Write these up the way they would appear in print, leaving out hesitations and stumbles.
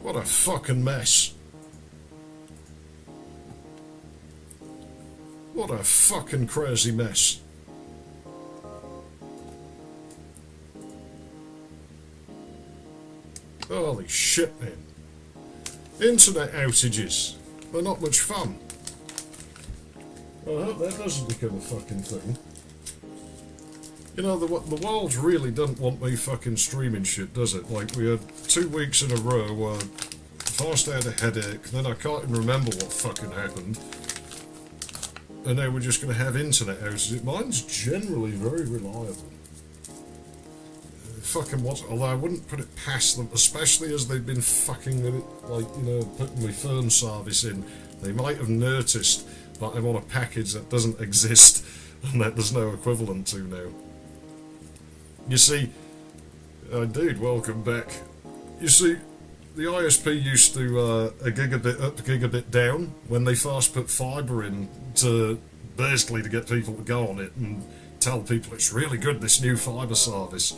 What a fucking mess. What a fucking crazy mess. Holy shit, man. Internet outages. They're not much fun. I hope that doesn't become a fucking thing. You know, the world really doesn't want me fucking streaming shit, does it? Like, we had 2 weeks in a row where first I had a headache, then I can't even remember what fucking happened. And now we're just going to have internet outages. Mine's generally very reliable. Fucking what? Although I wouldn't put it past them, especially as they've been fucking with it, like, you know, putting my phone service in. They might have noticed that I'm on a package that doesn't exist and that there's no equivalent to now. You see, dude, welcome back. You see, the ISP used to a gigabit up, gigabit down when they first put fibre in to basically to get people to go on it and tell people it's really good, this new fibre service.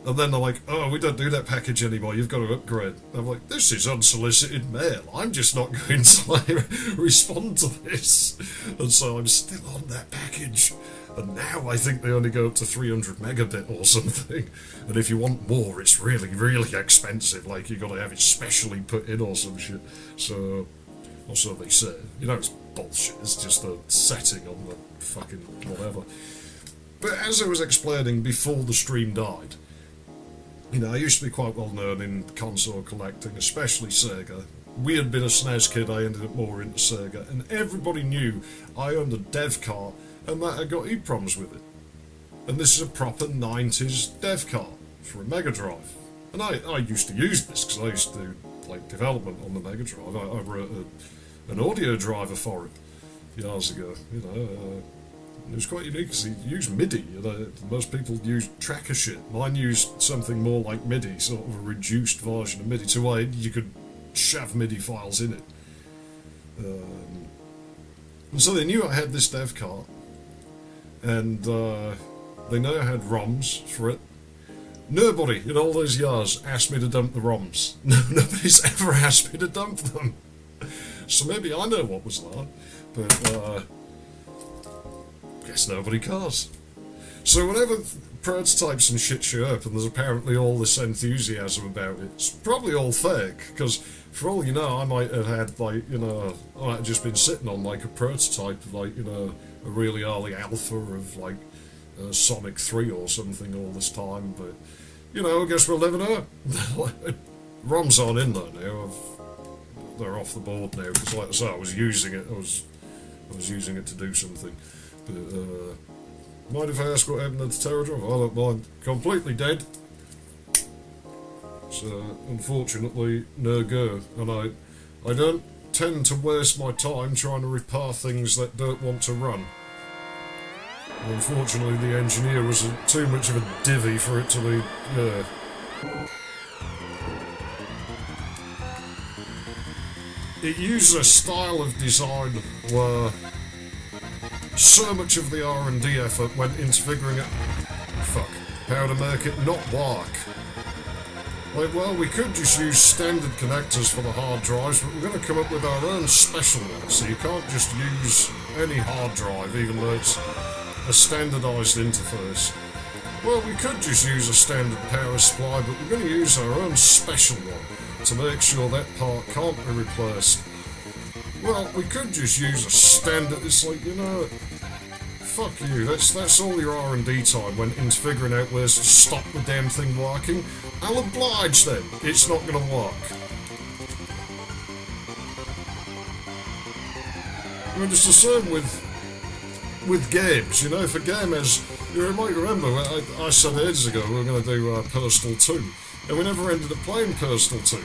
And then they're like, oh, we don't do that package anymore, you've got to upgrade. I'm like, this is unsolicited mail, I'm just not going to respond to this. And so I'm still on that package. And now I think they only go up to 300 megabit or something. And if you want more, it's really, really expensive. Like, you've got to have it specially put in or some shit. So, or so they say. You know, it's bullshit. It's just a setting on the fucking whatever. But as I was explaining before the stream died, you know, I used to be quite well known in console collecting, especially Sega. We had been a SNES kid, I ended up more into Sega. And everybody knew I owned a dev cart and that I got EEPROMs with it. And this is a proper 90s dev cart for a Mega Drive. And I used to use this because I used to do like development on the Mega Drive. I wrote an audio driver for it years ago. You know, it was quite unique because it used MIDI. You know, most people use tracker shit. Mine used something more like MIDI, sort of a reduced version of MIDI, to where you could shove MIDI files in it. And so they knew I had this dev cart. And they know I had ROMs for it. Nobody in all those years asked me to dump the ROMs. Nobody's ever asked me to dump them. So maybe I know what was there, but guess nobody cares. So whenever prototypes and shit show up and there's apparently all this enthusiasm about it, it's probably all fake, because for all you know I might have had, like, you know, I might have just been sitting on like a prototype of, like, you know, a really early alpha of like Sonic 3 or something all this time, but you know, I guess we'll never know. ROMs aren't in there now. They're off the board now, because like I say, I was using it. I was using it to do something. But mind if I ask what happened to the Terra Drive? I don't mind. Completely dead. So unfortunately, no go. And I don't tend to waste my time trying to repair things that don't want to run. And unfortunately, the engineer was too much of a divvy for it to be, yeah. It uses a style of design where so much of the R&D effort went into figuring out how to make it not work. Like, well, we could just use standard connectors for the hard drives, but we're going to come up with our own special ones, so you can't just use any hard drive, even though it's a standardised interface. Well, we could just use a standard power supply, but we're going to use our own special one to make sure that part can't be replaced. Well, we could just use a standard. It's like, you know, fuck you. That's all your R&D time went into figuring out ways to stop the damn thing working. I'll oblige then. It's not going to work. I mean, it's the same with games. You know, if a game has, you might remember, I said ages ago we were going to do Postal 2. And we never ended up playing Postal 2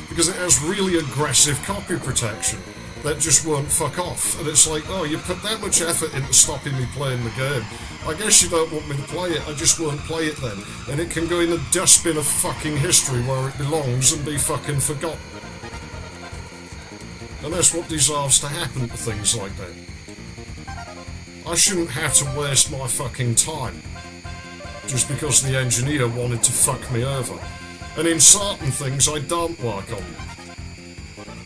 because it has really aggressive copy protection that just won't fuck off. And it's like, oh, you put that much effort into stopping me playing the game. I guess you don't want me to play it, I just won't play it then. And it can go in the dustbin of fucking history where it belongs and be fucking forgotten. And that's what deserves to happen to things like that. I shouldn't have to waste my fucking time just because the engineer wanted to fuck me over. And in certain things I don't work on.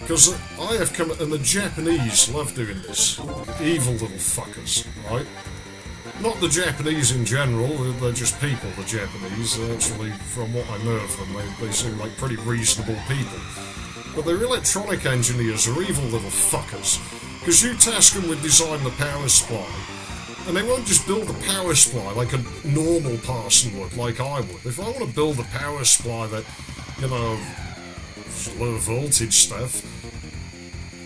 Because I have come, and the Japanese love doing this. Evil little fuckers, right? Not the Japanese in general, they're just people, the Japanese. Actually, from what I know of them, they seem like pretty reasonable people. But their electronic engineers are evil little fuckers. Because you task them with design the power supply, and they won't just build a power supply like a normal person would, like I would. If I want to build a power supply that, you know, low voltage stuff,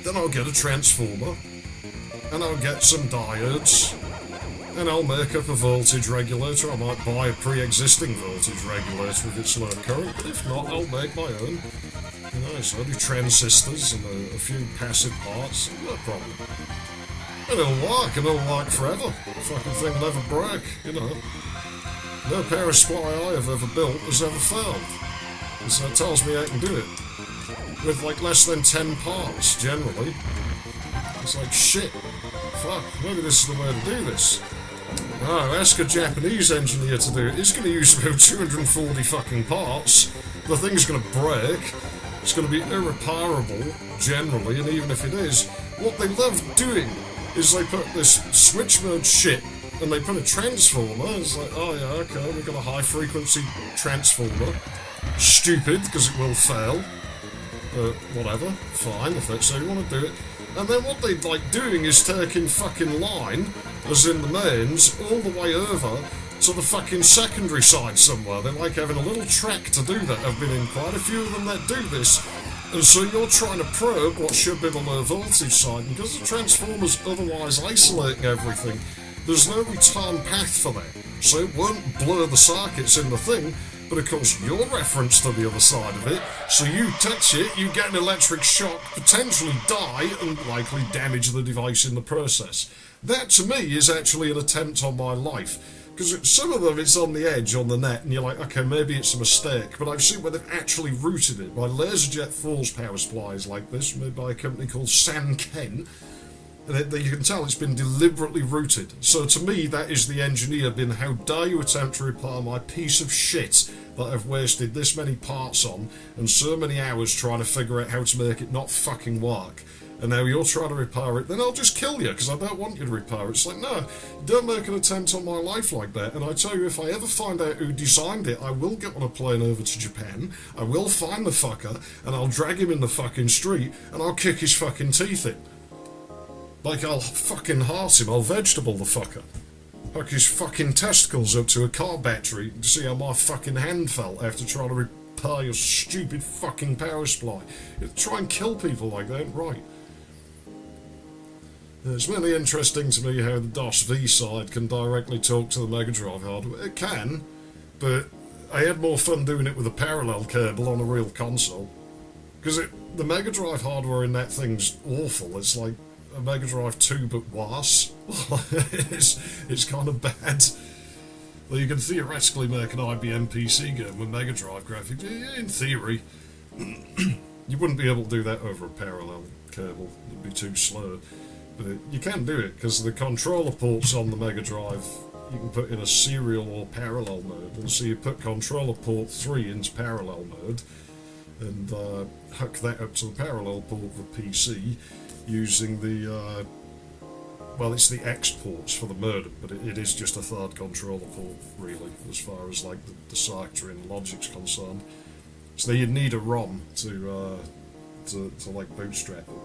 then I'll get a transformer, and I'll get some diodes, and I'll make up a voltage regulator. I might buy a pre-existing voltage regulator if it's low current, but if not, I'll make my own. You know, so I'll do transistors and a few passive parts, no problem. And it'll work forever. The fucking thing will never break, you know. No power supply I have ever built has ever failed. And so it tells me I can do it. With like less than 10 parts, generally. It's like, shit, fuck, maybe this is the way to do this. Oh, ask a Japanese engineer to do it. He's going to use about 240 fucking parts. The thing's going to break. It's going to be irreparable, generally, and even if it is, what they love doing is they put this switch mode shit, and they put a transformer. It's like, oh yeah, okay, we've got a high frequency transformer. Stupid, because it will fail. Whatever, fine, if that's how you want to do it. And then what they like doing is taking fucking line, as in the mains, all the way over to the fucking secondary side somewhere. They like having a little track to do that. I've been in quite a few of them that do this. And so you're trying to probe what should be the low voltage side, and because the transformer's otherwise isolating everything, there's no return path for that. So it won't blur the circuits in the thing, but of course your reference to the other side of it, so you touch it, you get an electric shock, potentially die, and likely damage the device in the process. That to me is actually an attempt on my life. Because some of them it's on the edge on the net and you're like, okay, maybe it's a mistake, but I've seen where they've actually routed it. My LaserJet 4's power supply is like this, made by a company called Sanken, and you can tell it's been deliberately routed. So to me, that is the engineer being, how dare you attempt to repair my piece of shit that I've wasted this many parts on and so many hours trying to figure out how to make it not fucking work. And now you're trying to repair it, then I'll just kill you, because I don't want you to repair it. It's like, no, don't make an attempt on my life like that. And I tell you, if I ever find out who designed it, I will get on a plane over to Japan, I will find the fucker, and I'll drag him in the fucking street, and I'll kick his fucking teeth in. Like, I'll fucking heart him, I'll vegetable the fucker. Hook his fucking testicles up to a car battery to see how my fucking hand felt after trying to repair your stupid fucking power supply. Try and kill people like that, right? It's really interesting to me how the DOS V side can directly talk to the Mega Drive hardware. It can, but I had more fun doing it with a parallel cable on a real console. Because the Mega Drive hardware in that thing's awful. It's like a Mega Drive 2 but worse. it's kind of bad. Well, you can theoretically make an IBM PC game with Mega Drive graphics. In theory. You wouldn't be able to do that over a parallel cable. It'd be too slow. But you can do it, because the controller ports on the Mega Drive you can put in a serial or parallel mode, and so you put controller port 3 into parallel mode and hook that up to the parallel port of the PC using the well, it's the X ports for the modem, but it is just a third controller port really, as far as like the circuitry and logic's concerned. So you'd need a ROM to like bootstrap it.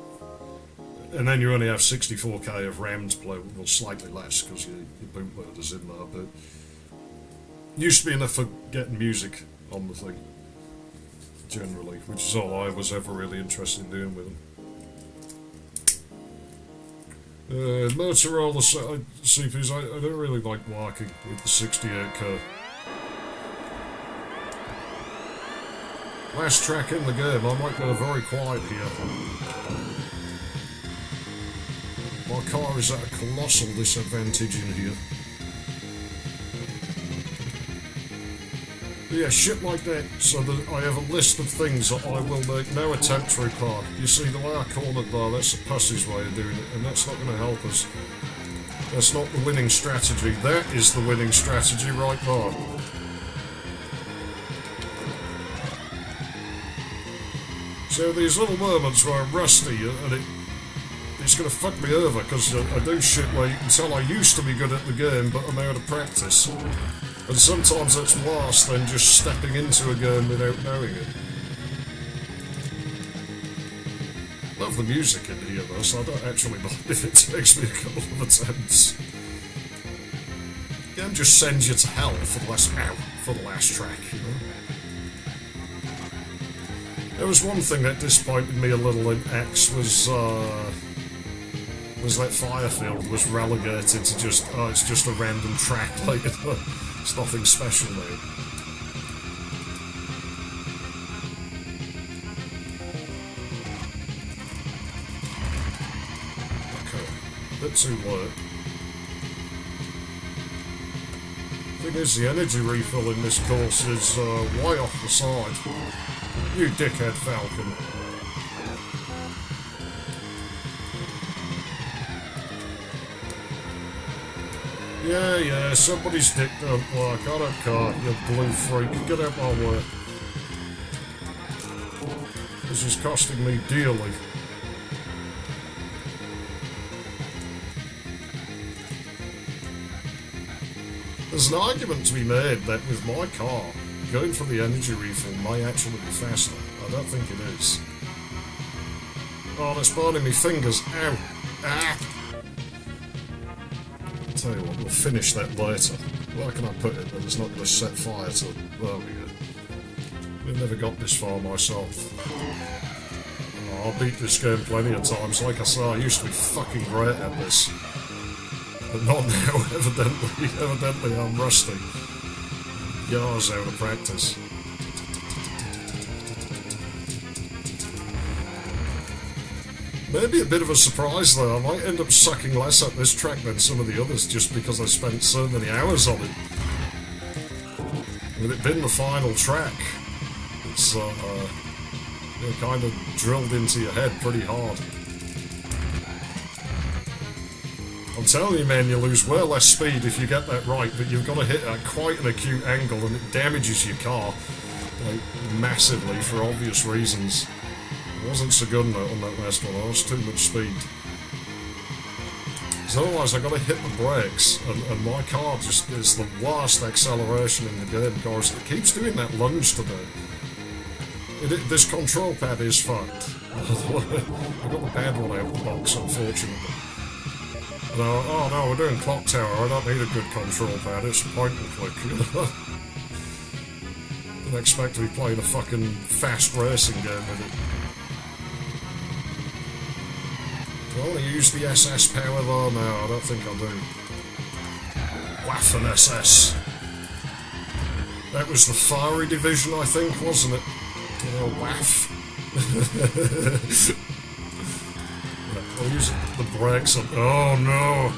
And then you only have 64k of RAM to play with, well, slightly less because your bootloader's in there, but used to be enough for getting music on the thing, generally, which is all I was ever really interested in doing with them. Motorola CPUs, I don't really like working with the 68k. Last track in the game, I might go very quiet here. My car is at a colossal disadvantage in here. But yeah, shit like that, so that I have a list of things that I will make no attempt to repair. You see, the way I cornered there, that's the pussy's way of doing it, and that's not going to help us. That's not the winning strategy. That is the winning strategy right there. So these little moments where I'm rusty and it's going to fuck me over because I do shit where you can tell I used to be good at the game but I'm out of practice. And sometimes it's worse than just stepping into a game without knowing it. Love the music in here though, so I don't actually mind if it takes me a couple of attempts. The game just sends you to hell for the last track, you know? There was one thing that disappointed me a little in X was that Firefield was relegated to just, it's just a random track, like, it's nothing special there. Okay, bit too low. Thing is, the energy refill in this course is way off the side. You dickhead Falcon. Yeah, somebody's dick don't work. I don't care, you blue freak. Get out my way. This is costing me dearly. There's an argument to be made that with my car, going for the energy refill may actually be faster. I don't think it is. Oh, that's burning me fingers. Ow. Ah! Tell you what, we'll finish that later. Where can I put it that it's not going to set fire to... There we go. I've never got this far myself. Oh, I've beat this game plenty of times. Like I say, I used to be fucking great at this. But not now, evidently I'm rusty. Yards out of practice. Maybe a bit of a surprise though, I might end up sucking less at this track than some of the others just because I spent so many hours on it. With it being the final track, it's kind of drilled into your head pretty hard. I'm telling you man, you lose way less speed if you get that right, but you've got to hit at quite an acute angle and it damages your car, like, massively for obvious reasons. It wasn't so good on that last one, I was too much speed. So otherwise I got to hit the brakes, and my car just is the worst acceleration in the game, because it keeps doing that lunge to do. This control pad is fucked. I got the bad one out of the box, unfortunately. Oh no, we're doing Clock Tower, I don't need a good control pad, it's point and click, you know? Didn't expect to be playing a fucking fast racing game with it. Do I want to use the SS power though? No, I don't think I do. Waffen SS. That was the Fiery Division, I think, wasn't it? You know, WAF. I'll use the brakes on. Oh no!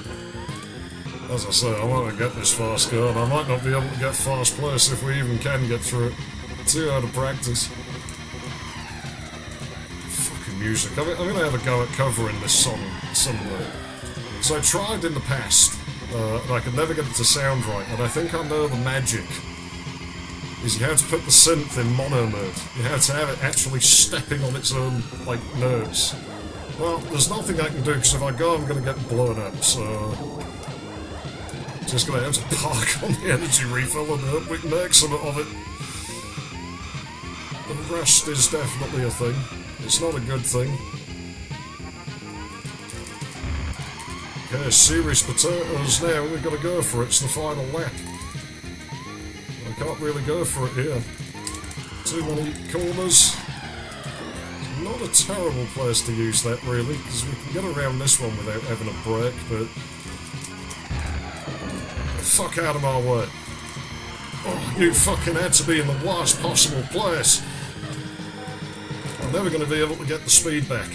As I say, I want to get this fast going. I might not be able to get fast place if we even can get through it. Too out of practice. Fucking music. I'm going to have a go at covering this song somewhere. So I tried in the past, and I could never get it to sound right, and I think I know the magic. Is you have to put the synth in mono mode. You have to have it actually stepping on its own, like, notes. Well, there's nothing I can do, because if I go, I'm going to get blown up, so... Just going to have to park on the energy refill and hope we can make some of it. The rust is definitely a thing. It's not a good thing. Okay, serious potatoes now, we've got to go for it, it's the final lap. I can't really go for it here. Too many corners. Not a terrible place to use that really, because we can get around this one without having a break, but... Fuck out of my way. Oh, you fucking had to be in the worst possible place. I'm never going to be able to get the speed back.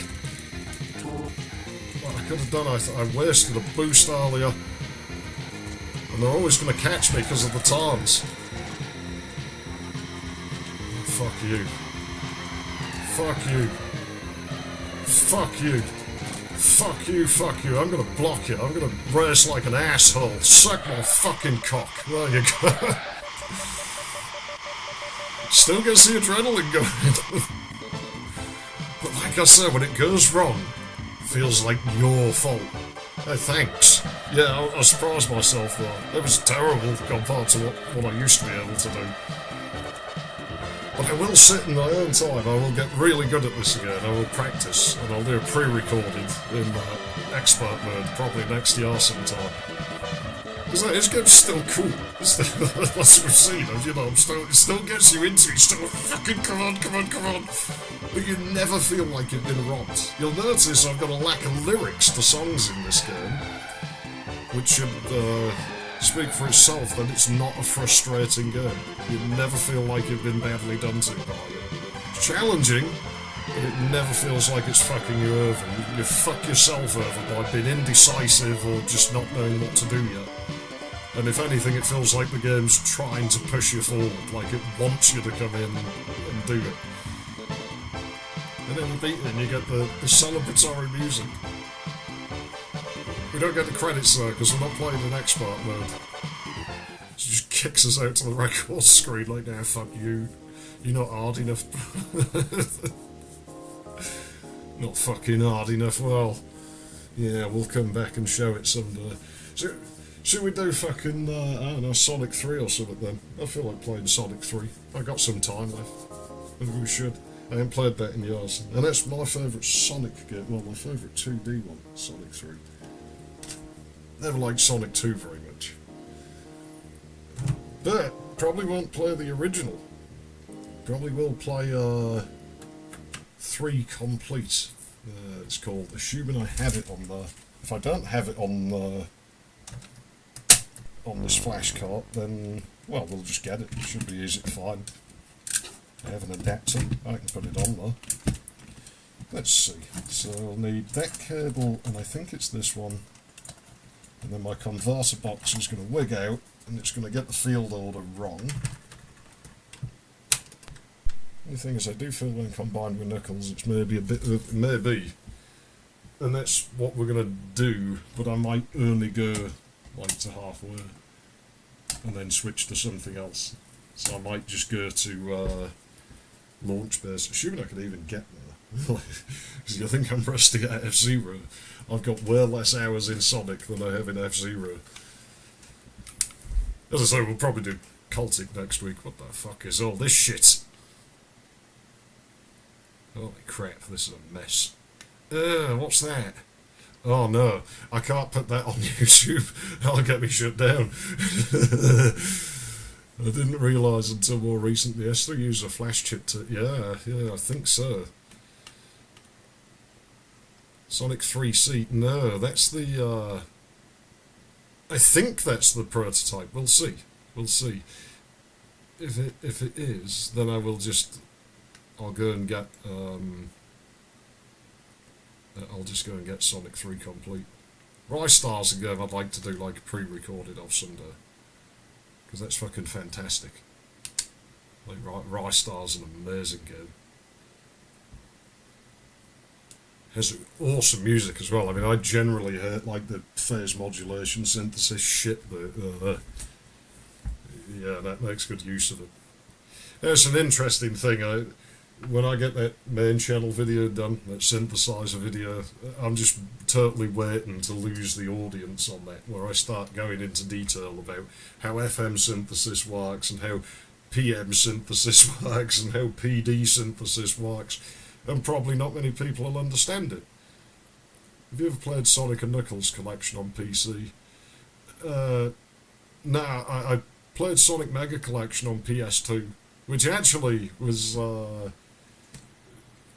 What I could have done, I wasted a boost earlier. And they're always going to catch me because of the tarns. Fuck you. Fuck you. Fuck you. Fuck you, fuck you. I'm gonna block you. I'm gonna race like an asshole. Suck my fucking cock. There you go. Still gets the adrenaline going. like I said, when it goes wrong, it feels like your fault. Oh, thanks. Yeah, I surprised myself there. It was terrible compared to what I used to be able to do. But I will sit in my own time. I will get really good at this again. I will practice, and I'll do a pre-recorded in expert mode probably next year sometime. Because this game's still cool. That's what we've seen. You know, it still gets you into it. Still fucking come on. But you never feel like you've been robbed. You'll notice I've got a lack of lyrics to songs in this game, which should speak for itself that it's not a frustrating game. You never feel like you've been badly done to by it. It's challenging, but it never feels like it's fucking you over. You fuck yourself over by being indecisive or just not knowing what to do yet. And if anything, it feels like the game's trying to push you forward, like it wants you to come in and do it. And then you beat it and you get the celebratory music. We don't get the credits though, because we're not playing in expert mode. She just kicks us out to the record screen like, nah, fuck you. You're not hard enough. Not fucking hard enough. Well, yeah, we'll come back and show it someday. So, should we do fucking, I don't know, Sonic 3 or something then? I feel like playing Sonic 3. I got some time left. Maybe we should. I haven't played that in years. And that's my favourite Sonic game. Well, my favourite 2D one, Sonic 3. Never liked Sonic 2 very much. But probably won't play the original. Probably will play 3 complete. It's called. Assuming I have it on there. If I don't have it on this flash cart, then, well, we'll just get it. It should be easy to find. I have an adapter. I can put it on there. Let's see. So I'll need that cable, and I think it's this one. And then my converter box is going to wig out, and it's going to get the field order wrong. The thing is, I do feel when combined with Knuckles, it's maybe a bit of, maybe. And that's what we're going to do, but I might only go like to halfway, and then switch to something else. So I might just go to launch base, assuming I can even get there. Because you think I'm rusty at F-Zero. I've got way less hours in Sonic than I have in F-Zero. As I say, we'll probably do Cultic next week. What the fuck is all this shit? Holy crap, this is a mess. What's that? Oh no, I can't put that on YouTube. That'll get me shut down. I didn't realise until more recently. I still use a flash chip to... Yeah, I think so. Sonic 3C. No, that's the... I think that's the prototype. We'll see. We'll see. If it is, then I will just... I'll go and get... I'll just go and get Sonic 3 complete. Rystar's a game I'd like to do like a pre-recorded of someday. Because that's fucking fantastic. Like, Rystar's an amazing game. Has awesome music as well. I mean, I generally hate like the phase modulation synthesis shit. Yeah, that makes good use of it. It's an interesting thing. When I get that main channel video done, that synthesizer video, I'm just totally waiting to lose the audience on that, where I start going into detail about how FM synthesis works and how PM synthesis works and how PD synthesis works, and probably not many people will understand it. Have you ever played Sonic & Knuckles Collection on PC? No, I played Sonic Mega Collection on PS2, which actually was...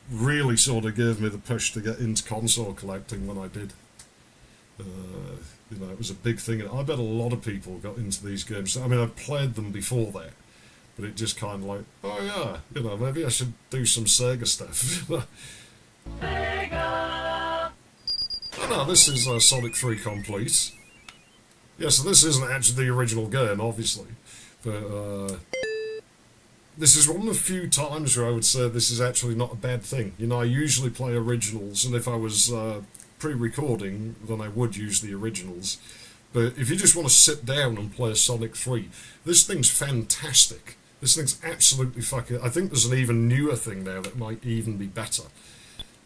really sort of gave me the push to get into console collecting when I did. You know, it was a big thing. I bet a lot of people got into these games. I mean, I played them before that, but it just kind of like, oh yeah, you know, maybe I should do some Sega stuff. Sega! Oh no, this is Sonic 3 complete. Yeah, so this isn't actually the original game, obviously, but this is one of the few times where I would say this is actually not a bad thing. You know, I usually play originals, and if I was pre-recording, then I would use the originals. But if you just want to sit down and play Sonic 3, this thing's fantastic. This thing's absolutely fucking... I think there's an even newer thing now that might even be better.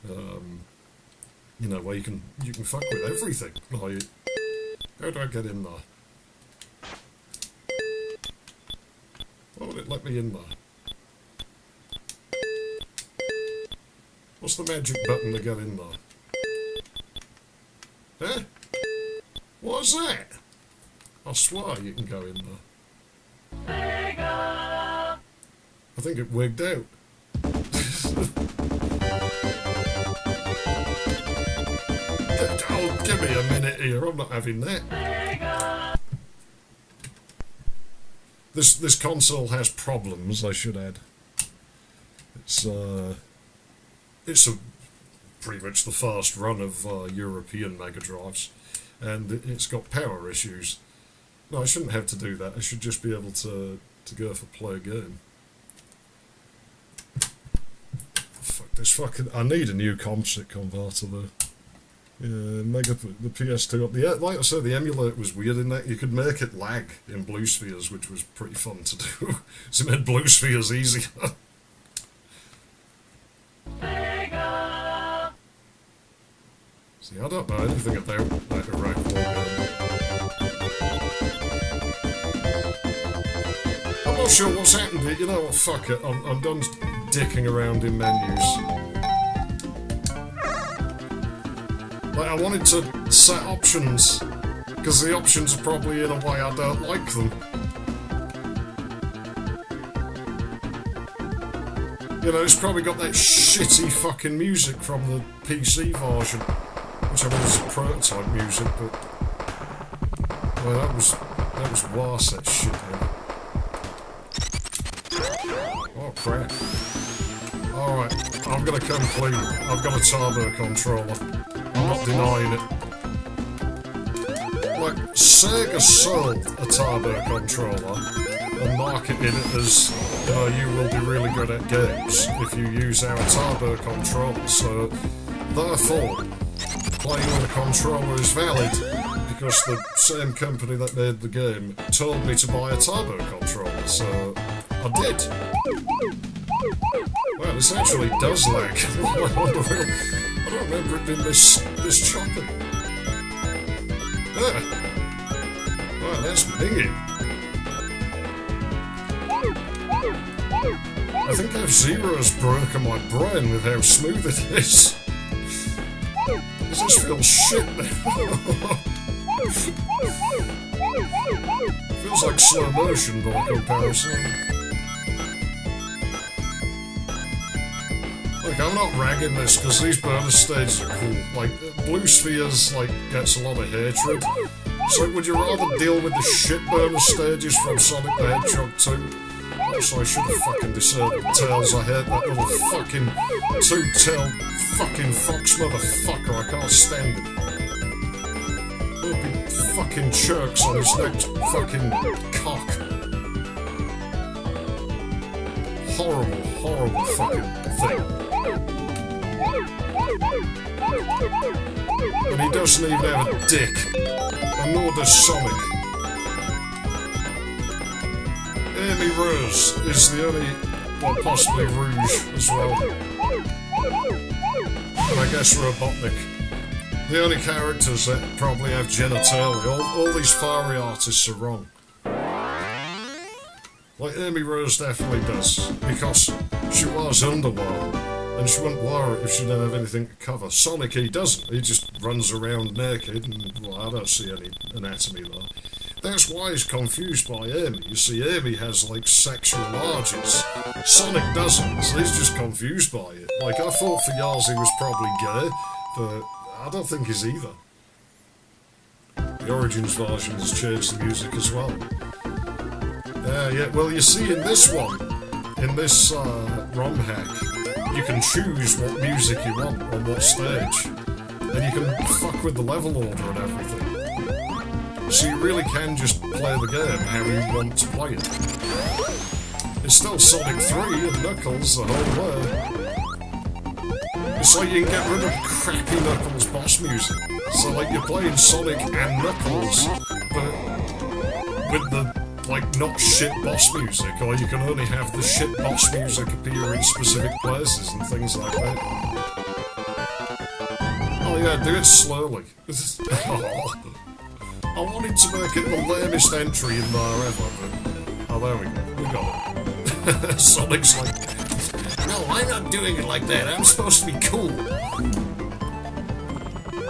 You know, where you can fuck with everything. Like, how do I get in there? Why would it let me in there? What's the magic button to get in there? Eh? What's that? I swear you can go in there. Sega! I think it wigged out. Oh, give me a minute here, I'm not having that. Sega! This console has problems, I should add. It's pretty much the first run of European Mega Drives, and it's got power issues. No, I shouldn't have to do that. I should just be able to go for play a game. Fuck this fucking... I need a new Cultic converter though. Yeah, the PS2 up. Like I said, the emulator was weird in that you could make it lag in Blue Spheres, which was pretty fun to do. So it made Blue Spheres easier. See, I don't know anything about that Iraq War game. I'm not sure what's happened here. You know what, fuck it. I'm done dicking around in menus. Like, I wanted to set options, because the options are probably in a way I don't like them. You know, it's probably got that shitty fucking music from the PC version. Which I mean is prototype music, but... Well, that was worse, that shit here. Oh, crap. Alright, I'm gonna come clean. I've got a turbo controller. I'm not denying it. Like, Sega sold a turbo controller and marketed it as, you know, you will be really good at games if you use our turbo controller, so therefore playing with a controller is valid because the same company that made the game told me to buy a turbo controller, so I did. Wow, this actually does lag. I don't remember it being this choppy. Ah. Wow, that's binging. I think F-Zero's broken my brain with how smooth it is. Does this feel shit now? Feels like slow motion by comparison. Look, I'm not ragging this because these bonus stages are cool. Like, Blue Spheres, like, gets a lot of hatred. So would you rather deal with the shit bonus stages from Sonic the Hedgehog 2? Also, I should have fucking disabled Tails. I hate that little fucking two-tailed fucking fox motherfucker. I can't stand it. There'll be fucking chirks on his next fucking cock. Horrible, horrible fucking thing. And he doesn't even have a dick. And nor does Sonic. Amy Rose is the only, well, possibly Rouge as well. And I guess Robotnik. The only characters that probably have genitalia. All these fiery artists are wrong. Like, Amy Rose definitely does, because she was Underworld, and she wouldn't wear it if she didn't have anything to cover. Sonic, he doesn't. He just runs around naked, and, well, I don't see any anatomy there. That's why he's confused by Amy. You see, Amy has, like, sexual urges. Sonic doesn't, so he's just confused by it. Like, I thought for years he was probably gay, but I don't think he's either. The Origins version has changed the music as well. Yeah, well, you see, in this one, in this ROM hack, you can choose what music you want on what stage. And you can fuck with the level order and everything. So you really can just play the game how you want to play it. It's still Sonic 3 and Knuckles the whole way. It's like you can get rid of crappy Knuckles boss music. So like you're playing Sonic and Knuckles, but with the like not shit boss music, or you can only have the shit boss music appear in specific places and things like that. Oh yeah, do it slowly. Oh. I wanted to make it the lamest entry in there ever, but... Oh, there we go. We got it. Sonic's like... No, I'm not doing it like that. I'm supposed to be cool.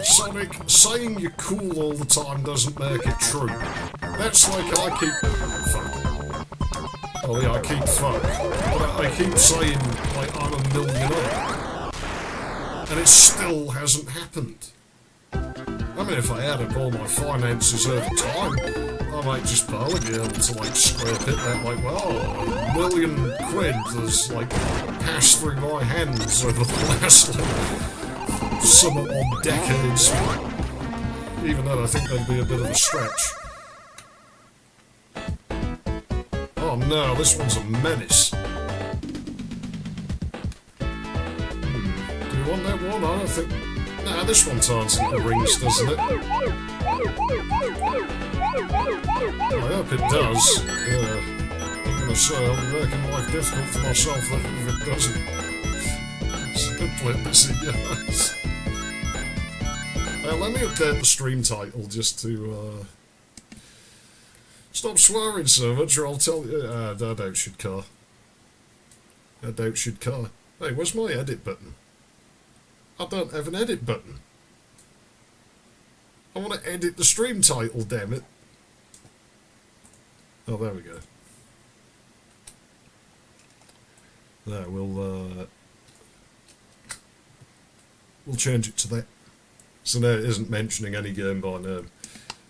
Sonic, saying you're cool all the time doesn't make it true. That's like I keep... Fuck. Oh yeah, I keep fuck. But I keep saying, like, I'm a millionaire. And it still hasn't happened. I mean, if I add up all my finances over time, I might just barely be able to, like, scrape it out, like, well, £1 million has, like, passed through my hands over the last, like, some odd decades. Even though I think that'd be a bit of a stretch. Oh no, this one's a menace. Do you want that one? I don't think... Nah, this one turns into rings, doesn't it? I hope it does. Yeah. I'm gonna say I'll be making life difficult for myself if it doesn't. Simply missing yes. Let me update the stream title just to stop swearing so much, or I'll tell you. I doubt should car. I doubt should car. Hey, where's my edit button? I don't have an edit button. I want to edit the stream title, damn it. Oh, there we go. There, we'll change it to that. So now it isn't mentioning any game by name.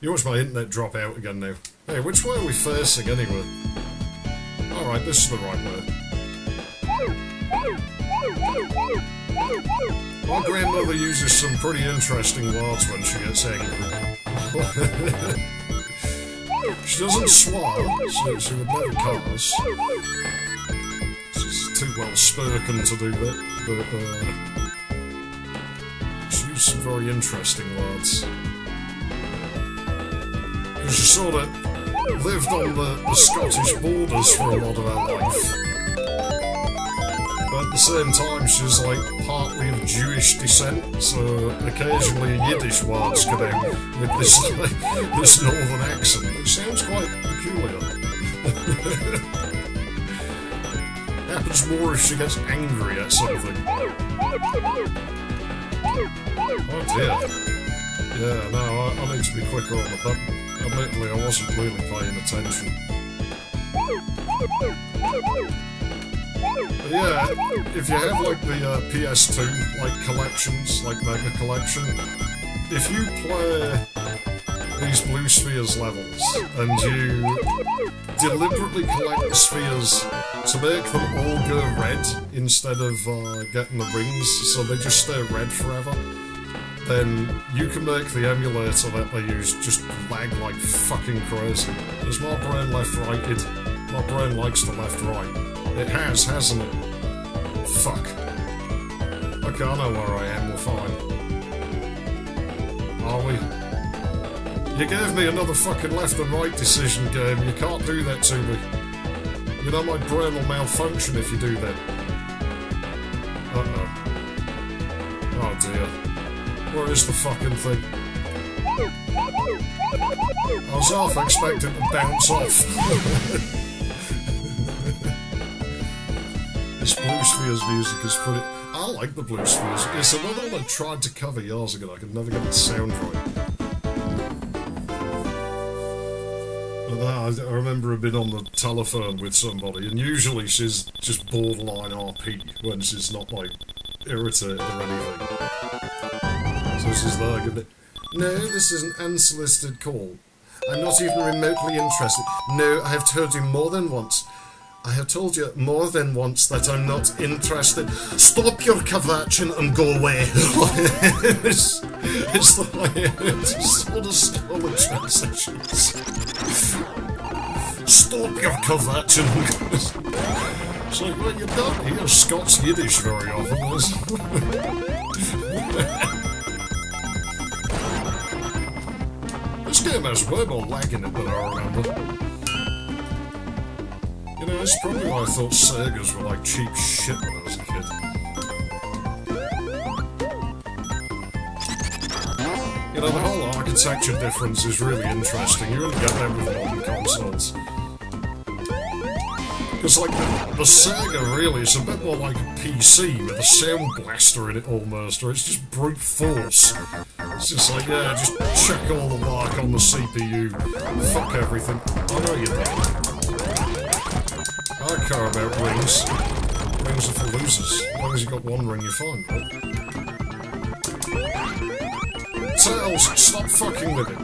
You watch my internet drop out again now. Hey, which way are we facing anyway? Alright, this is the right way. My grandmother uses some pretty interesting words when she gets angry. She doesn't swear, so she would never curse. She's too well spoken to do that, but she used some very interesting words. Because she sort of lived on the Scottish borders for a lot of her life. But at the same time, she's like partly of Jewish descent, so occasionally Yiddish words come out with this northern accent, which sounds quite peculiar. Happens more if she gets angry at something. Oh dear. Yeah, no, I need to be quicker on the button. Admittedly, I wasn't really paying attention. But yeah, if you have like the PS2 like collections, like Mega Collection, if you play these blue spheres levels and you deliberately collect the spheres to make them all go red instead of getting the rings so they just stay red forever, then you can make the emulator that they use just lag like fucking crazy. As my brain left-righted, my brain likes the left-right. It has, hasn't it? Fuck. Okay, I know where I am, we're fine. Are we? You gave me another fucking left and right decision game, you can't do that to me. You know my brain will malfunction if you do that. Uh-oh. Oh dear. Where is the fucking thing? I was half expecting to bounce off. This Blue Spheres music is pretty... I like the Blue Spheres. It's another one I tried to cover years ago. I could never get it to sound right. But I remember I've been on the telephone with somebody, and usually she's just borderline RP when she's not, like, irritated or anything. So she's like, no, this is an unsolicited call. I'm not even remotely interested. No, I have told you more than once. I have told you more than once that I'm not interested. Stop your kvetching and go away. it's like it's sort of slowly transitions. Stop your kvetching. It's like, well, you don't hear Scots Yiddish very often. This game has way more lag in it than I remember. You know, that's probably why I thought Segas were like cheap shit when I was a kid. You know, the whole architecture difference is really interesting. You wouldn't get that with modern consoles. Because, like, the Sega really is a bit more like a PC with a sound blaster in it almost, or it's just brute force. It's just like, yeah, just chuck all the mark on the CPU. Fuck everything. I know you don't. I don't care about rings. Rings are for losers. As long as you've got one ring, you're fine, right? Tails, stop fucking with it.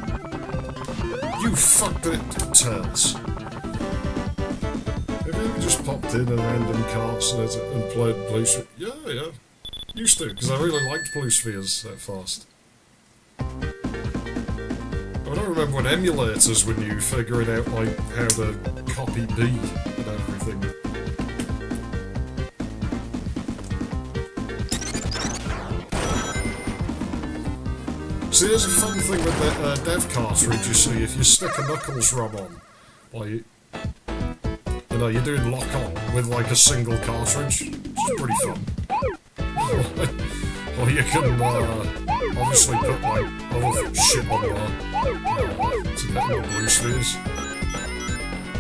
You fucked it, Tails. Have you ever just popped in a random carts and played Blue Spheres? Yeah. Used to, because I really liked Blue Spheres that fast. I don't remember when emulators when you figuring out like how to copy B and everything. See, there's a fun thing with the dev cartridge, you see, if you stick a Knuckles ROM on, like, you know, you're doing lock-on with like a single cartridge, which is pretty fun. Or you can obviously put like other shit on there to get more Blue Spheres.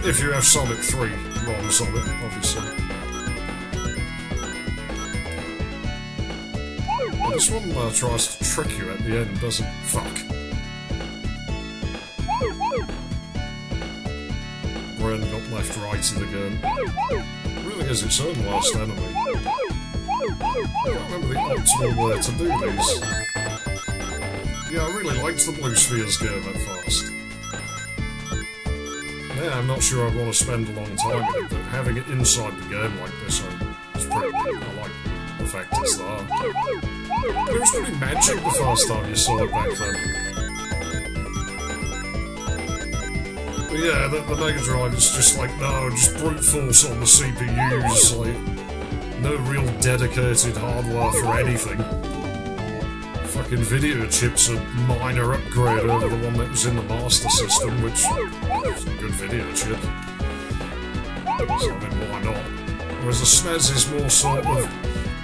If you have Sonic 3 ROMs on it, obviously. But this one tries to trick you at the end, doesn't? Fuck. Brain got left righted again. It really is its own worst enemy. I can't remember the optimal way to do these. Yeah, I really liked the Blue Spheres game at first. Yeah, I'm not sure I'd want to spend a long time with it, but having it inside the game like this is pretty good. I like the fact it's there. But it was pretty magic the first time you saw it back then. But yeah, the Mega Drive is just like, no, just brute force on the CPUs, like, no real dedicated hardware for anything. Fucking video chips a minor upgrade over the one that was in the Master System, which is a good video chip. So I mean, why not? Whereas the SNES is more sort of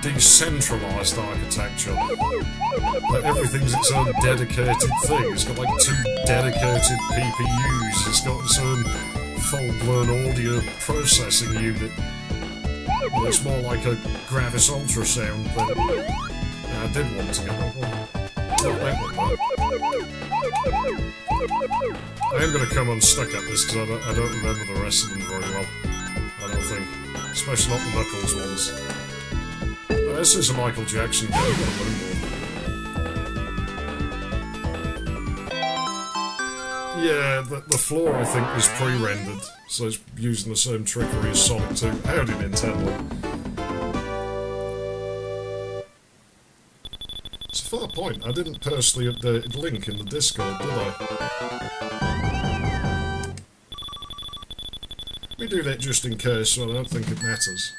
decentralised architecture. Like everything's its own dedicated thing. It's got like 2 dedicated PPUs. It's got its own full-blown audio processing unit. Well, it's more like a Gravis ultrasound, but I did want to get that one. Not that one, though. I am going to come unstuck at this because I don't remember the rest of them very well. I don't think. Especially not the Knuckles ones. This is a Michael Jackson game on a moonboard. Yeah, the floor I think is pre-rendered, so it's using the same trickery as Sonic 2. Howdy, Nintendo. It's a fair point. I didn't personally update Link in the Discord, did I? We do that just in case, so I don't think it matters.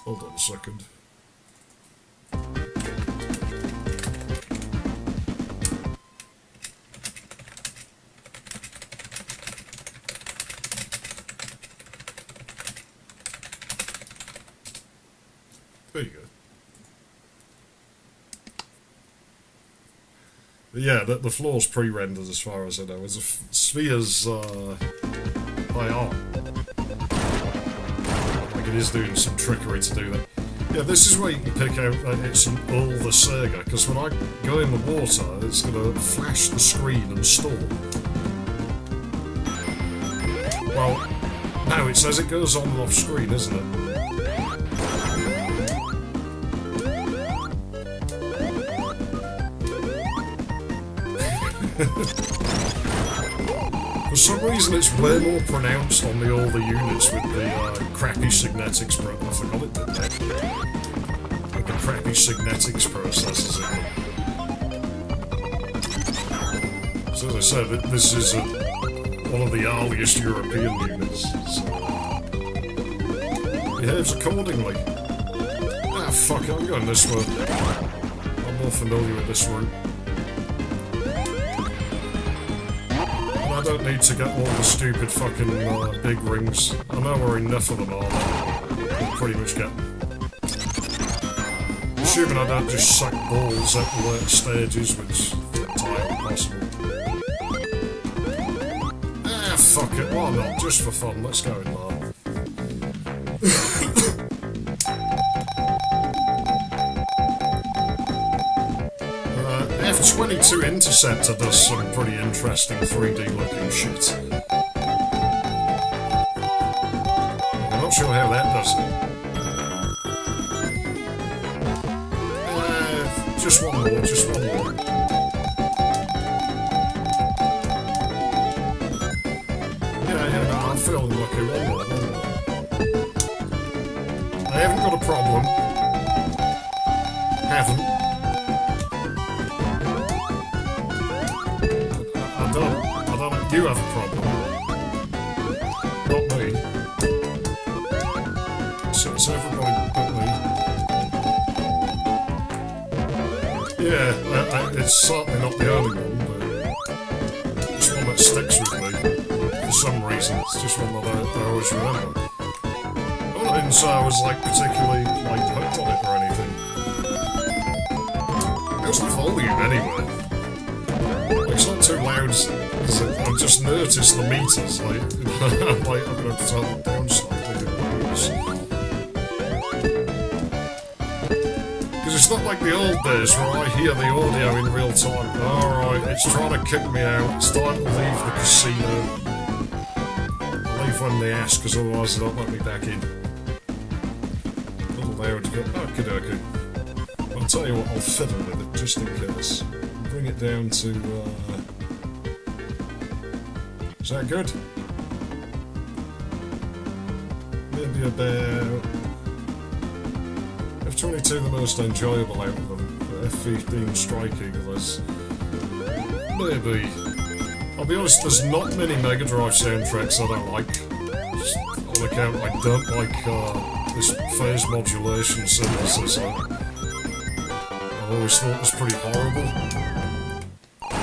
Hold on a second. There you go. But yeah, the floor's pre-rendered as far as I know. As spheres, they are. Like it is doing some trickery to do that. Yeah, this is where you can pick out that it's an older Sega, because when I go in the water, it's going to flash the screen and stall. Well, no, it says it goes on and off screen, isn't it? For some reason it's way more pronounced on the older units with the crappy Signetics I forgot it did that. With the crappy Signetics processors in them. So as I said, this is one of the earliest European units, so behaves accordingly. Ah fuck it, I'm going this way. I'm more familiar with this route. I don't need to get all the stupid fucking big rings. I know where enough of them are. We'll pretty much get them. assuming I don't just suck balls at the work stages, which is entirely possible. Ah, fuck it, why not? Just for fun, let's go in there. F-22 Interceptor does some pretty interesting 3D looking shit. I'm not sure how that does it. Just one more, just one more. Yeah, no, I'm feeling lucky. One more. I haven't got a problem. Haven't. I don't know. You have a problem. Not me. So it's everybody but me. Yeah, it's certainly not the only one, but it's one that sticks with me. For some reason, it's just one that I always remember. I didn't say I was like particularly like hooked on it or anything. How's the volume anyway? It's not too loud, because I've just noticed the meters, like, I'm going to have to turn it down slightly. Because it's not like the old days where I hear the audio in real time. Alright, it's trying to kick me out, it's time to leave the casino. I'll leave when they ask, because otherwise they don't let me back in. A little loud, okie dokie. I'll tell you what, I'll fiddle with it, just in case. Bring it down to, is that good? Maybe about... F-22 the most enjoyable out of them, but F-15 Strike Eagle is... Maybe... I'll be honest, there's not many Mega Drive soundtracks I don't like. Just on account I don't like, this phase modulation synthesis. I've always thought it was pretty horrible.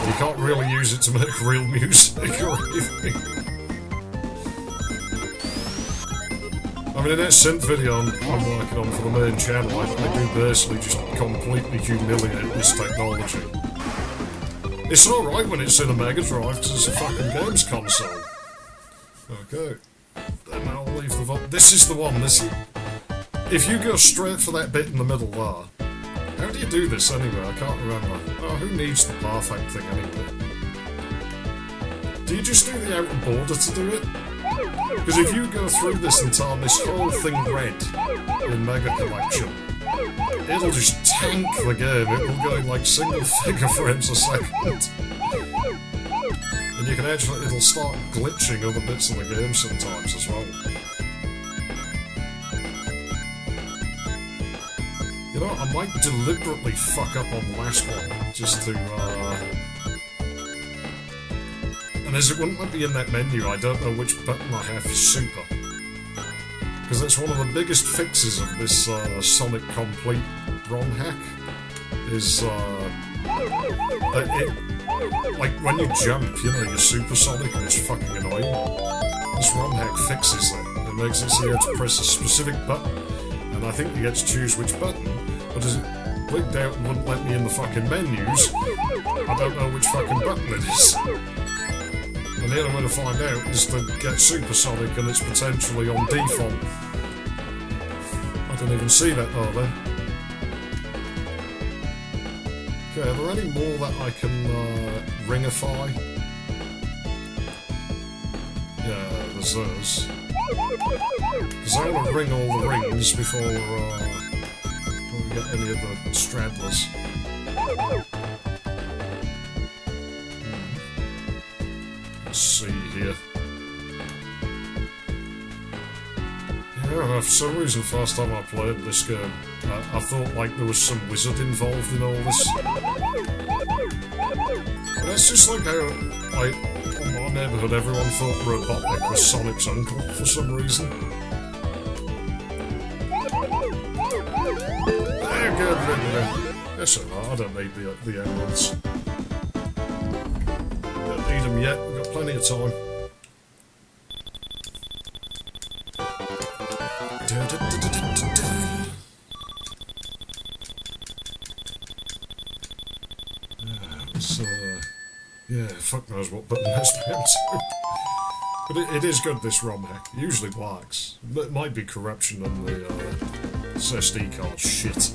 You can't really use it to make real music or anything. I mean, in that synth video I'm working on for the main channel, I do basically just completely humiliate this technology. It's alright when it's in a Mega Drive, because it's a fucking games console. Okay. Then I'll leave the vote. This is the one, if you go straight for that bit in the middle there, how do you do this anyway? I can't remember. Oh, who needs the perfect thing anyway? Do you just do the outer border to do it? Because if you go through this and turn this whole thing red in Mega Collection, it'll just tank the game. It will go in like single figure frames a second. And you can actually, it'll start glitching other bits of the game sometimes as well. You know, I might deliberately fuck up on the last one, just to, And as it wouldn't let me in that menu, I don't know which button I have for Super. Because that's one of the biggest fixes of this, Sonic Complete ROM hack, is, like, when you jump, you know, you're supersonic and it's fucking annoying. This ROM hack fixes that. It makes it so you have to press a specific button, and I think you get to choose which button, but as it blinked out and wouldn't let me in the fucking menus, I don't know which fucking button it is. And the only way to find out is to get supersonic, and it's potentially on default. I didn't even see that though then. Okay, are there any more that I can ringify? Yeah, there's those. Because I want to ring all the rings before we get any of the stragglers. Let's see here. Yeah, for some reason, first time I played this game, I thought like there was some wizard involved in all this. And it's just like how, like, in my neighbourhood, everyone thought Robotnik was Sonic's uncle for some reason. That's alright, I don't need the emeralds. Don't need them yet, we've got plenty of time. fuck knows what button that's down to. But it is good, this ROM hack. It usually works. It might be corruption on the SSD card shit.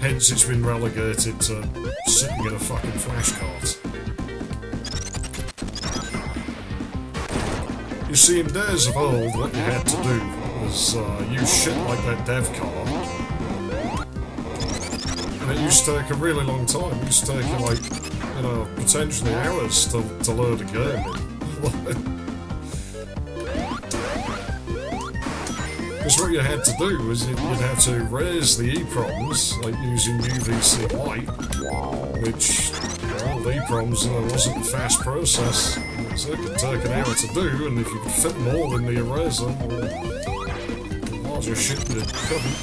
Hence it's been relegated to sitting in a fucking flash cart. You see, in days of old, what you had to do was use shit like that dev card. And it used to take a really long time. It used to take you, like, you know, potentially hours to load a game in. Because what you had to do was you'd have to raise the EEPROMs, like using UVC Lite, which, well, the EEPROMs, you know, wasn't a fast process, so it could take an hour to do, and if you could fit them all in the eraser, or the larger shit that it couldn't.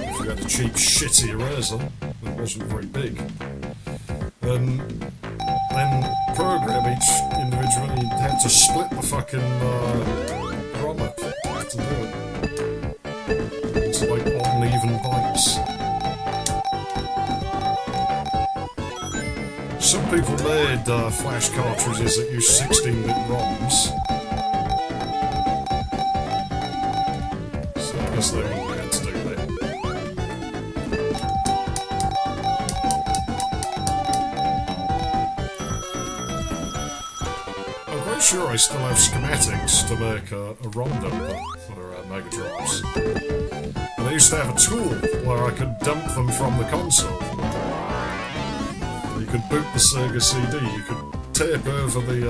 If you had a cheap, shitty eraser that wasn't very big. And then program each individual, you'd have to split the fucking ROM up to do it. It's like odd and even bytes. Some people made flash cartridges that use 16-bit ROMs. So I guess they wouldn't be able to do that. Sure, I still have schematics to make a ROM dumper for Mega Drives. And I used to have a tool where I could dump them from the console. You could boot the Sega CD, you could tape over the,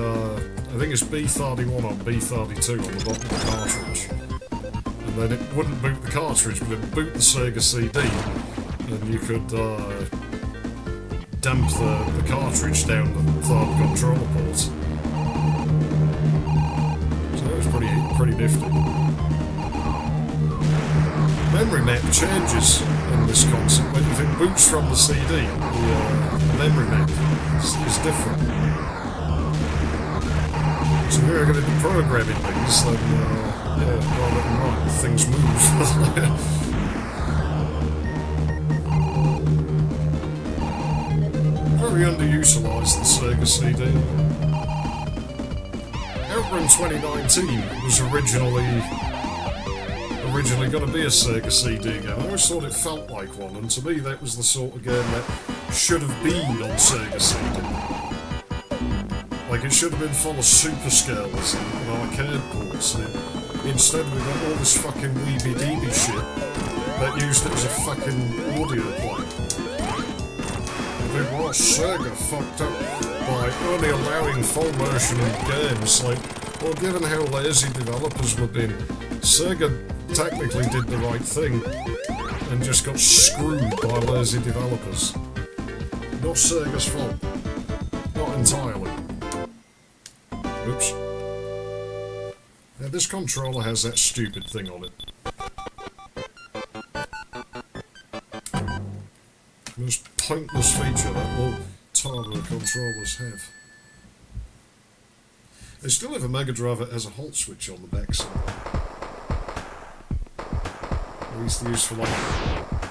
I think it's B31 or B32 on the bottom of the cartridge. And then it wouldn't boot the cartridge, but it would boot the Sega CD, and you could dump the cartridge down the third controller port. Pretty nifty. Memory map changes in this concept. When if it boots from the CD, the memory map is different. So if you're going to be programming these, then yeah, rather than right, things move. Very underutilised, the Sega CD. Outrun 2019 was originally going to be a Sega CD game. I always thought it felt like one, and to me that was the sort of game that should have been on Sega CD. Like, it should have been full of super scales and arcade ports, and instead we got all this fucking weeby-deeby shit that used it as a fucking audio player. Well, Sega fucked up by only allowing full motion games. Like, well, given how lazy developers were being, Sega technically did the right thing and just got screwed by lazy developers. Not Sega's fault. Not entirely. Oops. Now, this controller has that stupid thing on it. Most pointless feature that all turbo controllers have. They still have a Mega Drive that has a halt switch on the back side. I used to use for like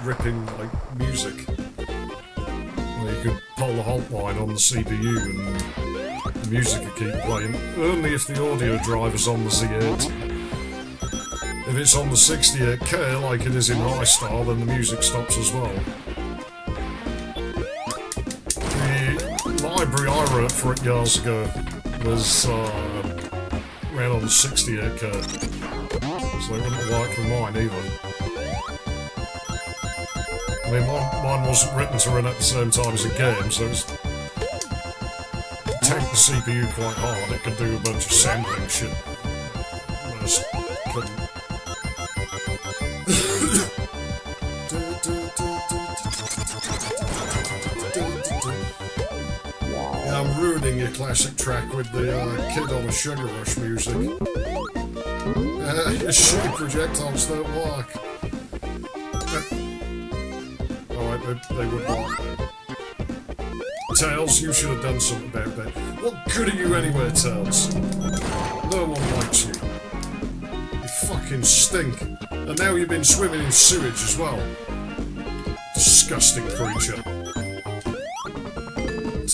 ripping like music. Where you could pull the halt line on the CPU and the music would keep playing. Only if the audio driver's on the Z8. If it's on the 68K like it is in Rystar, then the music stops as well. The library I wrote for it years ago was ran on the 68K, so it wouldn't work for mine either. I mean, mine wasn't written to run at the same time as a game, so it tanked the CPU quite hard. It could do a bunch of sampling shit. I just couldn't. I'm ruining your classic track with the Kid on a Sugar Rush music. Your shitty projectiles don't work. Alright, they would work. Tails, you should have done something about that. What good are you anyway, Tails? No one likes you. You fucking stink. And now you've been swimming in sewage as well. Disgusting creature.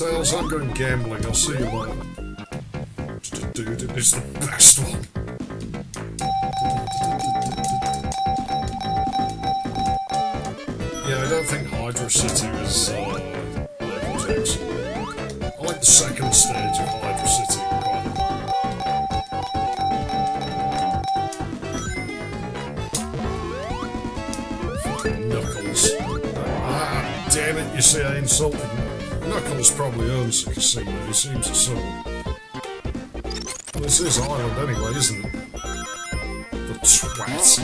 Tails, I'm going gambling. I'll see you later. Dude, it is the best one. Yeah, I don't think Hydrocity was level 6. I like the second stage of Hydrocity quite a lot. Knuckles. Ah, damn it, you see I insulted him. Knuckles probably owns the casino, he seems to sort of. Well, this is Ireland anyway, isn't it? The twat.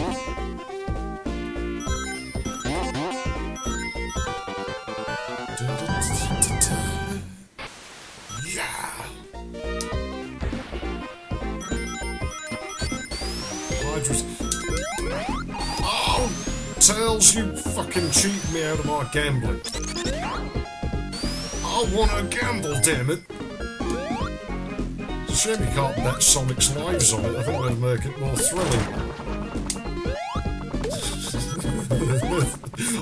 Yeah! Oh! Tails, you fucking cheated me out of my gambling. I want to gamble, damn it! It's a shame you can't bet Sonic's lives on it. I think that'd make it more thrilling.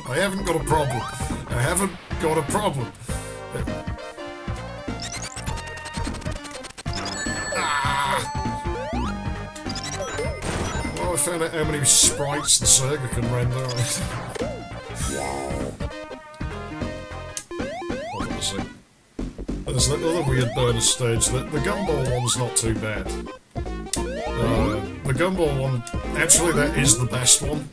I haven't got a problem. I haven't got a problem. Ah! Well, I found out how many sprites the Sega can render. There's that other weird bonus stage. The Gumball one's not too bad. The Gumball one, actually that is the best one.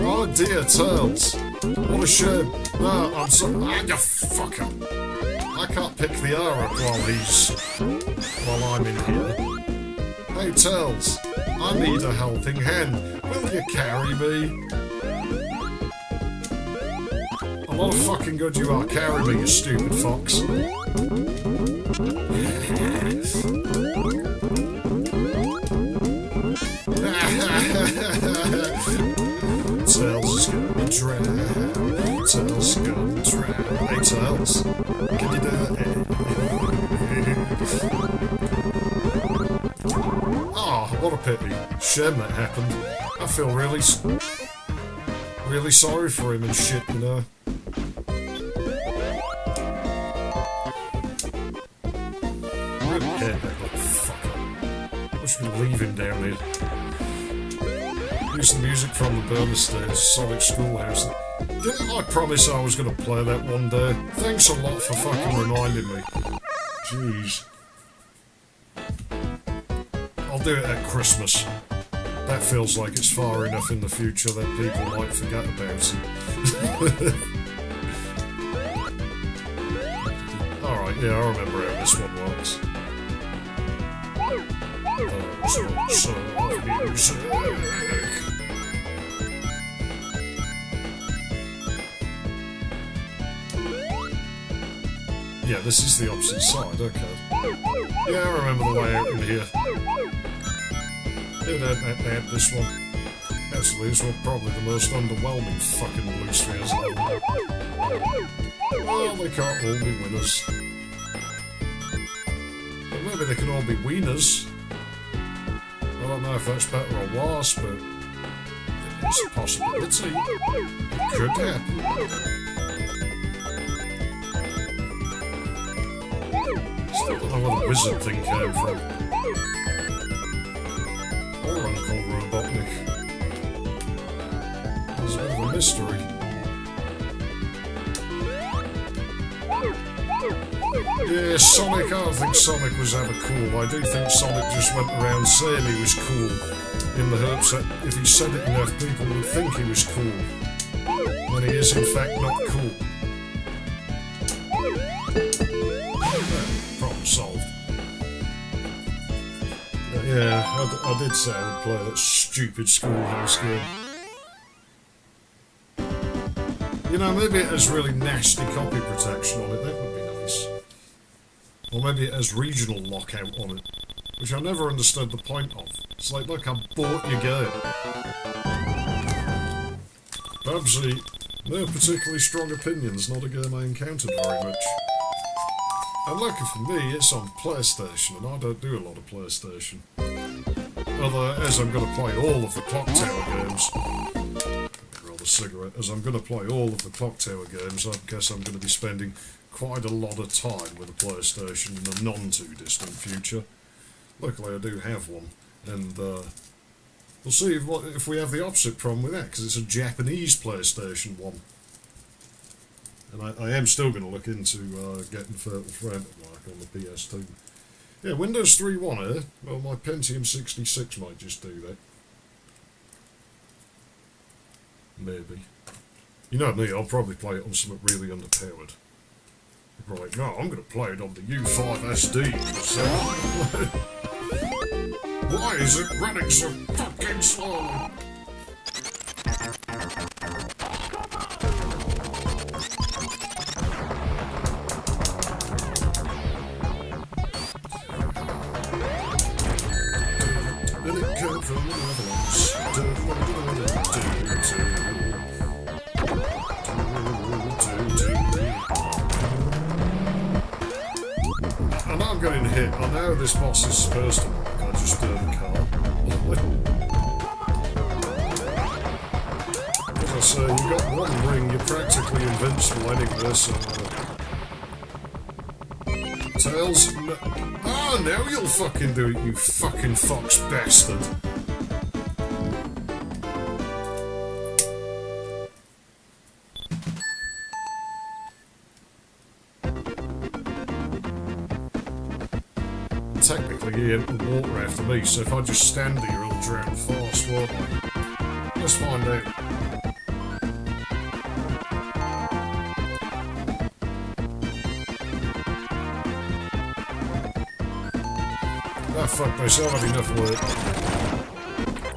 Oh dear, Tails. What a shame. No, I'm sorry. Ah, you fucker. I can't pick the R up while I'm in here. Hey Tails, I need a helping hand. Will you carry me? A lot of fucking good you are. Carry me, you stupid fox. Tails is gonna drown. Tails is gonna drown. Hey Tails, can you do that? Oh, what a pity. Shame that happened. I feel really sorry for him and shit, you know. I should leave him down here. Use the music from the bonus stage, Sonic Schoolhouse. Didn't I promise I was going to play that one day? Thanks a lot for fucking reminding me. Jeez. I'll do it at Christmas. That feels like it's far enough in the future that people might forget about it. Alright, yeah, I remember how this one works. Yeah, this is the opposite side, okay. Yeah, I remember the layout in here. Yeah, this one. Actually, this was probably the most underwhelming fucking blue spheres I've ever had. Well, they can't all be winners. But maybe they can all be wieners. I don't know if that's better or worse, but it's a possibility. It could happen. Still don't know where the wizard thing came from. Or Uncle Robotnik. There's a bit of a mystery. Yeah, Sonic, I don't think Sonic was ever cool. I do think Sonic just went around saying he was cool in the hopes that if he said it enough, people would think he was cool, when he is in fact not cool. Problem solved. Yeah, I did say I would play that stupid Schoolhouse game. You know, maybe it has really nasty copy protection on it, that would be nice. Or maybe it has regional lockout on it, which I never understood the point of. It's like, look, I bought your game. Babsy, no particularly strong opinions, not a game I encountered very much. And lucky for me, it's on PlayStation, and I don't do a lot of PlayStation. Although, as I'm going to play all of the Clock Tower games... Roll the cigarette. As I'm going to play all of the Clock Tower games, I guess I'm going to be spending quite a lot of time with a PlayStation in the non-too-distant future. Luckily I do have one, and we'll see if we have the opposite problem with that, because it's a Japanese PlayStation 1. And I am still going to look into getting Fatal Frame to work on the PS2. Yeah, Windows 3.1 here. Well, my Pentium 66 might just do that. Maybe. You know me, I'll probably play it on something really underpowered. You're probably like, no, I'm going to play it on the U5 SD. Why is it running so fucking slow? Did it come from the Netherlands? I know I'm getting hit. I know this boss is supposed to work. I just stir the car. As I say, you got one ring, you're practically invincible anyway, so... Tails? No. Oh, now you'll fucking do it, you fucking fox bastard. Technically he ain't the water after me, so if I just stand here he'll drown fast, won't I? Let's find out. Ah, fuck this, I've had enough work.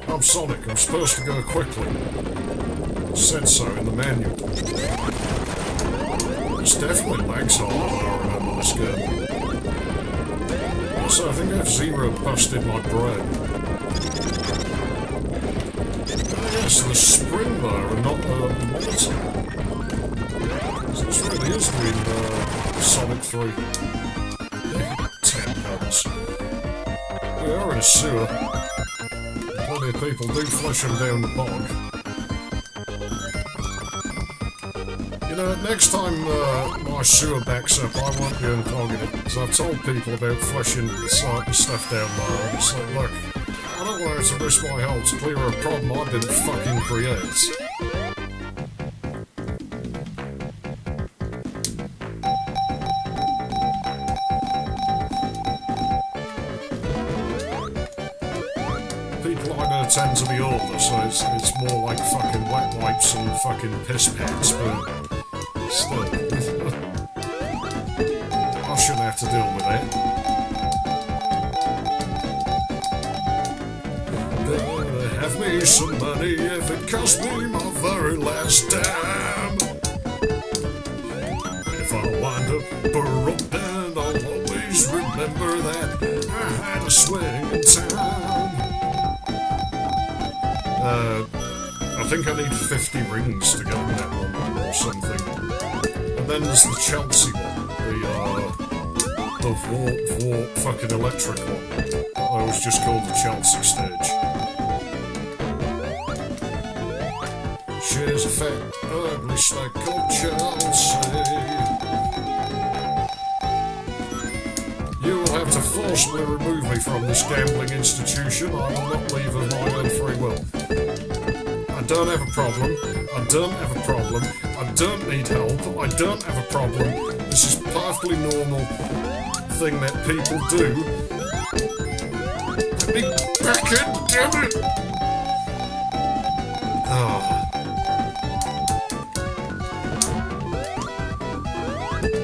I'm Sonic, I'm supposed to go quickly. It said so in the manual. It's definitely lags hard when I remember this game. So I think F-Zero busted my brain. Oh yes, the spring there and not the monitor. So this really is doing Sonic 3. 10 guns. We are in a sewer. Plenty of people do flush them down the bog. You know, next time my sewer backs up, I won't be unclogging it, because I've told people about flushing certain stuff down there, and it's like, look, I don't want to risk my health to clear a problem I didn't fucking create. People I know tend to be older, so it's more like fucking wet wipes and fucking piss pads, but... still, I shouldn't have to deal with it. Gonna have me some money if it costs me my very last dime. If I wind up broke down, I'll always remember that I had a swing in town. I think I need 50 rings to get on that one or something. And then there's the Chelsea one, the warp fucking electric one. I always just called the Chelsea stage. She's a fat, ugly snack called Chelsea. You will have to forcibly remove me from this gambling institution. I will not leave of my own free will. I don't have a problem. I don't have a problem. I don't need help. I don't have a problem. This is a perfectly normal thing that people do. Let me back in, damn it! Oh.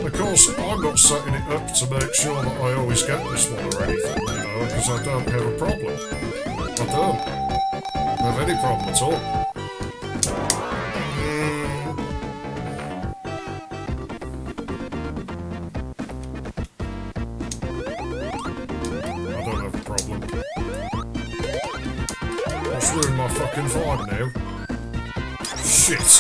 Of course, I'm not setting it up to make sure that I always get this one or anything, you know, because I don't have a problem. I don't have any problem at all. Ruin my fucking vibe now. Shit.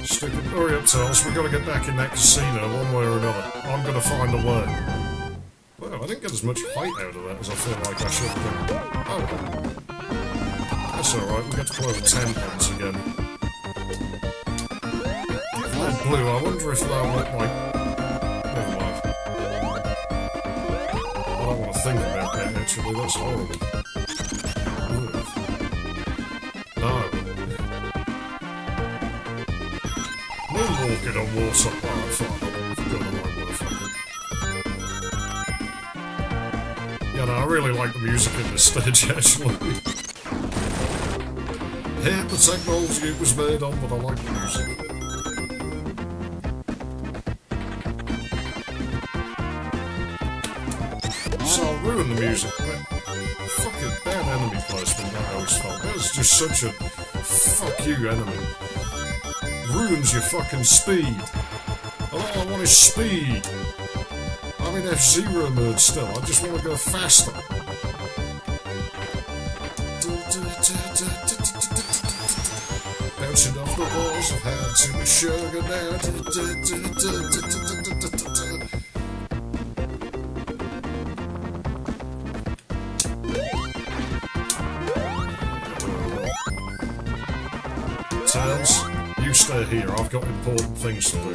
Stupid. Hurry up, Tails. We've got to get back in that casino one way or another. I'm going to find a way. Well, I didn't get as much height out of that as I feel like I should have done. Oh. That's alright. We get to play with 10 pence again. Give red blue. I wonder if they'll look like... Never mind. I don't want to think about that, actually. That's horrible. Ugh. No. Moonwalking on water. Oh, fuck. I've got the right motherfucker. Yeah, no, I really like the music in this stage, actually. Hate the technology it was made on, but I like the music. So I'll ruin the music, but fucking bad enemy placement, I always felt. That was just such a fuck you enemy. Ruins your fucking speed. All I want is speed. I'm in F-Zero mode still, I just want to go faster. Bouncing off the walls, I've had too much sugar now. Tails, you stay here, I've got important things to do.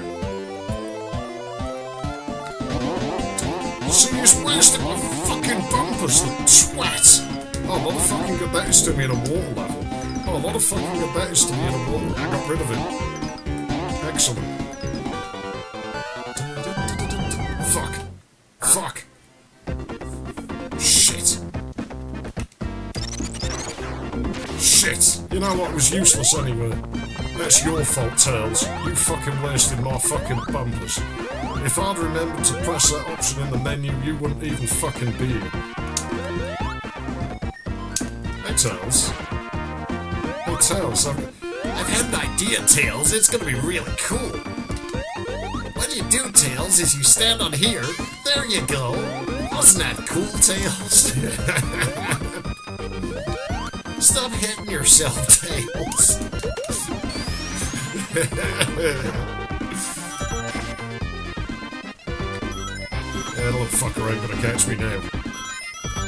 See, he's wasting my fucking bumpers, the twat! Oh, a lot of fucking good that is to me in a water level. Oh, a lot of fucking good that is to me in a water. I got rid of it. Excellent. Fuck. Fuck. Shit. Shit. You know what was useless anyway? That's your fault, Tails. You fucking wasted my fucking bumpers. If I'd remembered to press that option in the menu, you wouldn't even fucking be here. Hey, Tails. Hey, Tails, I've had an idea, Tails. It's gonna be really cool. What you do, Tails, is you stand on here. There you go. Wasn't that cool, Tails? Stop hitting yourself, Tails. That little fucker ain't gonna catch me now.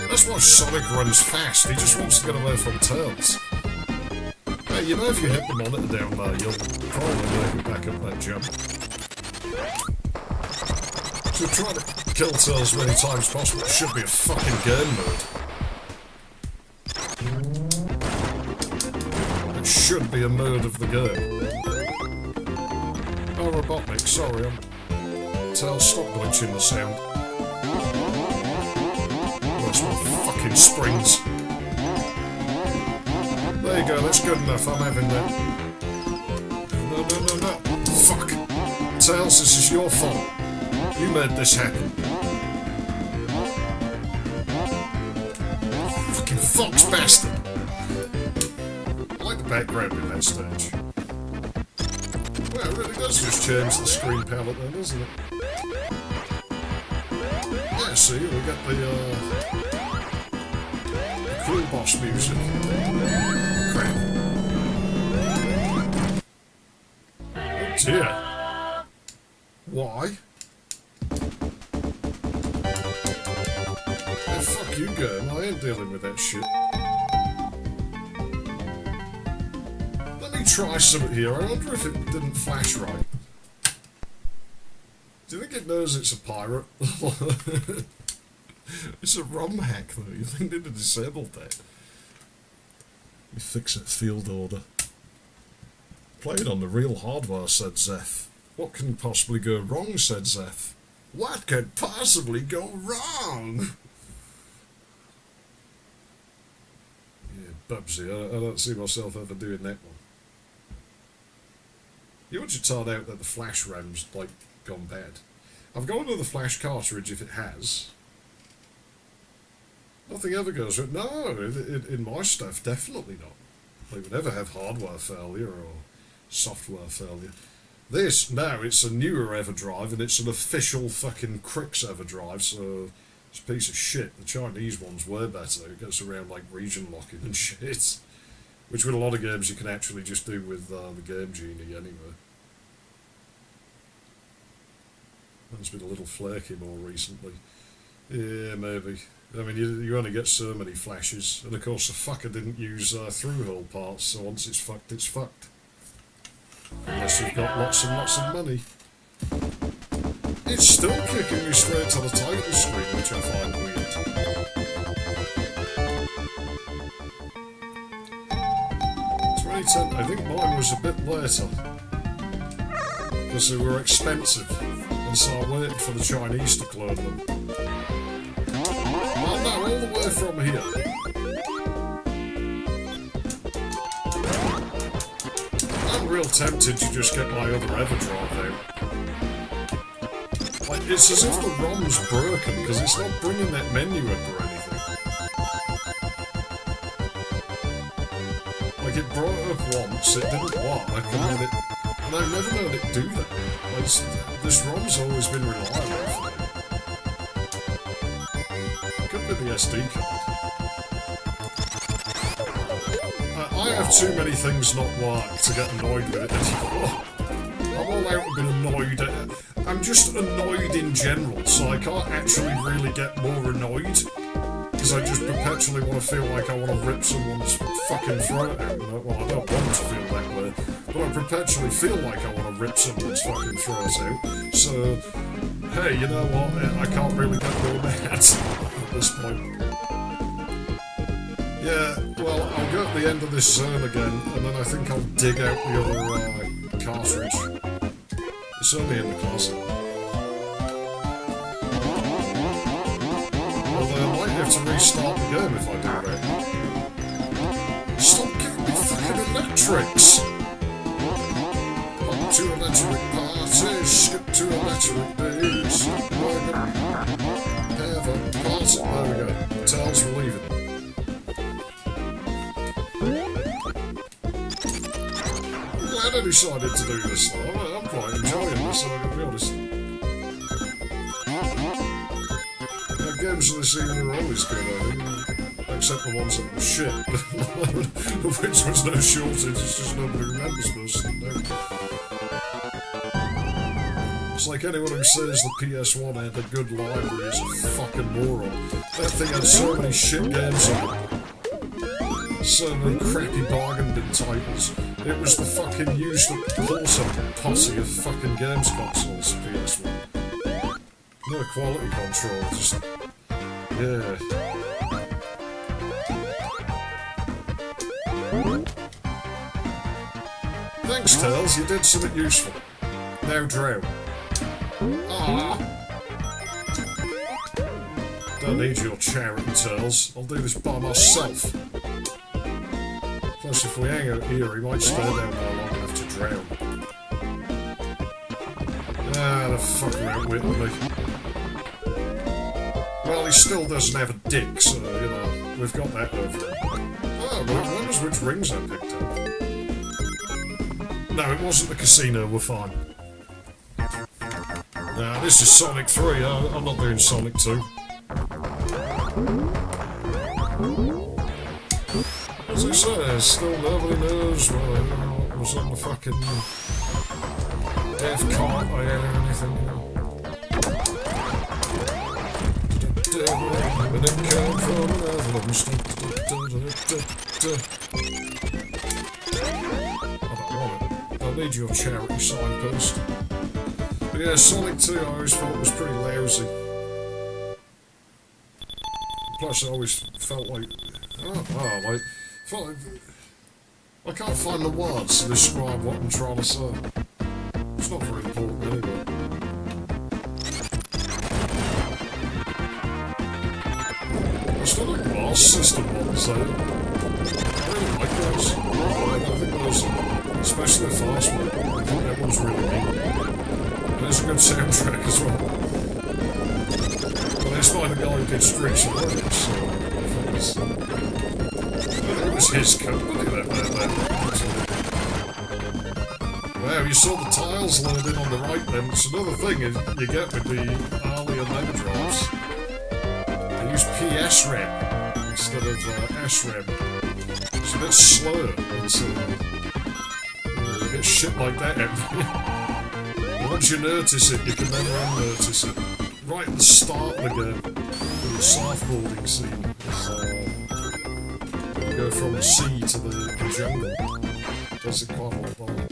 That's why Sonic runs fast, he just wants to get away from Tails. Hey, you know if you hit the monitor down there, you'll probably make it back up that jump. So try to kill Tails as many times as possible. It should be a fucking game mode. It should be a mode of the game. Oh, Robotnik, sorry, Tails, stop glitching the sound. That's my fucking springs. There you go, that's good enough, I'm having that. No. Fuck. Tails, this is your fault. You made this happen. Fucking fox bastard. I like the background in that stage. Well, it really does just change the screen palette then, doesn't it? Yeah, see, we got the cool boss music. Crap. Oh dear. Why? Hey, fuck you, girl. I ain't dealing with that shit. Let me try something here. I wonder if it didn't flash right. Do you think it knows it's a pirate? It's a ROM hack, though. You think they'd have disabled that? Let me fix that field order. Play it on the real hardware, said XeFF. What can possibly go wrong, said XeFF. What could possibly go wrong? Yeah, Bubsy, I don't see myself ever doing that one. You want to turn out that the flash RAM's, like, gone bad. I've got another flash cartridge if it has. Nothing ever goes wrong. No, in my stuff, definitely not. They would never have hardware failure or software failure. This, no, it's a newer EverDrive and it's an official fucking Crix EverDrive, so it's a piece of shit. The Chinese one's way better. It goes around like region locking and shit. Which with a lot of games you can actually just do with the Game Genie anyway. That's been a little flaky more recently. Yeah, maybe. I mean, you only get so many flashes, and of course the fucker didn't use through-hole parts, so once it's fucked, it's fucked. Unless you've got lots and lots of money. It's still kicking me straight to the title screen, which I find weird. 2010, I think mine was a bit later. Because they were expensive. And so I waited for the Chinese to clone them. Oh no, all the way from here. I'm real tempted to just get my other EverDrive out. Like, it's as if the ROM's broken, because it's not bringing that menu up or anything. Like, it brought it up once, it didn't work, and then it... And I've never known it do that. Like, this ROM's always been reliable for me. Could be the SD card. I have too many things not work to get annoyed with it anymore. I'm all out of being annoyed at it. I'm just annoyed in general, so I can't actually really get more annoyed. Because I just perpetually want to feel like I want to rip someone's fucking throat out. Well, I don't want to feel that way, but I perpetually feel like I want to rip someone's fucking throat out. So, hey, you know what? I can't really get more mad at this point. Yeah, well, I'll go at the end of this zone again, and then I think I'll dig out the other cartridge. It's only in the closet. Although I might have to restart the game if I do that. Stop giving me fucking electrics! On to electric parties, skip to electric days. Have a party. There we go. Tails are leaving. I'm glad I decided to do this though. I'm quite enjoying this, I'm gonna be honest. Games of this evening are always good, I think. Except the ones that were shit, of which was no shortage, it's just nobody remembers most of them. It's like anyone who says the PS1 had a good library is a fucking moron. That thing had so many shit games on it. So many crappy bargain bin titles. It was the fucking used up posse of fucking games consoles, PS1. No quality control, just... yeah. Thanks, Tails, you did something useful. Now drown. Ah. Don't need your charity, Tails. I'll do this by myself. Plus, if we hang out here, he might stay down there long enough to drown. Ah, the fucker outwitted me. Well, he still doesn't have a dick, so, you know, we've got that over him. Oh, well, who knows which rings I picked up? No, it wasn't the casino, we're fine. Nah, this is Sonic 3, I'm not doing Sonic 2. As I say, still nobody knows what was on the fucking death cart or anything. When it came from another state. I don't want it. I need your charity signpost. But yeah, Sonic 2 I always thought was pretty lousy. Plus I always felt like... I can't find the words to describe what I'm trying to say. It's not very important anyway. I still like the Boss system ones though. I really like those. I think those, especially the fast one, I think that one's really neat. And there's a good soundtrack as well. But it's by the guy who did Streets of Rage, so I think it was his company that. Wow, you saw the tiles loaded on the right then. It's another thing you get with the earlier Mega Drives. They use PS-RAM instead of SRAM. It's a bit slower. You get shit like that everywhere. Once you notice it, you can never unnotice it. Right at the start of the game, with the surfboarding scene, you go from the sea to the jungle. Does it quite a lot better.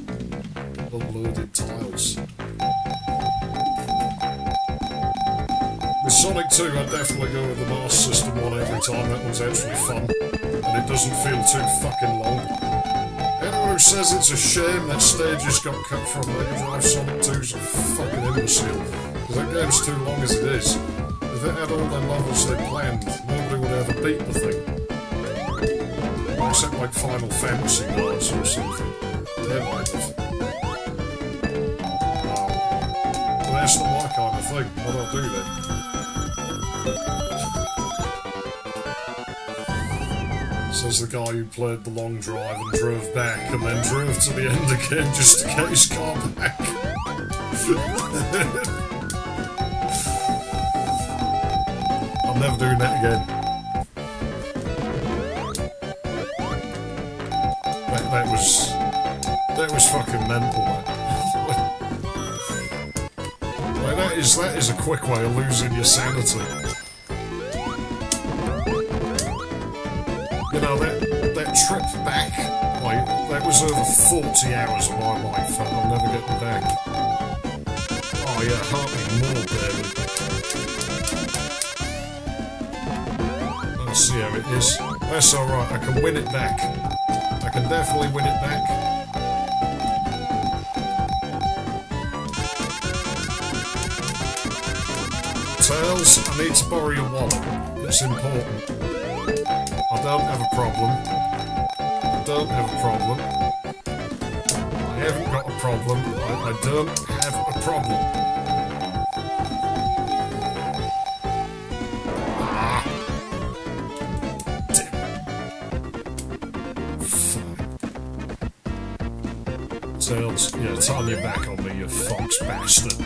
unloaded tiles. With Sonic 2, I'd definitely go with the Boss System one every time. That one's actually fun, and it doesn't feel too fucking long. Anyone who says it's a shame that stages got cut from Mega Drive Sonic 2 is a fucking imbecile, because that game's too long as it is. If it had all the levels they planned, nobody would ever beat the thing. Except like Final Fantasy guards or something. They might have. But that's not my kind of thing. I don't do that. Says the guy who played the long drive and drove back and then drove to the end again just to get his car back. I'm never doing that again. That was fucking mental, man. Like, that is a quick way of losing your sanity. You know, that trip back, like, that was over 40 hours of my life, and I'll never get back. Oh yeah, it hurt me more, baby. Let's see how it is. That's alright, I can win it back. I can definitely win it back. Tails, I need to borrow your wallet. It's important. I don't have a problem. I don't have a problem. I haven't got a problem. I don't have a problem. Ah. Damn. Fine. Tails, yeah, turn your back on me, you fox bastard.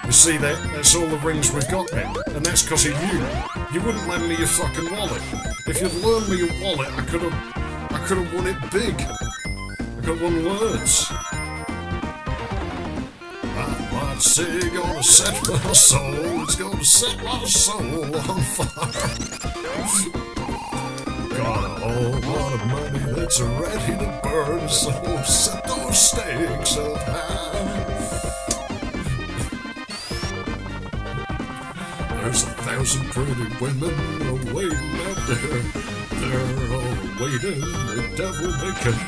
You see, that's all the rings we've got then, and that's because of you. You wouldn't lend me your fucking wallet. If you'd loaned me your wallet, I could have won it big. I could have won words. That Sega gonna set my soul. It's gonna set my soul on fire. Got a whole lot of money that's ready to burn, so set those stakes up high. There's 1,000 pretty women waiting out there. They're all waiting, the devil making.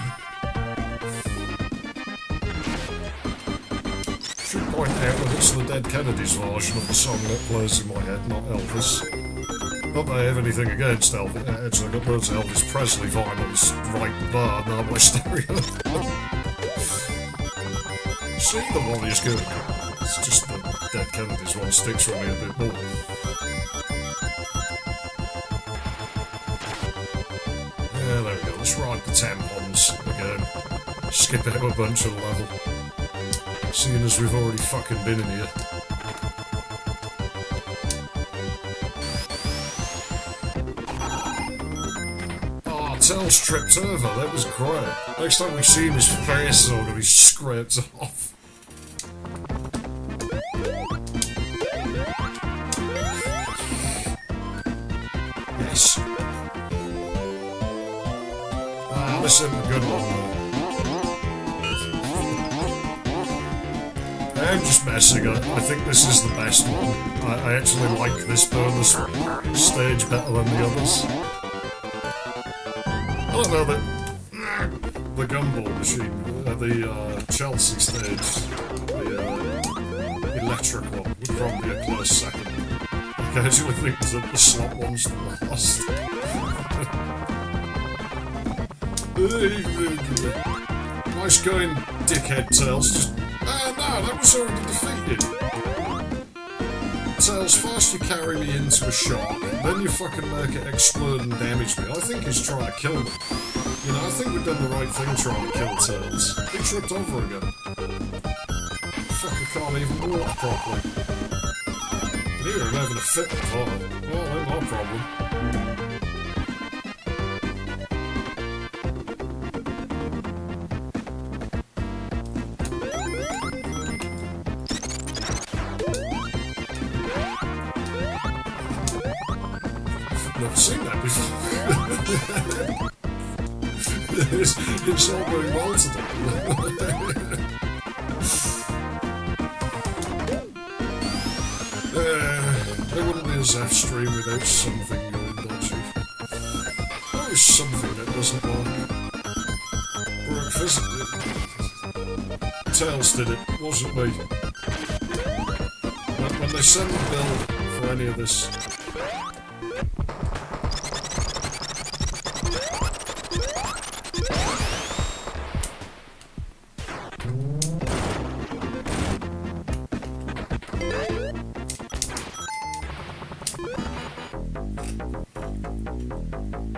Should point out that it's the Dead Kennedys version of the song that plays in my head, not Elvis. Not that I have anything against Elvis. Actually, I've got loads of Elvis Presley vinyls right there, now my stereo. See, the one is good. It's just the Dead Kennedys one sticks with me a bit more. Yeah, there we go. Let's ride the tampons again. Skip out a bunch of the level. Seeing as we've already fucking been in here. Oh, Tails tripped over. That was great. Next time we see him, his face is all gonna be scraped off. This isn't a good one, though. I'm just messing up. I think this is the best one. I actually like this bonus stage better than the others. I don't know that the gumball machine, the Chelsea stage, the electric one, would probably be a close second. I actually think that the slot one's the last. Nice going, dickhead Tails. Just, no, that was already defeated. Tails, first you carry me into a shark, then you fucking make it explode and damage me. I think he's trying to kill me. You know, I think we've done the right thing trying to kill Tails. He tripped over again. Fuck, I can't even walk properly. Here, I'm having a fit before. Well, that's my problem. Never seen that before. It's all going well today. XeFF stream without something going dodgy. Always something that doesn't work. Broke physically. Tails did it, wasn't me. When they send the bill for any of this.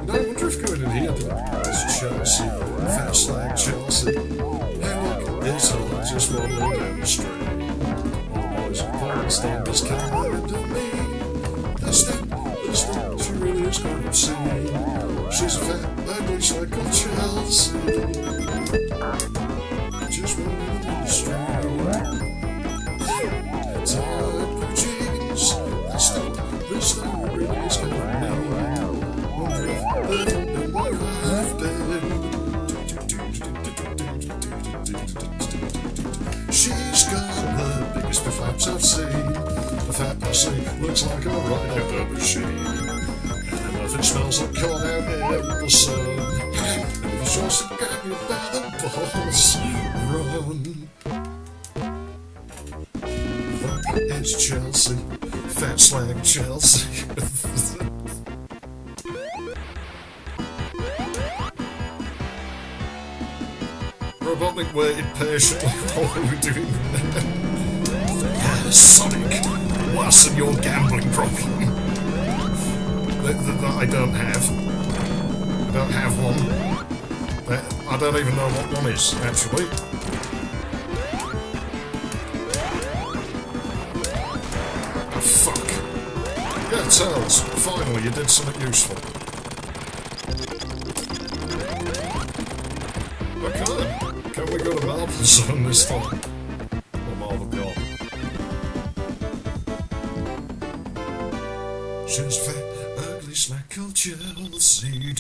I wonder if going in here there's Chelsea, fat slag Chelsea. Hey look, it's all just waddling down the street. All the boys and porn stars can't learn to me. That's that, she really is quite obscene. She's a fat, ugly slag called Chelsea. Just waddling down the street. Tired blue jeans, that's that, this stuff really is quite obscene. She's got the biggest flaps I've seen. The fat pussy looks like a ride-out machine. And if it smells like corn out in the sun, and if it's just to grab you by the balls, run. It's Chelsea, fat slag Chelsea. Robotnik waited patiently while we were doing that. Sonic, worse than your gambling problem. that I don't have. I don't have one. I don't even know what one is, actually. Oh, fuck. Yeah, Tails, finally you did something useful. Okay. Can we go to Marble Zone this time? Or Marble Garden? She's fat, ugly, slack, called Chelsea.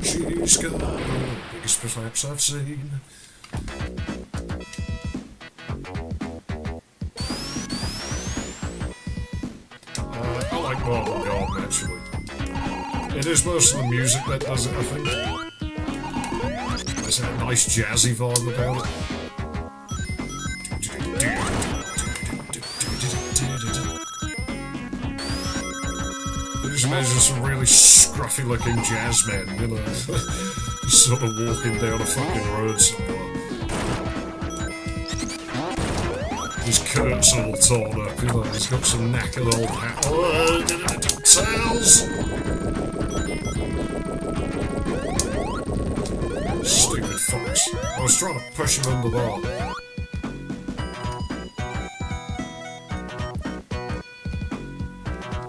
She's got the biggest flaps I've seen. I like Marble Garden, actually. It is most of the music that does it, I think. There's that nice jazzy vibe about it. You just imagine some really scruffy looking jazz men, you know, sort of walking down a fucking road somewhere. His curtains all torn up, you know, he's got some knackered old hat. Oh, Tails! Stupid fox. I was trying to push him under bar.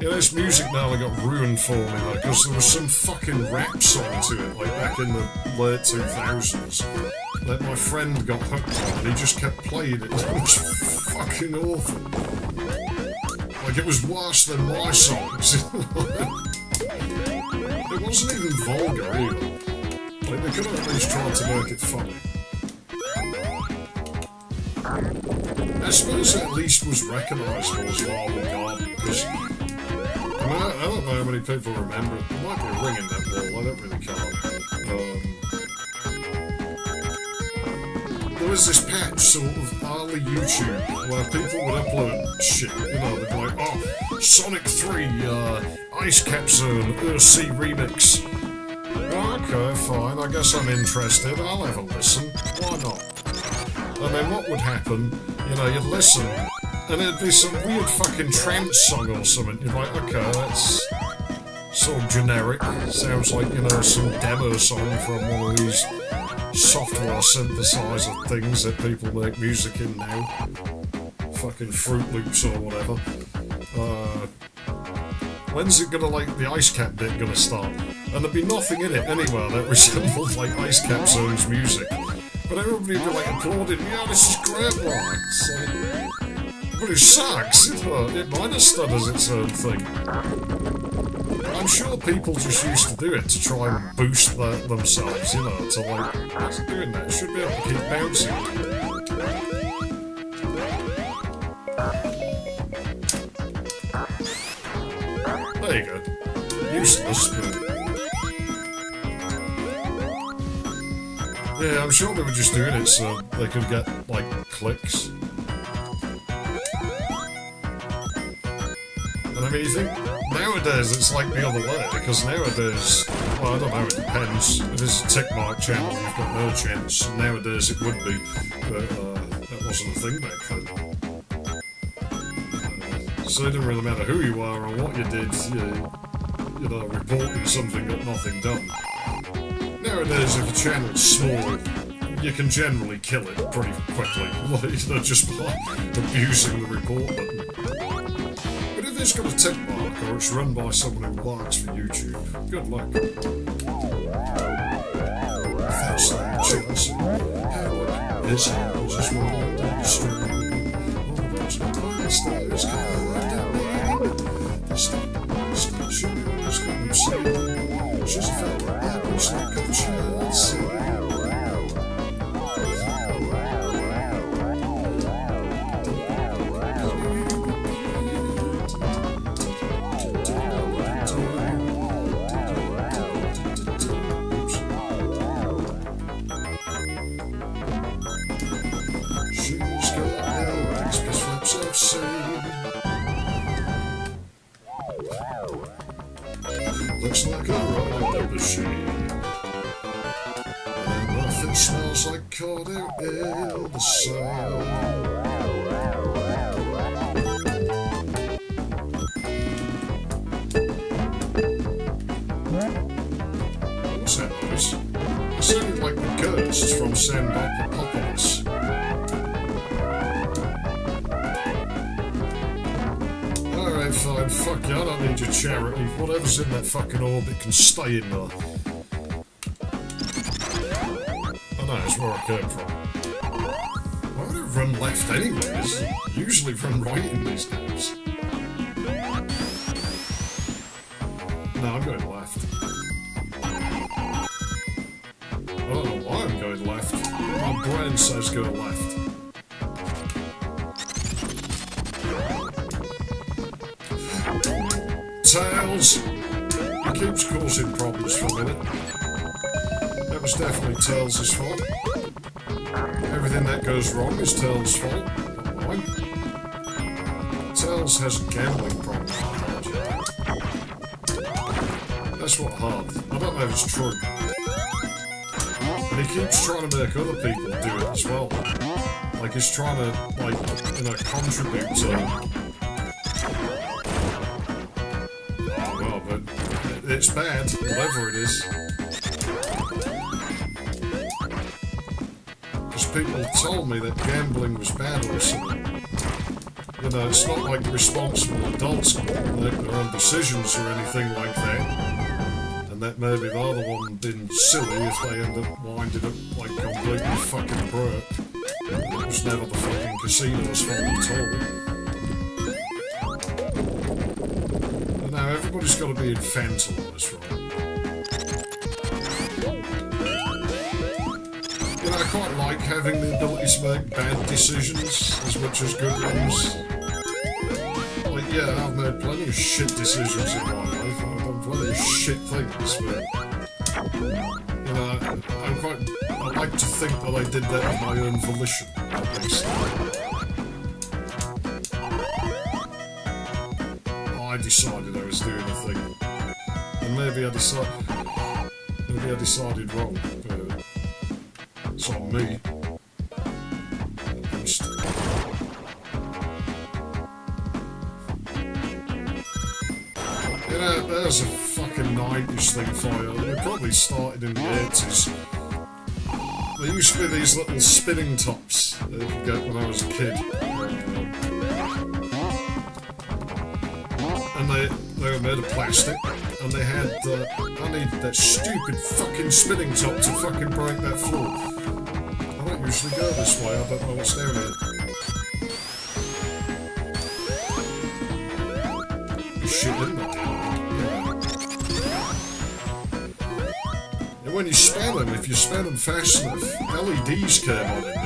Yeah, this music now got ruined for me though, because there was some fucking rap song to it, like back in the late 2000s, that my friend got hooked on and he just kept playing it. It was fucking awful. Like, it was worse than my songs. It wasn't even vulgar either. Like, they could have at least tried to make it funny. I suppose it at least was recognisable as Marble Garden, because I don't know how many people remember it. There might be a ring in that wall, I don't really care. There was this patch, sort of early YouTube, where people would upload shit, you know, they'd be like, oh, Sonic 3, Ice Cap Zone, C Remix. Okay, fine, I guess I'm interested, I'll have a listen, why not? And then what would happen, you know, you'd listen, and it'd be some weird fucking trance song or something, you're like, okay, that's sort of generic, sounds like, you know, some demo song from one of these software synthesizer things that people make music in now. Fucking Fruit Loops or whatever. When's it gonna, like, the Ice Cap bit gonna start? And there'd be nothing in it anywhere that resembled, like, Ice Cap Zone's music. But everybody would be, like, applauding, yeah, this is great, like, it's like... But it sucks, you know, it might have stood as its own thing. I'm sure people just used to do it to try and boost themselves, you know, to like, what's it doing that? It should be able to keep bouncing. There you go. Useless, but... Yeah, I'm sure they were just doing it so they could get, like, clicks. And I mean, you think, nowadays it's like the other way, because nowadays, well, I don't know, it depends. If it's a tick mark channel, you've got no chance. Nowadays it would be, but that wasn't a thing back then. So it didn't really matter who you are or what you did, you know, reporting something got nothing done. Nowadays, if a channel's small, you can generally kill it pretty quickly, you know, just by abusing the report button. But if it's got a tick mark, or it's run by someone who works for YouTube, good luck. That's like Chelsea. His house is one of the street. All those stairs coming right down the end. The station is going to see. She's a fella, looks like a Chelsea. She's got legs, best flaps I've seen. Looks like a rolling machine. And nothing smells like caught out in the sun. What's that noise? It sounded like the ghosts from Apocalypse. Alright, fine, fuck you, I don't need your charity. Whatever's in that fucking orbit can stay in there. I know, it's where I came from. Why would it run left anyways? Usually run right in these games. No, I'm going left. I don't know why I'm going left. My brain says go left. Tails! He keeps causing problems for a minute. That was definitely Tails' fault. Everything that goes wrong is Tails' fault, not mine. Tails has a gambling problem. That's what hard. I don't know if it's true. And he keeps trying to make other people do it as well. Like he's trying to, like, you know, contribute to... Oh well, but it's bad, whatever it is. Because people told me that gambling was bad or something. You know, it's not like responsible adults can make their own decisions or anything like that. And that maybe the other one being silly if they end up winding up like completely fucking broke. It was never the fucking casino's fault at all. You know, everybody's got to be infantile on this, right? You know, I quite like having the ability to make bad decisions as much as good ones. Like, yeah, I've made plenty of shit decisions in my life. I've done plenty of shit things, but... You know, I like to think that I did that of my own volition, at least. I decided I was doing a thing. And maybe I decided wrong, but it's on me. At least. You know, there's a fucking 90s thing for you. It probably started in the 80s. There used to be these little spinning tops that you could get when I was a kid. And they were made of plastic, and they had, I needed that stupid fucking spinning top to fucking break that floor. I don't usually go this way, I don't know what's down here. Shit, isn't it? And when you spin them, if you spin them fast enough, LEDs came on in them,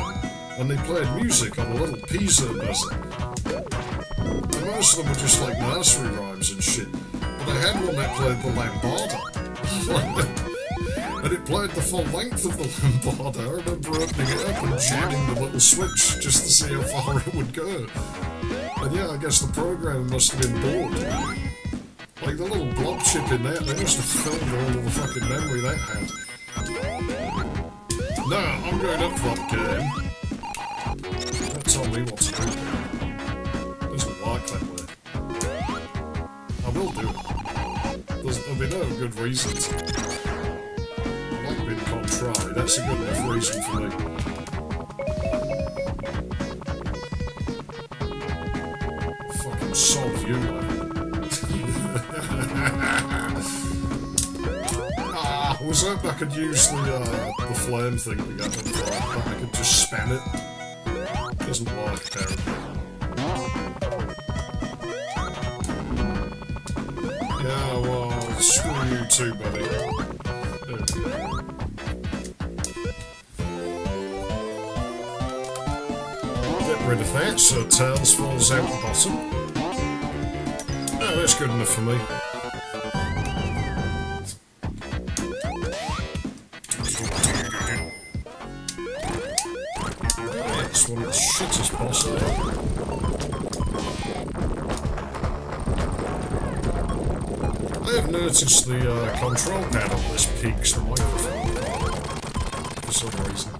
and they played music on a little piezo buzzer. And most of them were just like nursery rhymes and shit, but they had one that played the lambada. And it played the full length of the lambada. I remember opening it up and jamming the little switch just to see how far it would go. And yeah, I guess the programmer must have been bored. Like the little blob chip in there, they must have filled all of the fucking memory that had. No, I'm going up that game. Don't tell me what to do. It doesn't work that way. I will do it. There'll be no good reason to. I like being contrary, that's a good enough reason for me. Fucking solve you, man. I was hoping I could use the flame thing to get them for, but I could just spam it. Doesn't work, apparently. Yeah, well, screw you too, buddy. There we go. Get rid of that, so Tails falls out the bottom. Oh, that's good enough for me. That's one of the shittest boss ever. I have noticed the control pad on this peaks the microphone for some reason.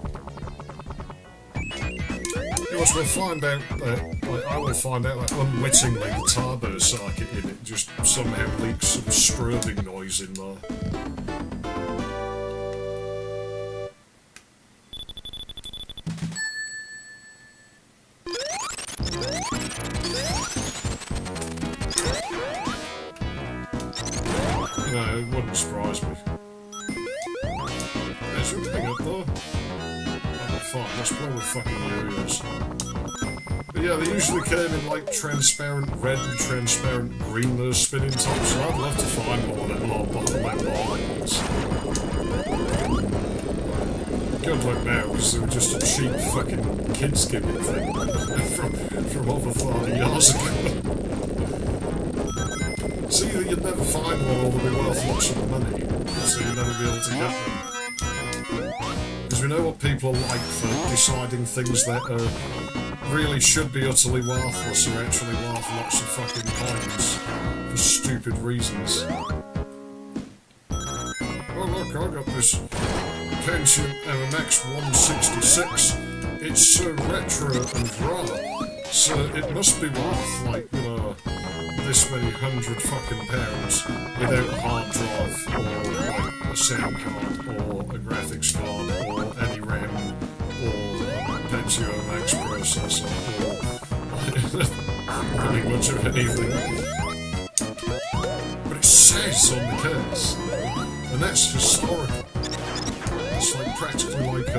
Of course, we'll find out that, like, I will find out that unwittingly the turbo circuit in it just somehow leaks some strobing noise in there. No, it wouldn't surprise me. There's everything up there. Fine, let's play with fucking Yo-Yos. But yeah, they usually came in like transparent red and transparent green, those spinning tops, so I'd love to find one at Lord Bottom like ones. Good luck now, because they were just a cheap fucking kids gimmick thing from over 30 years ago. It's either you'd never find one or they'd be worth lots of money, so you'd never be able to get them. Because we know what people are like for deciding things that really should be utterly worthless are actually worth lots of fucking coins for stupid reasons. Oh look, I got this Pentium MMX 166. It's so retro and raw, so it must be worth, like, you know, this many £100 fucking pounds without a hard drive or like a sound card or a graphics card or any RAM or a Pentium Max processor or pretty much of anything. But it says on the case, and that's historical. It's like practically like a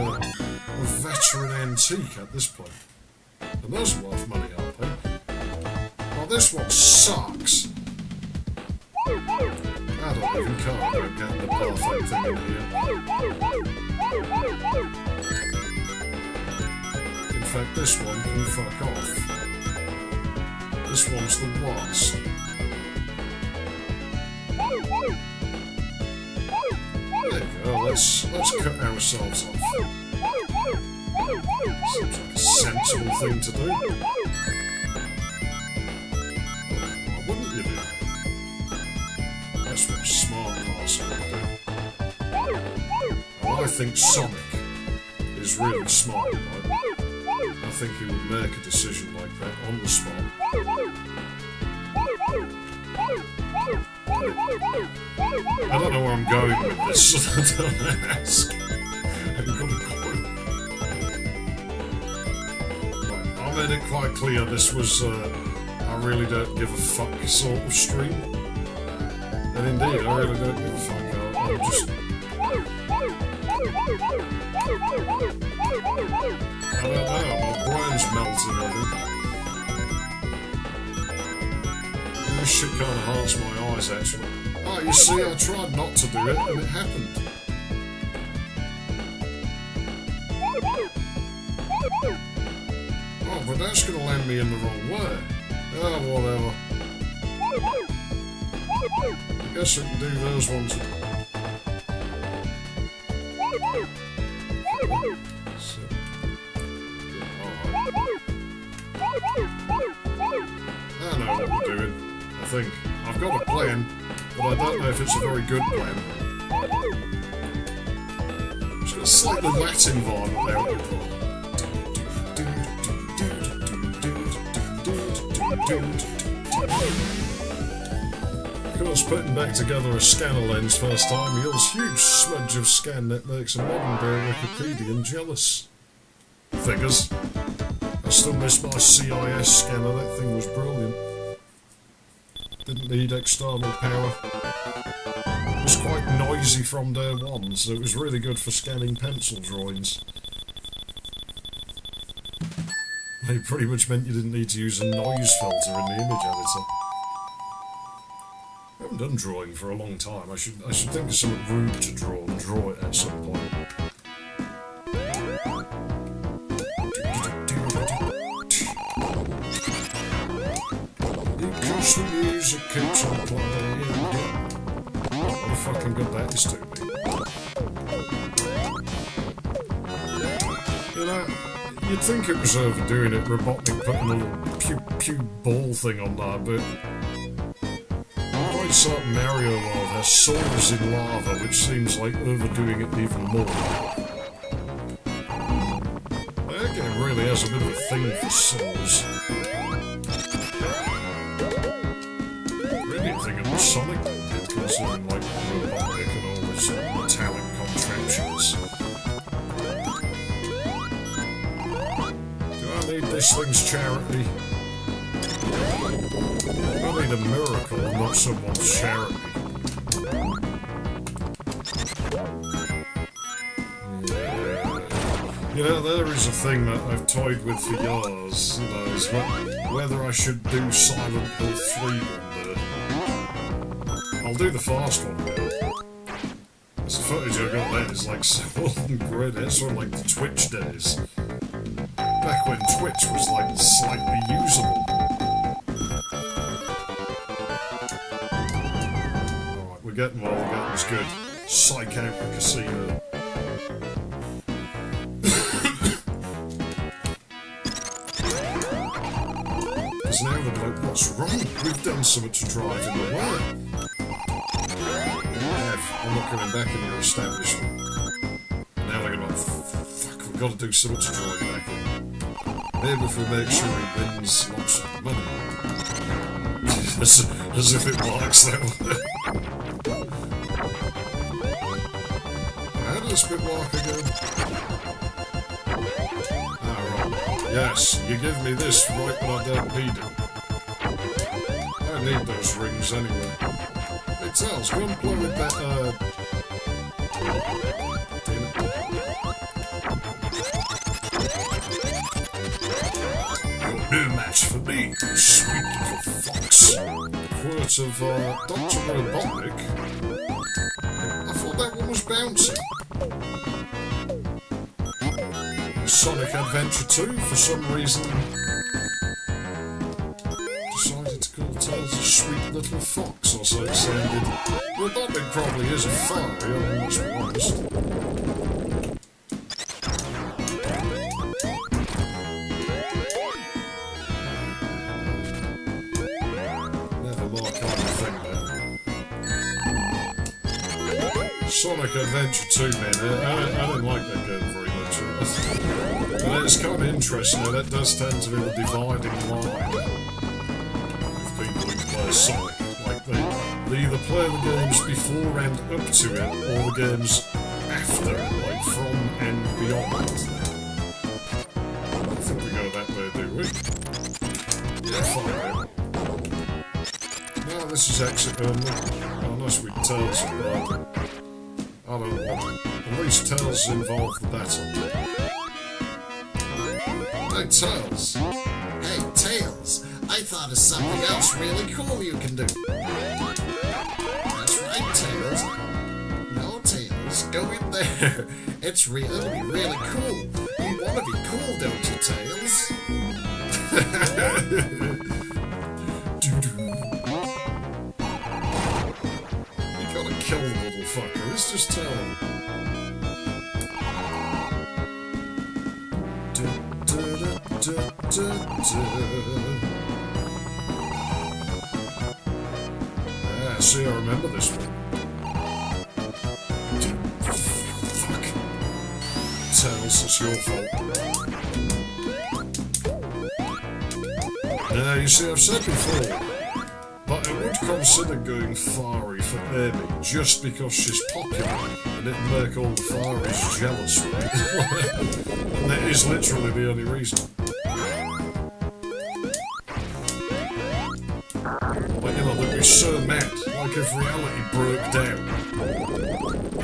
veteran antique at this point. And those are worth money, aren't they? Well, this one sucks. I don't even care about getting the perfect thing in here. In fact, this one can fuck off. This one's the worst. There you go, let's cut ourselves off. Seems like a sensible thing to do. Why wouldn't you do? That's what a smart person would do. And I think Sonic is really smart, right? I think he would make a decision like that on the spot. I don't know where I'm going with this, so don't ask. I haven't got a clue. Right, I made it quite clear this was I really don't give a fuck sort of stream. And indeed, I really don't give a fuck. I'm just... I don't know, my brain's melting, I think. This shit kind of hurts my eyes, actually. Oh, you see, I tried not to do it, and it happened. Oh, but that's going to land me in the wrong way. Oh, whatever. I guess I can do those ones. So, I know what I'm doing, I think. I've got a plan, but I don't know if it's a very good plan. It's got a slightly Latin vibe about it. Of course, putting back together a scanner lens first time yields huge smudge of scan that makes a modern-day Wikipedian jealous. Figures. I still miss my CIS scanner, that thing was brilliant. Didn't need external power. It was quite noisy from day one, so it was really good for scanning pencil drawings. It pretty much meant you didn't need to use a noise filter in the image editor. I haven't done drawing for a long time. I should think of something rude to draw and draw it at some point. Because the music keeps on playing. What a fucking good that is to me. You know, you'd think it was overdoing it, Robotnik putting a little pew ball thing on there, but quite like Mario World has souls in lava, which seems like overdoing it even more. That game really has a bit of a thing for souls. Really think of Sonic did, considering like Robotnik and all these metallic contraptions. Need this thing's charity. I need a miracle, not someone's charity. Yeah. You know, there is a thing that I've toyed with for years, you know, is whether I should do Silent Hill 3 one day. I'll do the fast one now. This footage I got then is like so grid, it's sort of like the Twitch days. Back when Twitch was like slightly usable. Alright, we're getting well, we're getting as good. Psych out the casino. Because now they're like, what's wrong? We've done something to drive in the way. I'm not coming back in your establishment. And now they're going to fuck, we've got to do something to draw you back in. Maybe if we make sure he wins lots of money. as if it works that way. How does this bit work again? Ah, right. Yes, you give me this right when I don't need it. I need those rings anyway. Hey, Tails, go and play with that, no match for me, you sweet little fox. Quote of Dr. Robotnik. I thought that one was bouncy. Sonic Adventure 2, for some reason, decided to call Tails a sweet little fox, or so it sounded. Robotnik probably is a furry, let's be honest. Sonic Adventure 2, man, I don't like that game very much. But it's kind of interesting, that does tend to be the dividing line of people who play Sonic. Like, they either play the games before and up to it, or the games after it, like from and beyond. I don't think we go that way, do we? Yeah, fine. No, this is exit only, unless we Tails it. I don't know. At least Tails involved the battle. Hey, Tails! Hey, Tails! I thought of something else really cool you can do. That's right, Tails. No, Tails, go in there. It'll be really cool. You want to be cool, don't you, Tails? gotta kill the little fucker. Let's just tell him. Yeah, see, I remember this one. Fuck. Tails, it's your fault. Yeah, you see, I've said before, but I would consider going furry for Amy just because she's popular and it'd make all the furries jealous, right? And that is literally the only reason. Like, you know, they'd be so mad, like if reality broke down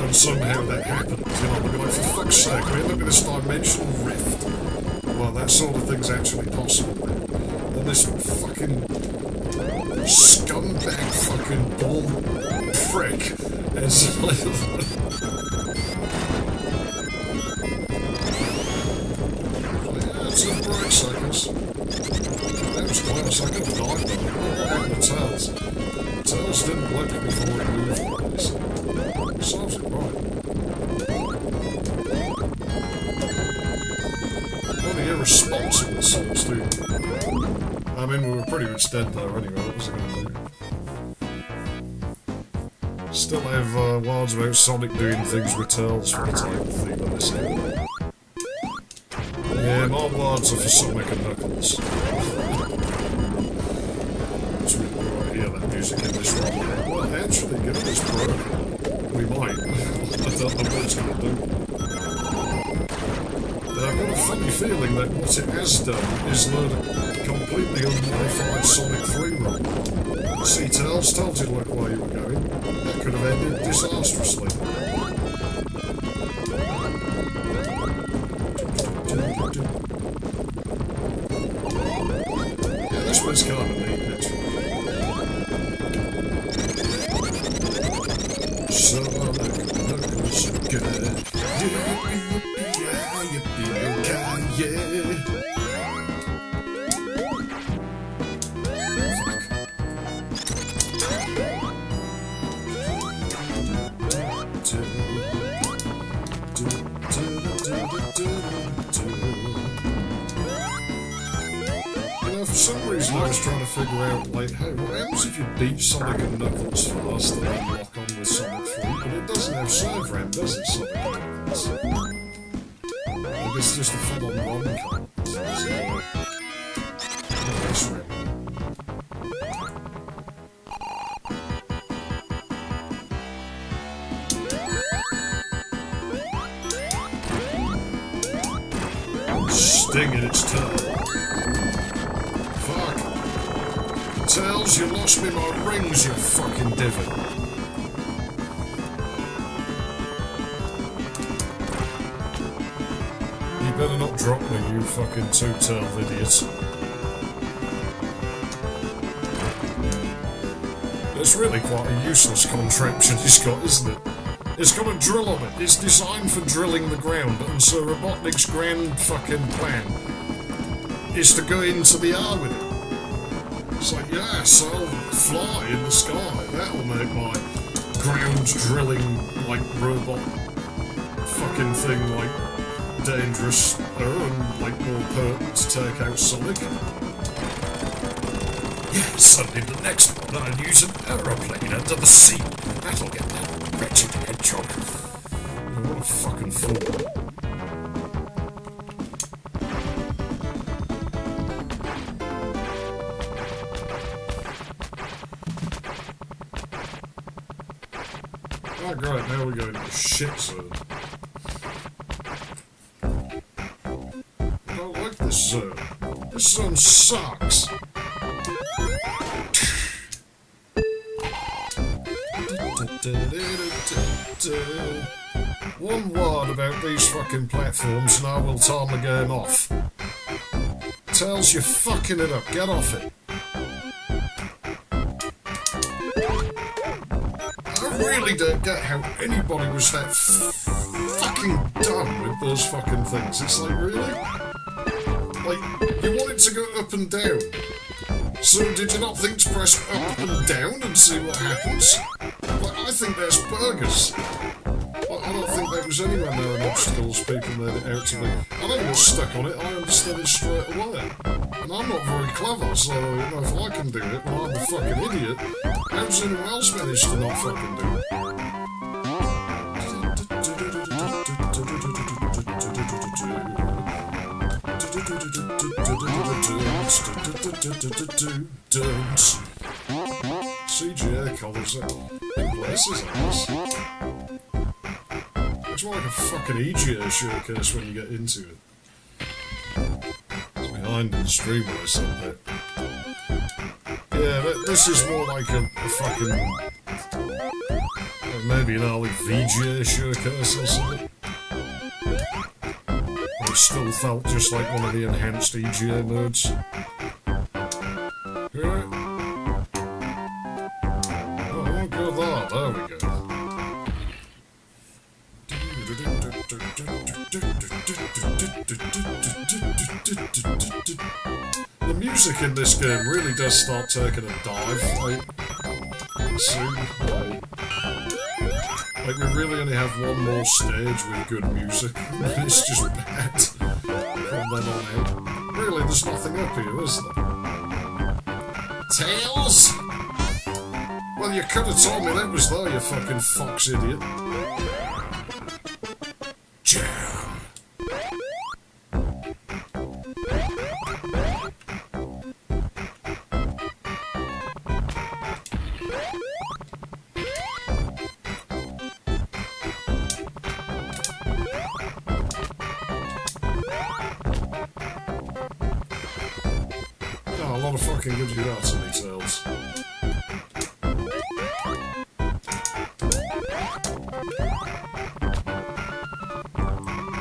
and somehow that happened, you know, they'd be like, for fuck's sake, we look at this dimensional rift. Well, that sort of thing's actually possible. And this fucking scumbag fucking ball prick is like... Yeah, it's a bright seconds. That was close, I could have died though. What happened to Tails? Tails didn't look before it moved like this. Solves it right. What the irresponsible sorts do. I mean, we were pretty much dead though anyway, what was I going to do? Still have words about Sonic doing things with Tails for the title theme of this game. Yeah, my words are for Sonic and Knuckles. It's really good to hear that music in this one. Well, actually, given this broken, we might. I don't know what it's going to do. But I've got a funny feeling that what it has done is load a completely unmodified Sonic 3 run. See, Tails told you to look where you were going. That could have ended disastrously. Yeah, this one's kind of neat, actually. So Knuckles are good. Yeah. You know, for some reason I was trying to figure out, like, hey, what happens if you beat Sonic and Knuckles first and then lock on with Sonic 3? But it doesn't have save RAM, does it, Sonic and Knuckles? Like, it's just a full-on rom-com. So, that's right. Sting in its tail. Fuck. Tails, you lost me my rings, you fucking divot. You better not drop me, you fucking two-tailed idiots. It's really quite a useless contraption he's got, isn't it? It's got a drill on it. It's designed for drilling the ground, and so Robotnik's grand fucking plan is to go into the air with it. It's like, yes, I'll fly in the sky. That'll make my ground drilling, like, robot fucking thing, like, dangerous and, like, more potent to take out Sonic. Yes, and in the next one I'll use an aeroplane under the sea. That'll get that wretched hedgehog. Oh, what a fucking fool. Oh great, now we're going to the shit zone. I don't like this zone. This zone sucks. One word about these fucking platforms and I will turn the game off. Tails, you're fucking it up. Get off it. I really don't get how anybody was that fucking dumb with those fucking things. It's like, really? Like, you want it to go up and down. So did you not think to press up and down and see what happens? Like, I think think there's burgers. I don't think there was anywhere near an obstacles people made it out to be. I never got stuck on it, I understood it straight away. And I'm not very clever, so you know, if I can do it, well, I'm the fucking idiot. How does anyone else manage to not fucking do it? CGA colours, places like this. It's more like a fucking EGA showcase when you get into it. It's behind in the stream when I said that. Yeah, this is more like a fucking... maybe an early VGA showcase or something. It still felt just like one of the enhanced EGA modes. Yeah. Oh, I won't go there. There we go. The music in this game really does start taking a dive, like, soon. Like, we really only have one more stage with good music, and it's just bad from then on out. Really, there's nothing up here, is there? Tails? Well, you could have told me that was there, you fucking fox idiot. Jam. Oh, a lot of fucking good Hydrocity tales.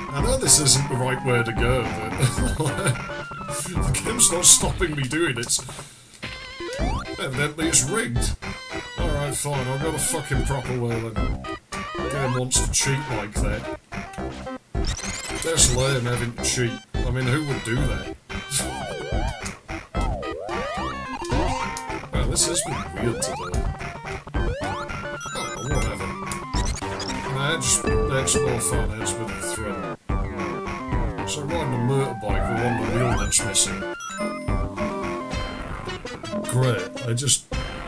I know this isn't the right way to go, but the game's not stopping me doing it. Evidently it's rigged. Alright, fine, I'll go the fucking proper way then. The game wants to cheat like that. That's lame having to cheat. I mean, who would do that? Well, this has been weird today. Oh, whatever. That's more fun, that's with the thrill. So riding a motorbike with one wheel that's missing. Great, I just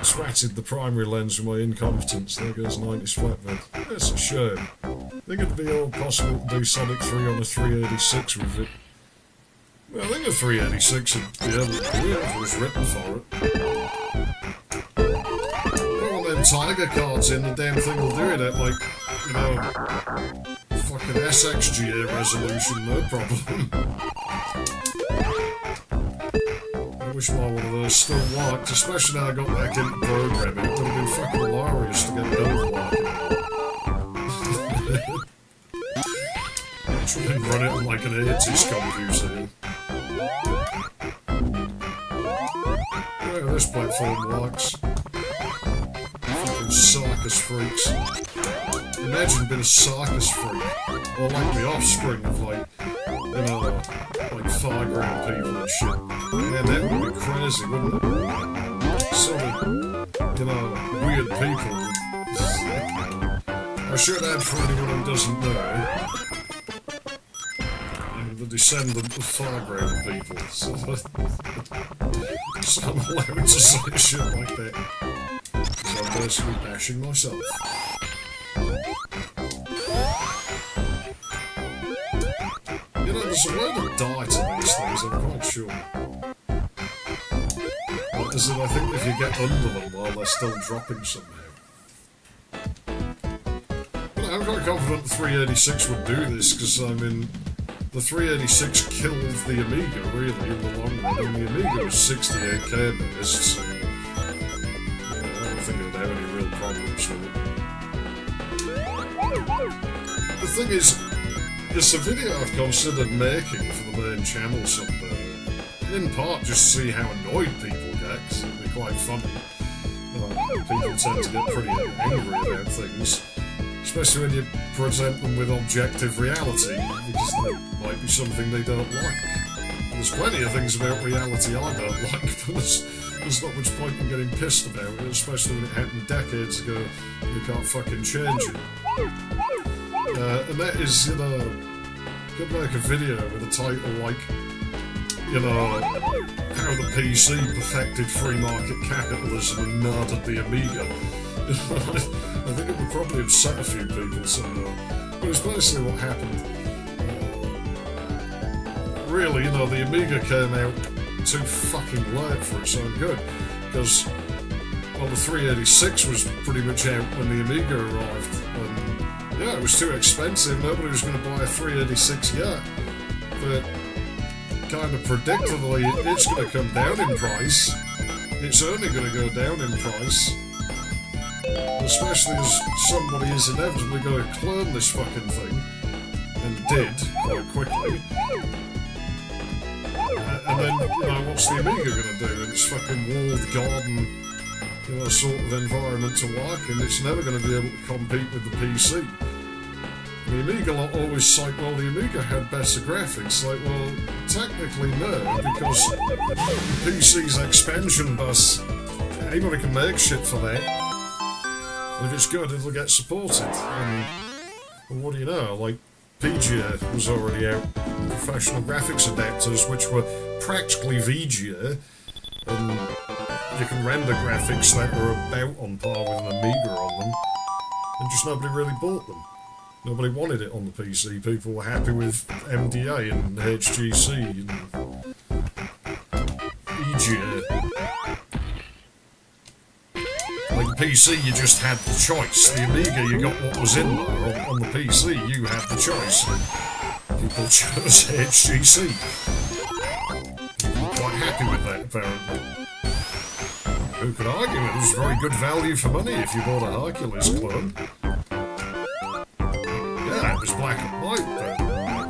scratched the primary lens with my incompetence. There goes 90s flatbed. That's a shame. I think it'd be all possible to do Sonic 3 on a 386 with it. Well, I think a 386 would be able to do it if it was written for it. Put one of them Tiger cards in, the damn thing will do it at, like, you know, fucking SXGA resolution, no problem. I wish my one of those still worked, especially now I got back into programming. It would have been fucking hilarious to get build working. Try and run it on like an 80s computer. Yeah, this platform works. Fucking circus freaks. Imagine being a circus freak, or like the offspring of like, you know, like Fireground people and shit. Man, that would be crazy, wouldn't it? Sort of, you know, weird people. I should add for anyone who doesn't know, I'm the descendant of Fireground people, so I'm allowed to say shit like that. So I'm basically bashing myself. You know, there's a way to die to these things, I'm quite sure. Like, as in, I think if you get under them while they're still dropping somehow. But I'm quite confident the 386 would do this, because, I mean, the 386 killed the Amiga, really, in the long run. And the Amiga was 68k based, so yeah, I don't think it would have any real problems with it. The thing is, it's a video I've considered making for the main channel someday. In part, just to see how annoyed people get, because it'd be quite funny. People tend to get pretty angry about things. Especially when you present them with objective reality, because that might be something they don't like. There's plenty of things about reality I don't like, but there's there's not much point in getting pissed about it, especially when it happened decades ago. You can't fucking change it. And that is, you know, could make a video with a title like, you know, how the PC perfected free market capitalism and murdered the Amiga. I think it would probably upset a few people somehow. But it's basically what happened. Really, you know, the Amiga came out too fucking late for its own good. Because, well, the 386 was pretty much out when the Amiga arrived. And, yeah, it was too expensive. Nobody was going to buy a 386 yet. But kind of predictably, it's going to come down in price. It's only going to go down in price. Especially as somebody is inevitably going to clone this fucking thing. And did, quite quickly. And then, you know, what's the Amiga going to do in its fucking walled garden, you know, sort of environment to work in? It's never going to be able to compete with the PC. The Amiga lot always cite, well, the Amiga had better graphics. Like, well, technically no, because the PC's expansion bus, anybody can make shit for that. And if it's good, it'll get supported. And well, what do you know? Like, PGA was already out. Professional graphics adapters, which were practically VGA, and you can render graphics that are about on par with an Amiga on them, and just nobody really bought them. Nobody wanted it on the PC. People were happy with MDA and HGC and EGA. Like the PC, you just had the choice. The Amiga, you got what was in there. On the PC, you had the choice. People chose HGC. People were quite happy with that, apparently. Who could argue? It was very good value for money if you bought a Hercules clone. Yeah, it was black and white,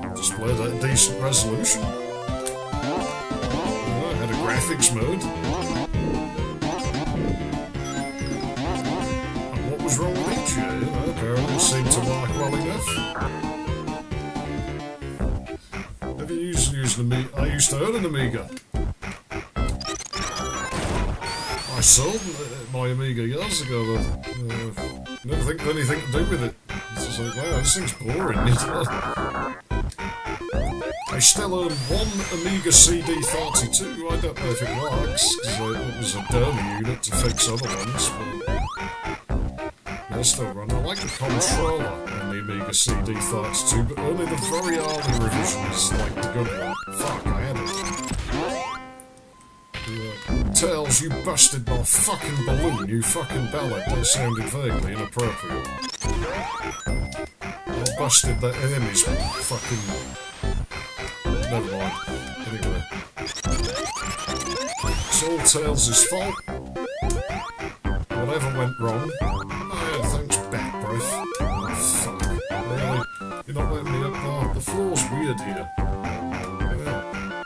but displayed at a decent resolution. It had a graphics mode. And what was wrong with EGA? You know, apparently it seemed to work well enough. Have you used an Amiga? I used to own an Amiga. I sold my Amiga years ago, but never think of anything to do with it. It's just like, wow, this thing's boring. I still own one Amiga CD32. I don't know if it works, because it was a Dunno unit to fix other ones, but they still run. I like the controller on the Amiga CD32, but only the very early revision is like the good one. Fuck, I had it. Tails, you busted my fucking balloon, you fucking ballad. That sounded vaguely inappropriate. I busted that enemy's fucking... Never mind. Anyway. It's all Tails' fault. Whatever went wrong. Oh, thanks, back breath. Oh, fuck. Really? You're not letting me up there? The floor's weird here.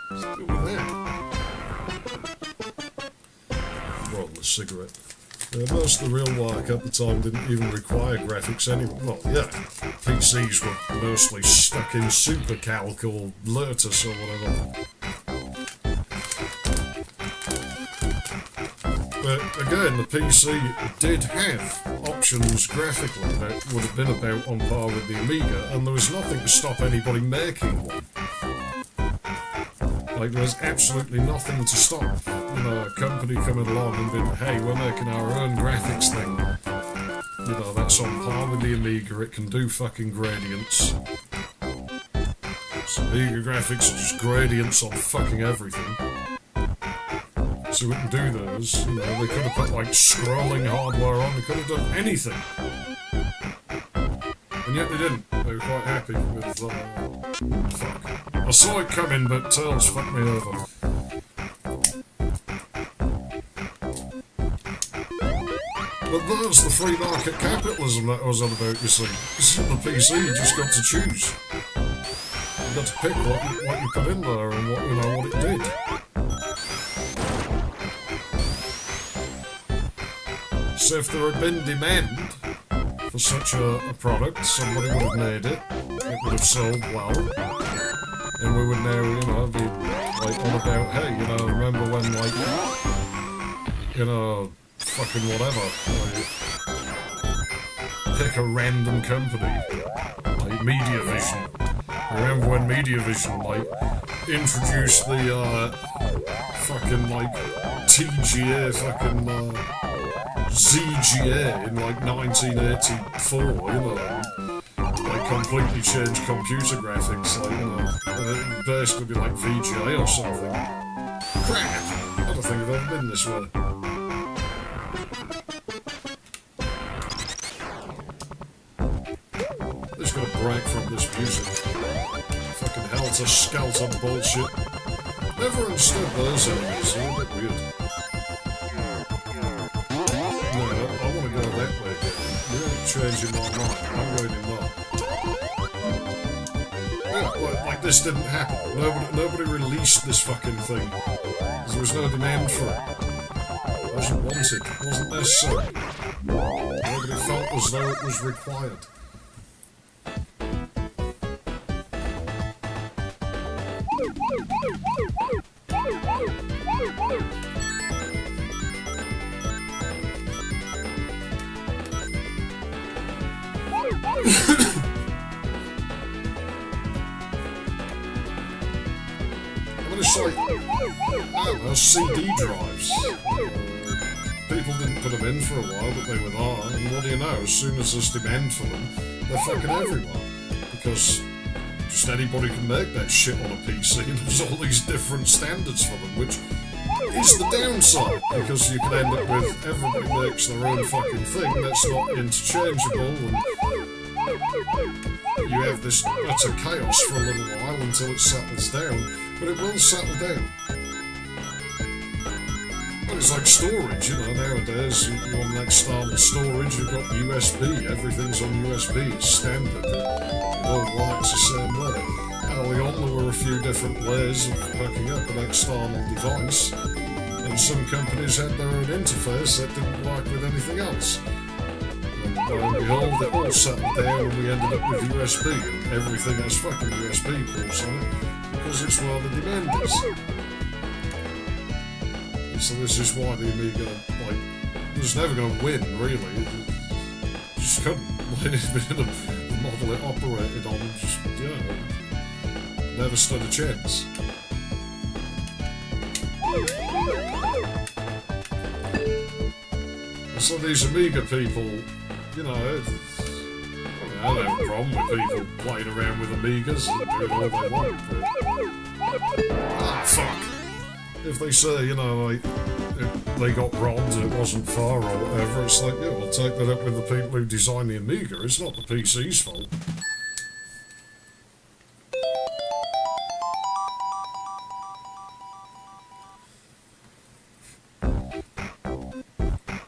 What's good with that? Cigarette. Most of the real work at the time didn't even require graphics anyway. Well, yeah, PCs were mostly stuck in SuperCalc or Lotus or whatever. But again, the PC did have options graphically that would have been about on par with the Amiga, and there was nothing to stop anybody making one. Like, there was absolutely nothing to stop, you know, a company coming along and being, hey, we're making our own graphics thing. You know, that's on par with the Amiga, it can do fucking gradients. So Amiga graphics are just gradients on fucking everything. So we can do those, you know, they could have put, like, scrolling hardware on, they could have done anything. And yet they didn't. They were quite happy with, fuck. I saw it coming, but Tails fucked me over. But there's the free market capitalism that I was on about, you see. Because on the PC, you just got to choose. You got to pick what you put in there and what, you know, what it did. So if there had been demand for such a product, somebody would have made it, it would have sold well, and we would now, you know, be like on about, hey, you know, remember when, like, you know, fucking whatever. Like, pick a random company, like Mediavision. Remember when Mediavision, like, introduced the, fucking, like, TGA, fucking, ZGA in, like, 1984, you know, like, completely changed computer graphics, like, you know, and it would basically be like VGA or something. Crap! I don't think I've ever been this way. Just got a break from this music. Fucking helter-skelter bullshit. Never understood those enemies, they're a bit weird. No, I want to go that way again. You're changing my mind. I'm going in there. Yeah, like this didn't happen. Nobody released this fucking thing. There was no demand for it. It wasn't wanted. It wasn't necessary. Nobody felt as though it was required. It's like, I don't know, CD drives. People didn't put them in for a while, but they were there, and what do you know, as soon as there's demand for them, they're fucking everywhere. Because just anybody can make that shit on a PC, and there's all these different standards for them, which is the downside, because you can end up with everybody makes their own fucking thing that's not interchangeable, and you have this utter chaos for a little while until it settles down. But it will settle down. Well, it's like storage, you know, nowadays you want an external storage, you've got USB, everything's on USB, it's standard, it all works the same way. Early on there were a few different ways of hooking up an external device, and some companies had their own interface that didn't work with anything else. And lo and behold, it all settled down and we ended up with USB, and everything has fucking USB ports on it. Because it's where the demand is. And so this is why the Amiga, like, was never going to win, really. It just couldn't. Like, the model it operated on just, you know, never stood a chance. And so these Amiga people, you know, I don't have a problem with people playing around with Amigas and doing all they want, but... Ah, fuck! If they say, you know, like, if they got robbed, it wasn't fair or whatever, it's like, yeah, we'll take that up with the people who designed the Amiga, it's not the PC's fault.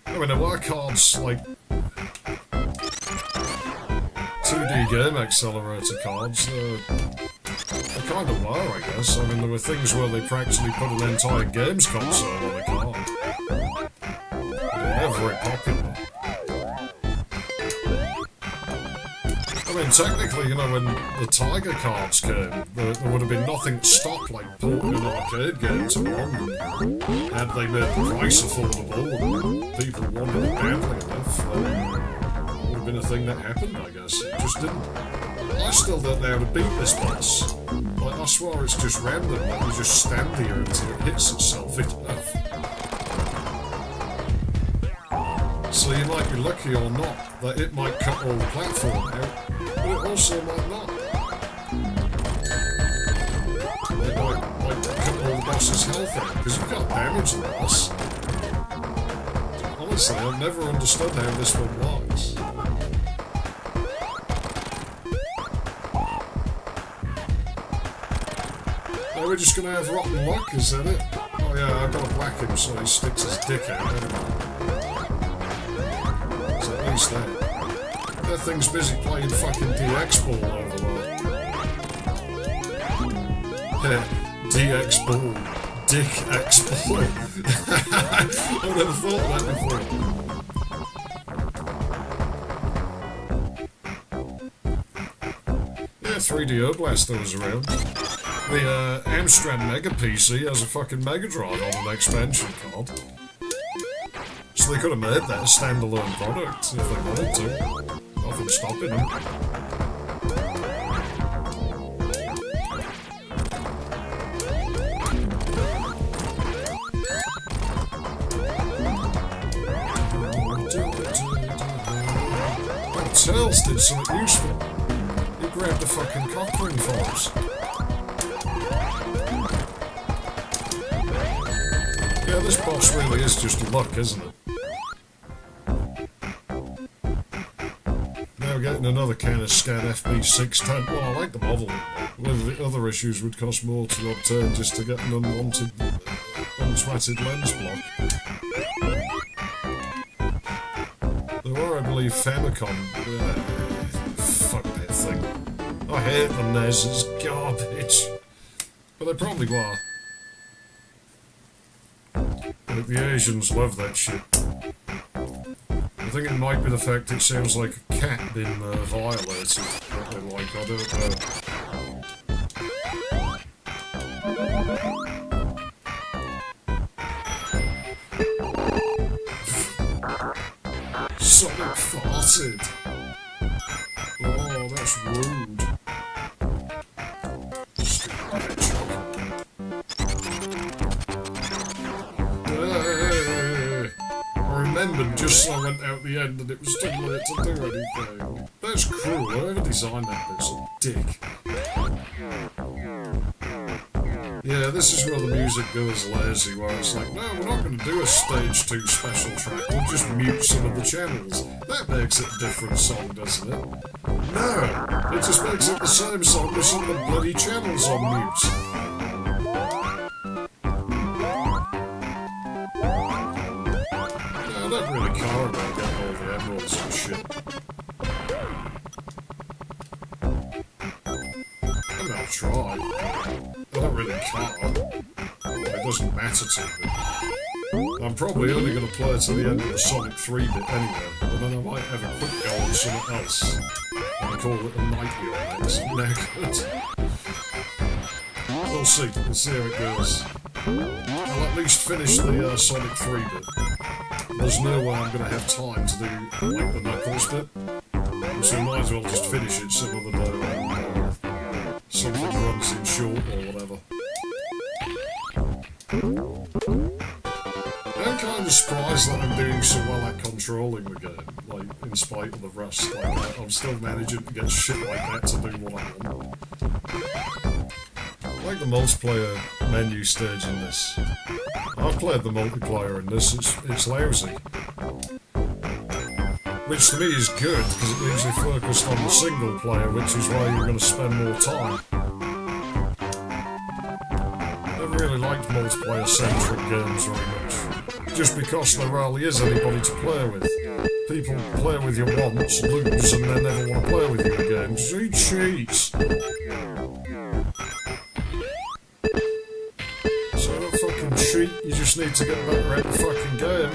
I mean, there were cards, like... 2D game accelerator cards, they kind of were, I guess. I mean, there were things where they practically put an entire games console on a card. They were very popular. I mean, technically, you know, when the Tiger cards came, there would have been nothing to stop, like, porting an arcade game to one. Had they made the price affordable and people wanted it badly enough, been a thing that happened, I guess. It just didn't. I still don't know how to beat this boss. Like, I swear it's just random, like you just stand here until it hits itself enough. So you might be lucky or not that it might cut all the platform out, but it also might not. It might cut all the boss's health out, because you can't damage the boss. Honestly, I've never understood how this one works. We're just gonna have rotten luck, is that it? Oh yeah, I've got to whack him so he sticks his dick out, anyway. So at least that. That thing's busy playing fucking DX Ball over there. DX Ball. Dick X Ball. I've never thought of that before. Yeah, 3D Blaster was around. The Amstrad Mega PC has a fucking Mega Drive on an expansion card. So they could have made that a standalone product if they wanted to. Nothing stopping them. Tails did something useful. He grabbed the fucking cock ring for us. Yeah, this boss really is just luck, isn't it? Now getting another can of Scan FB610. Well, I like the model. Whether the other issues would cost more to obtain just to get an unwanted, unsweated lens block. I believe Famicom. Fuck that thing. I hate the NES, it's garbage. But they probably were. Like the Asians love that shit. I think it might be the fact it sounds like a cat being violated. What they like, I don't know. Sonic farted. Oh, that's rude. Stupid hedgehog. I remembered just so I went out the end and it was too late to do anything. That's cruel. Whoever designed that bit's a dick. Yeah, this is where the music goes lazy, where it's like, no, we're not going to do a stage 2 special track, we'll just mute some of the channels. That makes it a different song, doesn't it? No, it just makes it the same song with some of the bloody channels on mute. No, I don't really care about getting all the emeralds and shit. I mean, I'll try. I don't really care. It doesn't matter to me. I'm probably only going to play to the end of the Sonic 3 bit anyway, but then I might have a quick go on something else and call it a nightly or next. No good. We'll see how it goes. I'll at least finish the Sonic 3 bit. There's no way I'm going to have time to do like the Knuckles bit, so I might as well just finish it some other day when something runs in short or whatever. I'm kind of surprised that I'm doing so well at controlling the game, like, in spite of the rust. Like, I'm still managing to get shit like that to do what I want. I like the multiplayer menu stage in this. I've played the multiplayer in this, it's lousy. Which to me is good, because it means you're focused on the single player, which is where you're going to spend more time. Never really liked multiplayer-centric games very much. Just because there rarely is anybody to play with. People play with you once, lose, and then never want to play with you again. So you cheats! So don't fucking cheat, you just need to get better at the fucking game.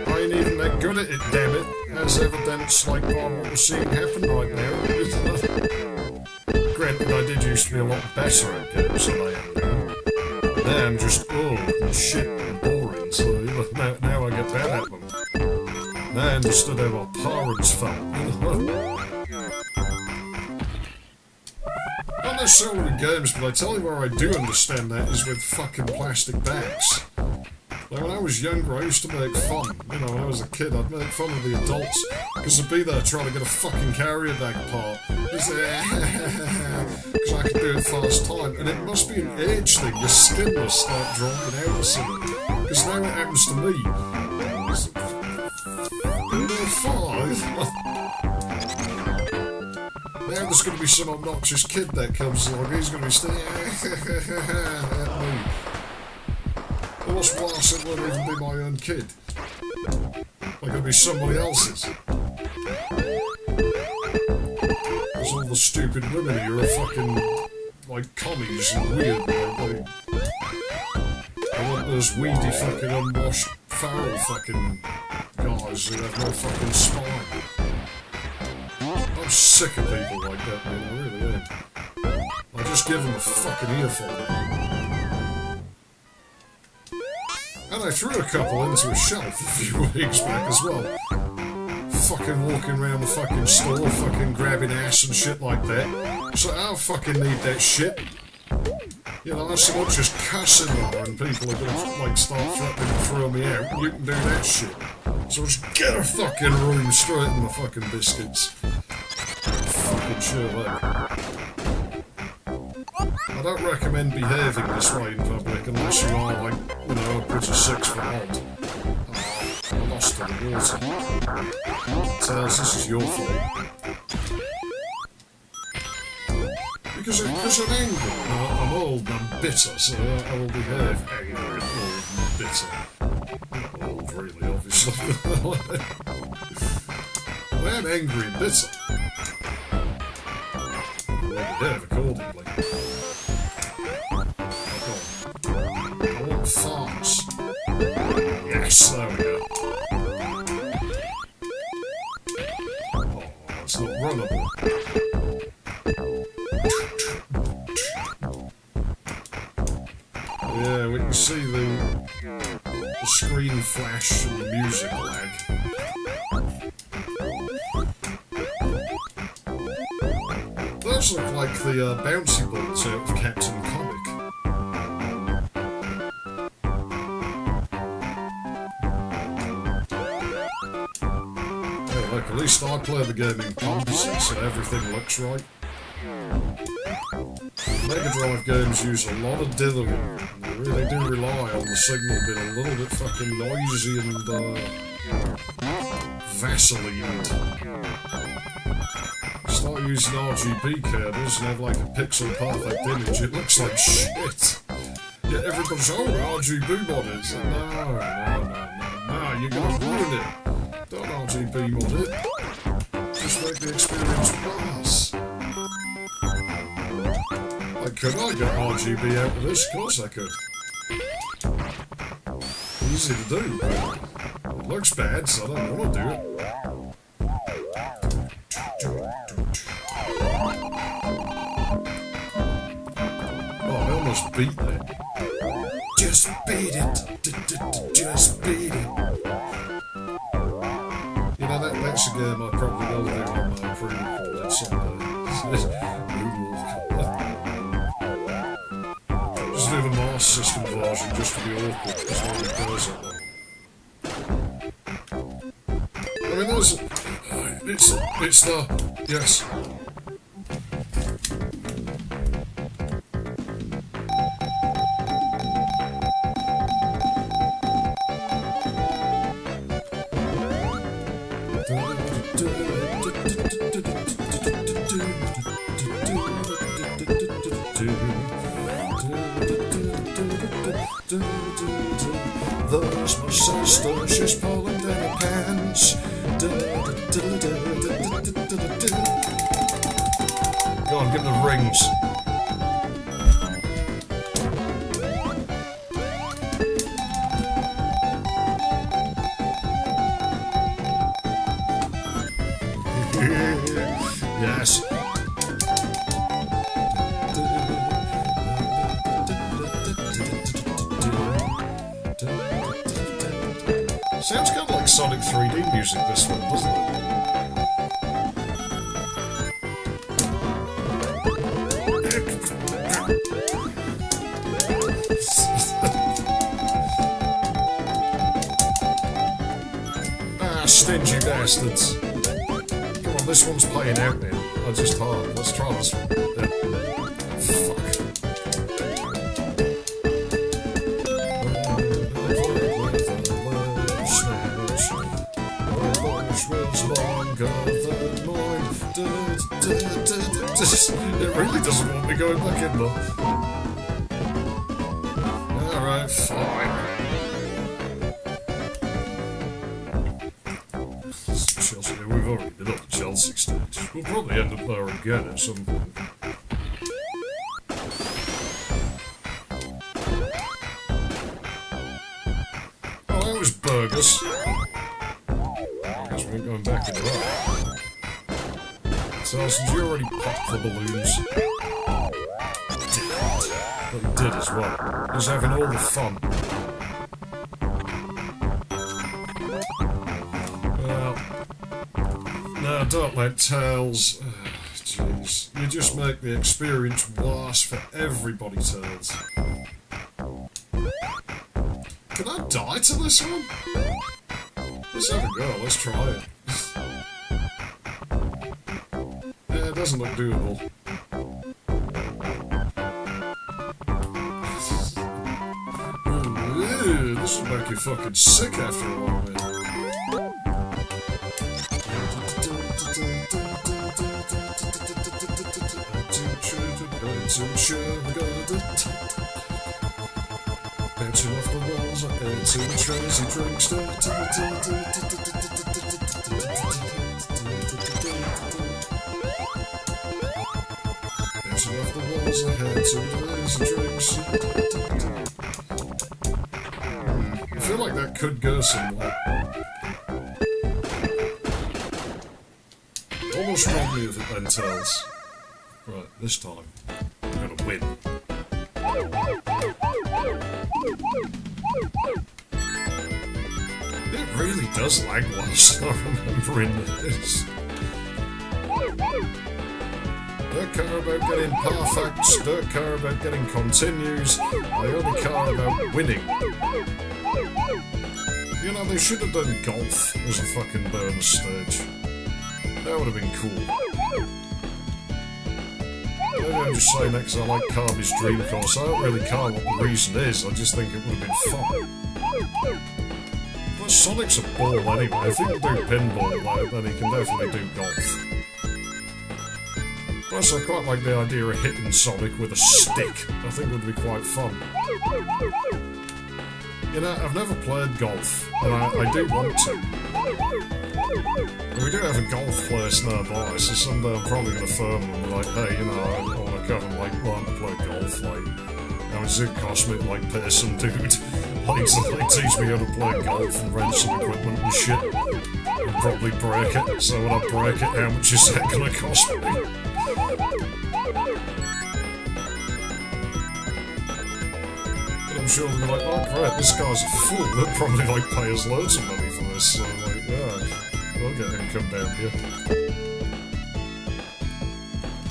I ain't even that good at it, damn it. As evidence like by what we're seeing happen right now. Granted, I did used to be a lot better at games than I am now. Now I'm just old and shit and boring, so now I get bad at them. Now I understood how my parents felt. Not necessarily with games, but I tell you where I do understand that is with fucking plastic bags. Like when I was younger, I used to make fun. You know, when I was a kid, I'd make fun of the adults because I'd be there trying to get a fucking carrier bag apart. Because I could do it fast time. And it must be an age thing. Your skin must start drying out or something. Because now it happens to me. Now there's going to be some obnoxious kid that comes along. He's going to be staring at me. Or what's worse, it won't even be my own kid. They're going to be somebody else's. There's all the stupid women here are fucking, like, commies and weird. I want those weedy fucking unwashed feral fucking guys who have no fucking spine. I'm sick of people like that, man, I really am. I'll just give them a fucking earful. And I threw a couple into a shelf a few weeks back as well. Fucking walking around the fucking store, fucking grabbing ass and shit like that. So I don't fucking need that shit. You know, so much as cussing more and people are gonna like start threatening to throw me out. You can do that shit. So just get a fucking room straight in the fucking biscuits. Fucking sure like. I don't recommend behaving this way in public unless you are like, you know, a pretty 6 foot odd. I lost to the water. Tails, this is your fault. Because I'm angry. I'm old and I'm bitter, so I will behave angry, old and bitter. Not old, really, obviously. I am angry and bitter. I will behave accordingly. I want farms. Yes, there we go. Oh, it's not runnable. Yeah, we can see the screen flash and the music lag. Those look like the bouncy balls out of Captain Comic. Yeah, look, at least I play the game in composite, so everything looks right. Mega Drive games use a lot of dithering. They really do rely on the signal being a little bit fucking noisy and Vaseline. Start using RGB cables and have like a pixel perfect image. It looks like shit. Yeah, everybody's RGB mod it. So no, you're gonna ruin it. Don't RGB mod it. Just make the experience worse. Could I get RGB out of this? Of course I could. Easy to do, but it looks bad, so I don't want to do it. Oh, I almost beat that. Just beat it. Just beat it. You know, that's a game I probably will do on my pre-recorded someday. Do the Master System version just to be awkward because nobody does it. I mean, it's the yes. There's my sister, she's pulling down her pants. Go on, give them the rings. Yes. Sounds kind of like Sonic 3D music, this one, doesn't it? Stingy bastards. Come on, this one's playing out now. I just heard. Let's try this one. Yeah. Fuck. It really doesn't want me going back in though. Alright, fine. Chelsea, we've already been on the Chelsea stage. We'll probably end up there again at some point. Oh, that was burgers. I guess we ain't going back into that. So, since you already popped the balloons, but he did as well. He was having all the fun. don't let Tails... Jeez. You just make the experience worse for everybody, Tails. Can I die to this one? Let's have a go, let's try it. Yeah, it doesn't look doable. Ooh, this will make you fucking sick after a while, man. Bouncing off the walls, I ate too much crazy drinks. Bouncing off the walls, I had too many crazy drinks. I feel like that could go somewhere. Almost robbed me of it then, Tails. Right, this time, I'm gonna win. It really does lag whilst I'm remembering this. Don't care about getting perfects, don't care about getting continues, I only care about winning. You know, they should have done golf as a fucking bonus stage. That would have been cool. Maybe I'm just saying that because I like Kirby's Dream Course. I don't really care what the reason is, I just think it would have been fun. But Sonic's a ball anyway. If he can do pinball, then he can definitely do golf. Plus, I quite like the idea of hitting Sonic with a stick. I think it would be quite fun. You know, I've never played golf, and I do want to. We do have a golf place nearby, so someday I'm probably going to phone them and be like, hey, you know, I want to come and like learn to play golf, like, how much does it cost me to like pay some dude, like, to like, teach me how to play golf and rent some equipment and shit, and probably break it, so when I break it, how much is that going to cost me? I'm sure they'll be like, oh great, this guy's a fool, they'll probably like pay us loads of money for this, so like, yeah, we'll get him come down here.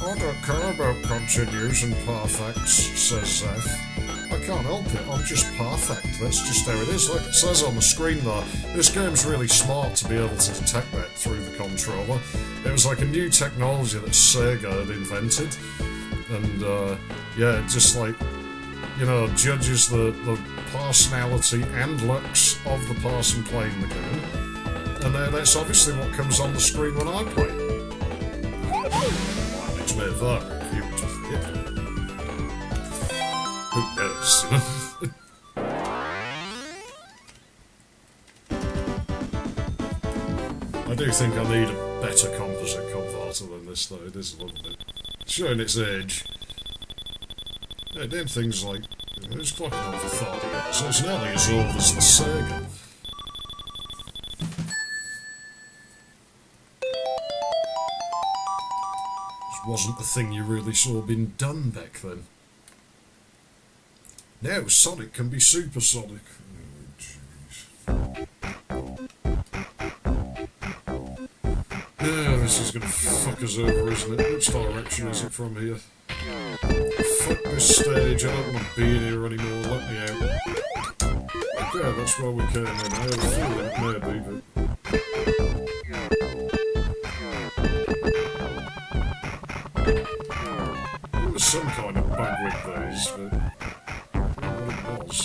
I don't care about continues and perfects, says XeFF. I can't help it, I'm just perfect, that's just how it is. Like it says on the screen there, this game's really smart to be able to detect that through the controller. It was like a new technology that Sega had invented, and yeah, it just like, you know, judges the personality and looks of the person playing the game. And that's obviously what comes on the screen when I play. It's made very cute. Who knows? I do think I need a better composite converter than this though, it is a little bit showing its age. Yeah, damn things like, it's clocking on for 30 years, so it's nearly as old as the Sega. This wasn't the thing you really saw being done back then. Now Sonic can be supersonic. Oh, yeah, this is gonna fuck us over, isn't it? Which direction is it from here? Fuck this stage, I don't want to be in here anymore, let me out. Okay, that's where we came in. I had a feeling it may be, but... It was some kind of bugwig days, but... I don't know what it was.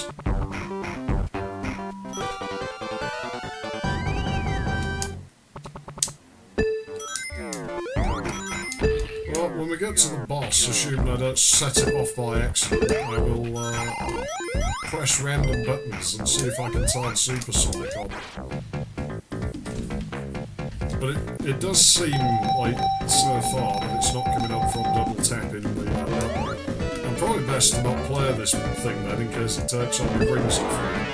When we get to the boss, assuming I don't set it off by accident, I will press random buttons and see if I can turn Supersonic on. But it does seem like, so far, that it's not coming up from double tapping the button. And probably best to not play this thing then, in case it takes on the rings it through.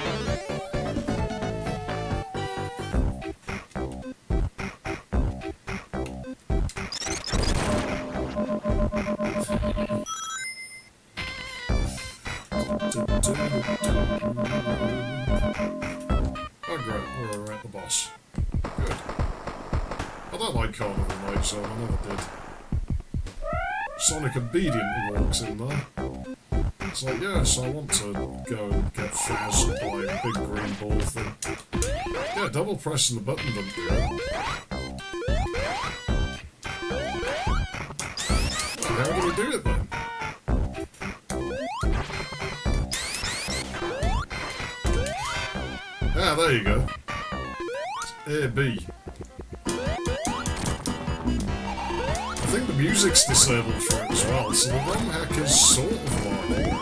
Oh great, we're at the boss. Good. I don't like Carnival Night, so I never did. Sonic obediently walks in there. It's like, yes, I want to go and get fitness and buy a big green ball thing. Yeah, double pressing the button doesn't do that. Well, how do we do it then? Ah, there you go. It's A, B. I think the music's disabled for it as well, so the ROM hack is sort of lying.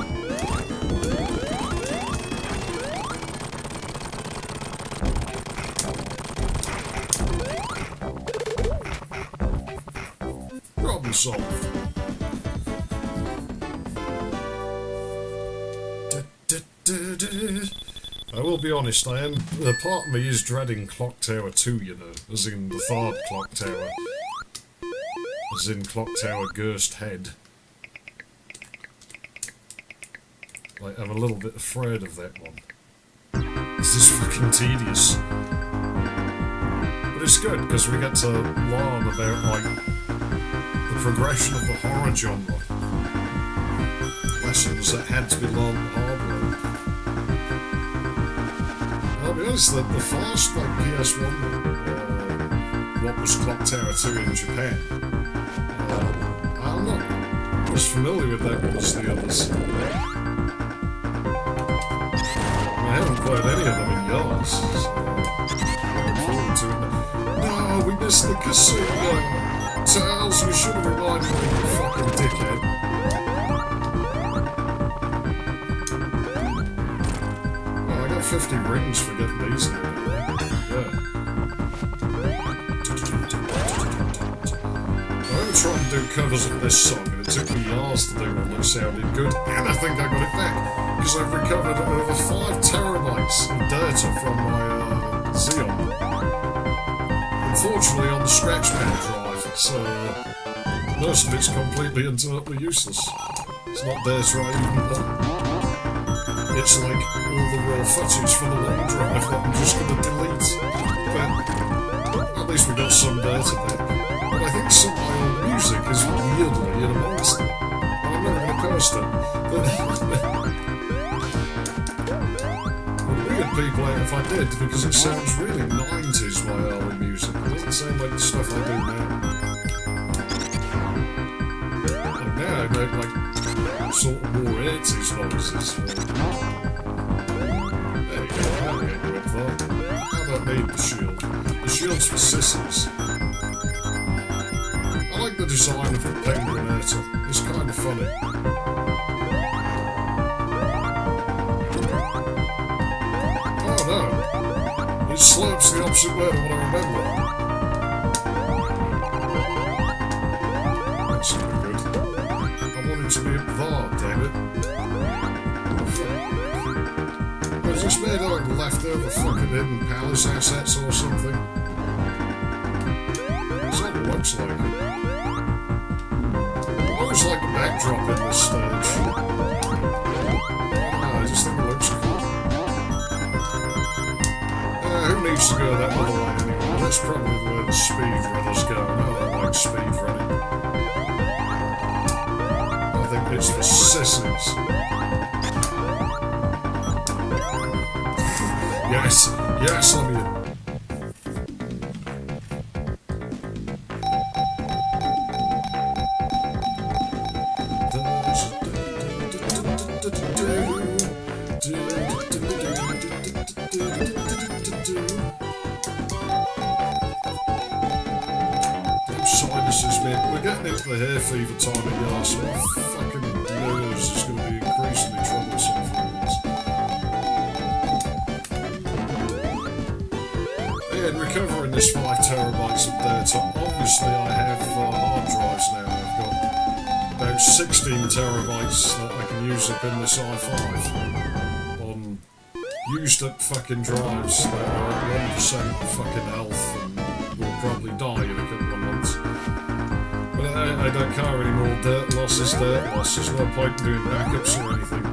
Problem solved. I will be honest, a part of me is dreading Clock Tower 2, you know, as in the third Clock Tower. As in Clock Tower Ghost Head. Like, I'm a little bit afraid of that one. This is fucking tedious. But it's good, because we get to learn about, like, the progression of the horror genre. Lessons that had to be learned the hard way. I'll be honest, the first, like, PS1 one, what was Clock Tower 2 in Japan, I'm not as familiar with that one as the others. I haven't played any of them in years, so I'm looking forward to it. No, we missed the casino! Tails, you should have reminded me, you fucking dickhead. Oh, I got 50 rings for getting these now. Yeah. I tried to do covers of this song and it took me years to do one that sounded good, and I think I got it back because I've recovered over 5 terabytes of data from my Xeon. Unfortunately on the scratchpad drive, so most of it's completely and totally useless. It's not data I even want. It's like all the raw footage from the long drive that I'm just going to delete. But at least we got some data back. But I think some of my old music is weirdly in amongst it. And I'm never going to post it. But I'd weird people out if I did, because it sounds really 90s, my early music. It doesn't sound like the stuff I do now. Like now I make like sort of more 80s noises. There you go, that'll get you up there. I don't need the shield. The shield's for sissies. I like the design of the penguinator. It's kind of funny. Oh no! It slopes the opposite way to what I remember. That's not good. I want it to be up there, damn it. Was this made out of leftover fucking hidden palace assets or something? That's what it looks like. I always like the backdrop in this stage. I just think it looks cool. Who needs to go that other way anyway? That's probably where the speedrunners go. I don't like speedrunning. I think it's for sissies. Yes, yes, let me in. We're getting into the hay fever time of year, so my fucking nose is going to be increasingly troublesome for these. Yeah, and recovering this 5 terabytes of data, obviously I have hard drives now. I've got about 16 terabytes that I can use up in this i5 on used up fucking drives that are at 1% fucking health and will probably die in a couple of months. But I don't care anymore. Dirt loss is dirt loss. There's no point in doing backups or anything.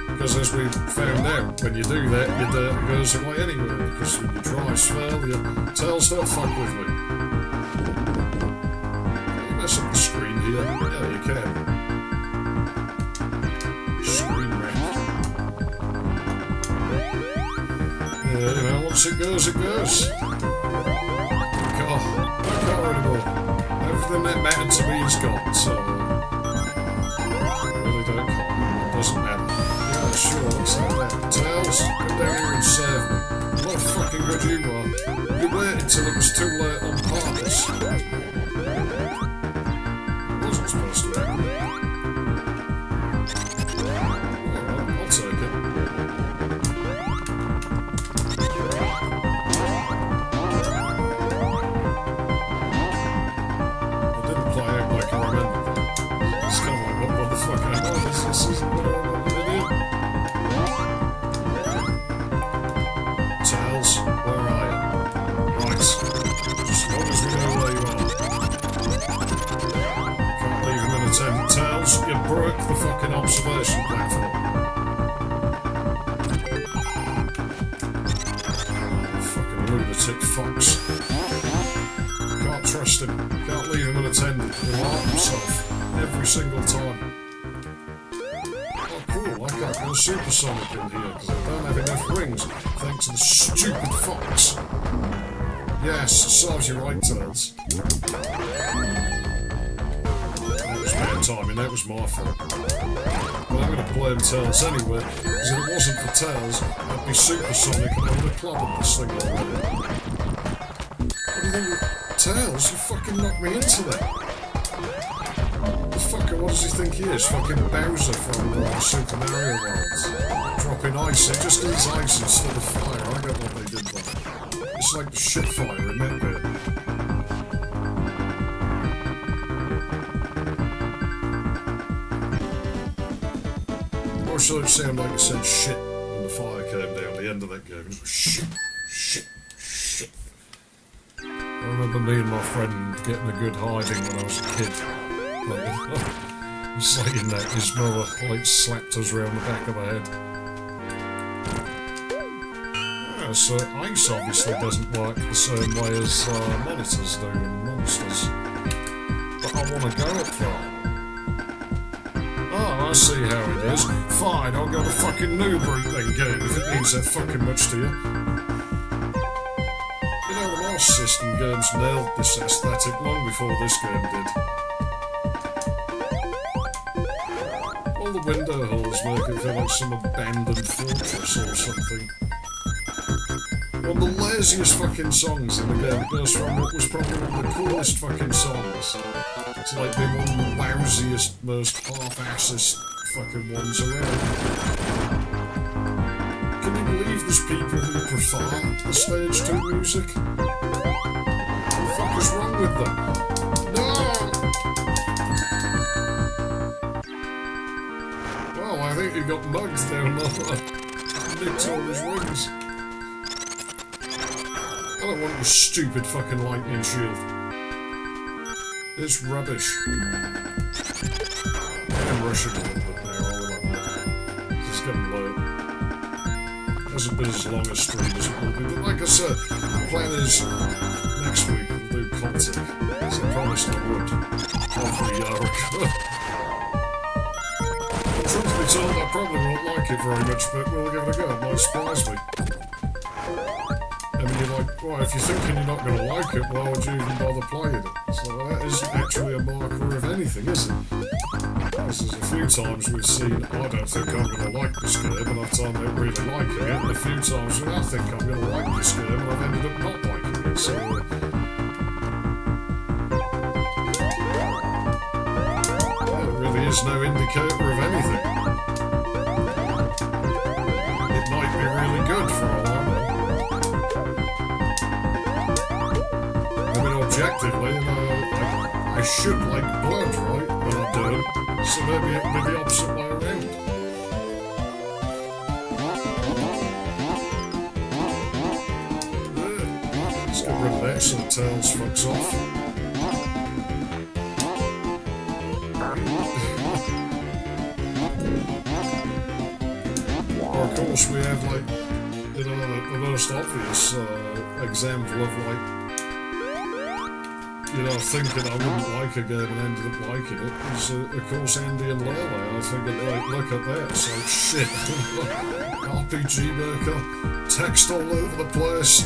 Because as we found out, when you do that, your data goes away anyway. Because when your drives fail, your tails don't fuck with me. here. Yeah, you can. Screen wreck. Yeah, you know, once it goes, it goes. I can't anymore. Everything that mattered to me is gone, so... I really don't care. It doesn't matter. Yeah, sure, let's have that. Tails, come down here and serve me. What fucking good you are. You waited till it was too late on purpose. It wasn't supposed to happen. Alright, I'll take it. It didn't play out like I remembered that. It's kind of like, what the fuck? This isn't what I wanted to do. Tails, where are you? Right. Just as long as we know where you are. Can't leave him unattended. Tails, you broke the fucking observation platform. Fucking lunatic fox. Can't trust him. Can't leave him unattended. He'll harm himself. Every single time. Oh cool, I can't go supersonic in here because I don't have enough rings thanks to the stupid fox. Yes, serves you right, Tails. That was bad timing, that was my fault. But I'm going to blame Tails anyway, because if it wasn't for Tails, I'd be supersonic and I would have clobbered this thing already. What do you think? Tails, you fucking knocked me into that. What does he think he is? Fucking Bowser from Super Mario World. Dropping ice, he just needs ice instead of fire. I get what they did there. It's like the shit fire in that bit. Or should it sound like it said shit when the fire came down the end of that game? Shit, shit, shit. I remember me and my friend getting a good hiding when I was a kid. Saying that his mother slapped us round the back of the head. Yeah, so ice obviously doesn't work the same way as monitors do in monsters. But I want to go up there. Oh, I see how it is. Fine, I'll go to fucking noob route then, game, if it means that fucking much to you. You know, the last system games nailed this aesthetic long before this game did. All the window holes make it feel like some abandoned fortress or something. One of the laziest fucking songs in the game goes from what was probably one of the coolest fucking songs to like being one of the lousiest, most half-assest fucking ones around. Can you believe there's people who prefer the stage 2 music? What the fuck is wrong with them? No! I think he got mugged down there. Nicked all his rings. I don't want your stupid fucking lightning shield. It's rubbish. I'm rushing a little bit now, all of that. It's getting low. It hasn't been as long a stream as it will be, but like I said, the plan is next week we'll do Cultic, as I promised I would. Half a year ago. Truth be told, I probably won't like it very much, but we'll give it a go. It might surprise me. And you're like, well, if you're thinking you're not going to like it, why would you even bother playing it? So that isn't actually a marker of anything, is it? Because there's a few times we've seen, I don't think I'm going to like this game, and I've turned out really liking it, and a few times when I think I'm going to like this game, and I've ended up not liking it. So is no indicator of anything. It might be really good for all I know. I mean, objectively, I should like blood, right? But I don't. So maybe it'll be the opposite way around. Let's get rid of that so the Tails fucks off. Of course, we have like, you know, the most obvious example of like you know, thinking I wouldn't like a game and ended up liking it was, of course, Andy and Lele. I figured, like, look at that, it's like, shit, RPG maker, text all over the place,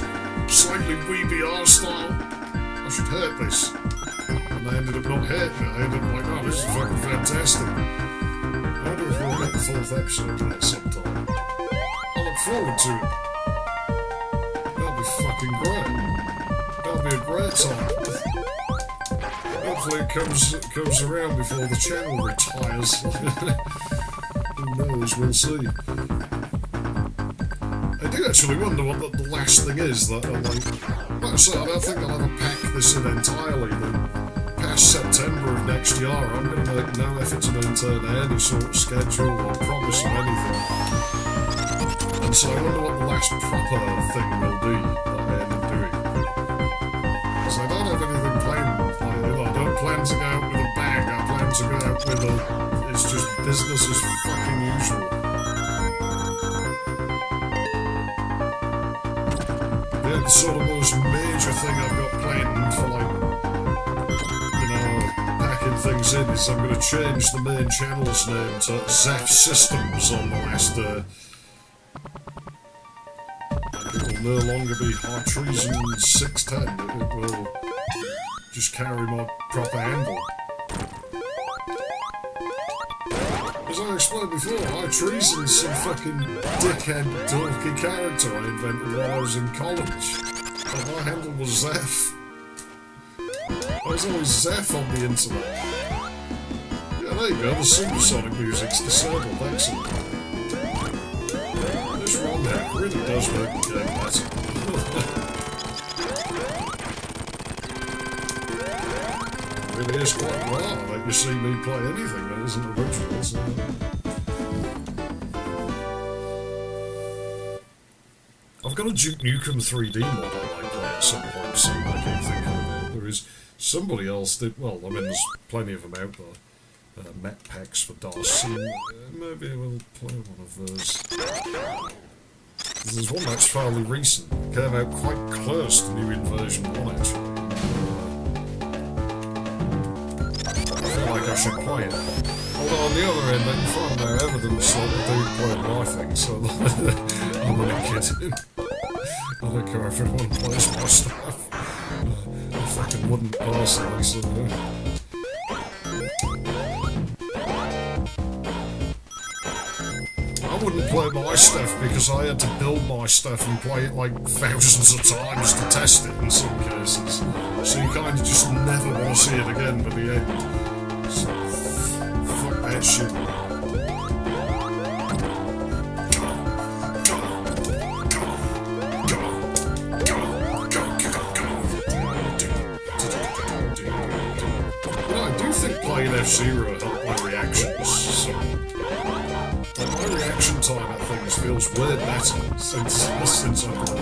slightly weeby art style, I should hate this. And I ended up not hating it, I ended up like, oh, this is fucking fantastic. I wonder if we'll get the 4th episode of that sometime. I look forward to it. That'll be fucking great. That'll be a great time. Hopefully it comes around before the channel retires. Who knows, we'll see. I do actually wonder what the last thing is that I'm like I said, I don't think I'll ever pack this in entirely. Past September of next year, I'm going to make no effort to maintain any sort of schedule or promise of anything. And so I wonder what the last proper thing will be that I end up doing. Because I don't have anything planned. I don't plan to go out with a bang. I plan to go out with a... It's just business as fucking usual. Yeah, the sort of most major thing I've got planned for, like, you know, packing things in is I'm going to change the main channel's name to XeFF Systems on the last... It will no longer be Hydrocity 610. It will just carry my proper handle. As I explained before, Hydrocity's some fucking dickhead, dorky character I invented while I was in college. And my handle was XeFF. I was always XeFF on the internet. Yeah, there you go, the supersonic music's disabled, excellent. This ROM hack really does make the game better. It really is quite rare that you see me play anything that isn't original, so... I've got a Duke Nukem 3D mod I might play at some point soon, I keep thinking of it. There is somebody else that, well, I mean, there's plenty of them out there. Met packs for DOS, and maybe we'll play one of those. There's one that's fairly recent. It came out quite close to New Inversion 1, actually. I feel like I should play it. Although on the other end, I can find no evidence that the dude played my thing, so I'm only kidding. I don't care if anyone plays my stuff. I fucking wouldn't personally, so... I wouldn't play my stuff because I had to build my stuff and play it like thousands of times to test it in some cases. So you kind of just never want to see it again by the end. So, fuck that shit. But I do think playing F-Zero helped my reactions. So, my reaction time at things feels way better since I've got it.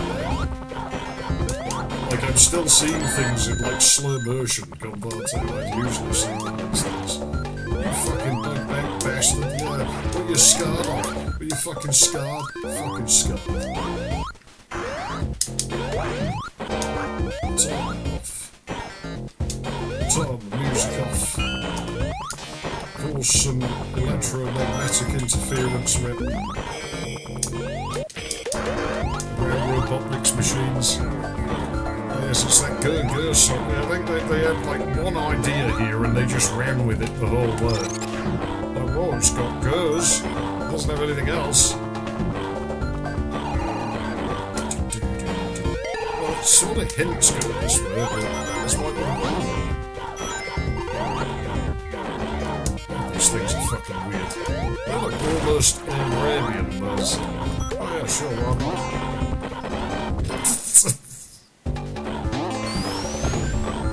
Like, I'm still seeing things in, like, slow motion compared to how I'd usually see these things. You fucking big bastard, yeah. What you scarred on? Are you fucking scarred? Fucking scarred. Turn off. Turn the music off. Cause some electromagnetic interference around Robotnik's machines. Yes, it's that Go song. I think they had like one idea here and they just ran with it the whole way. Like, whoa, it's got Go's. It doesn't have anything else. Well, it sort of hints go this way, but that's why we're These things are fucking weird. They're like almost Arabian, but... Oh yeah, sure, why not?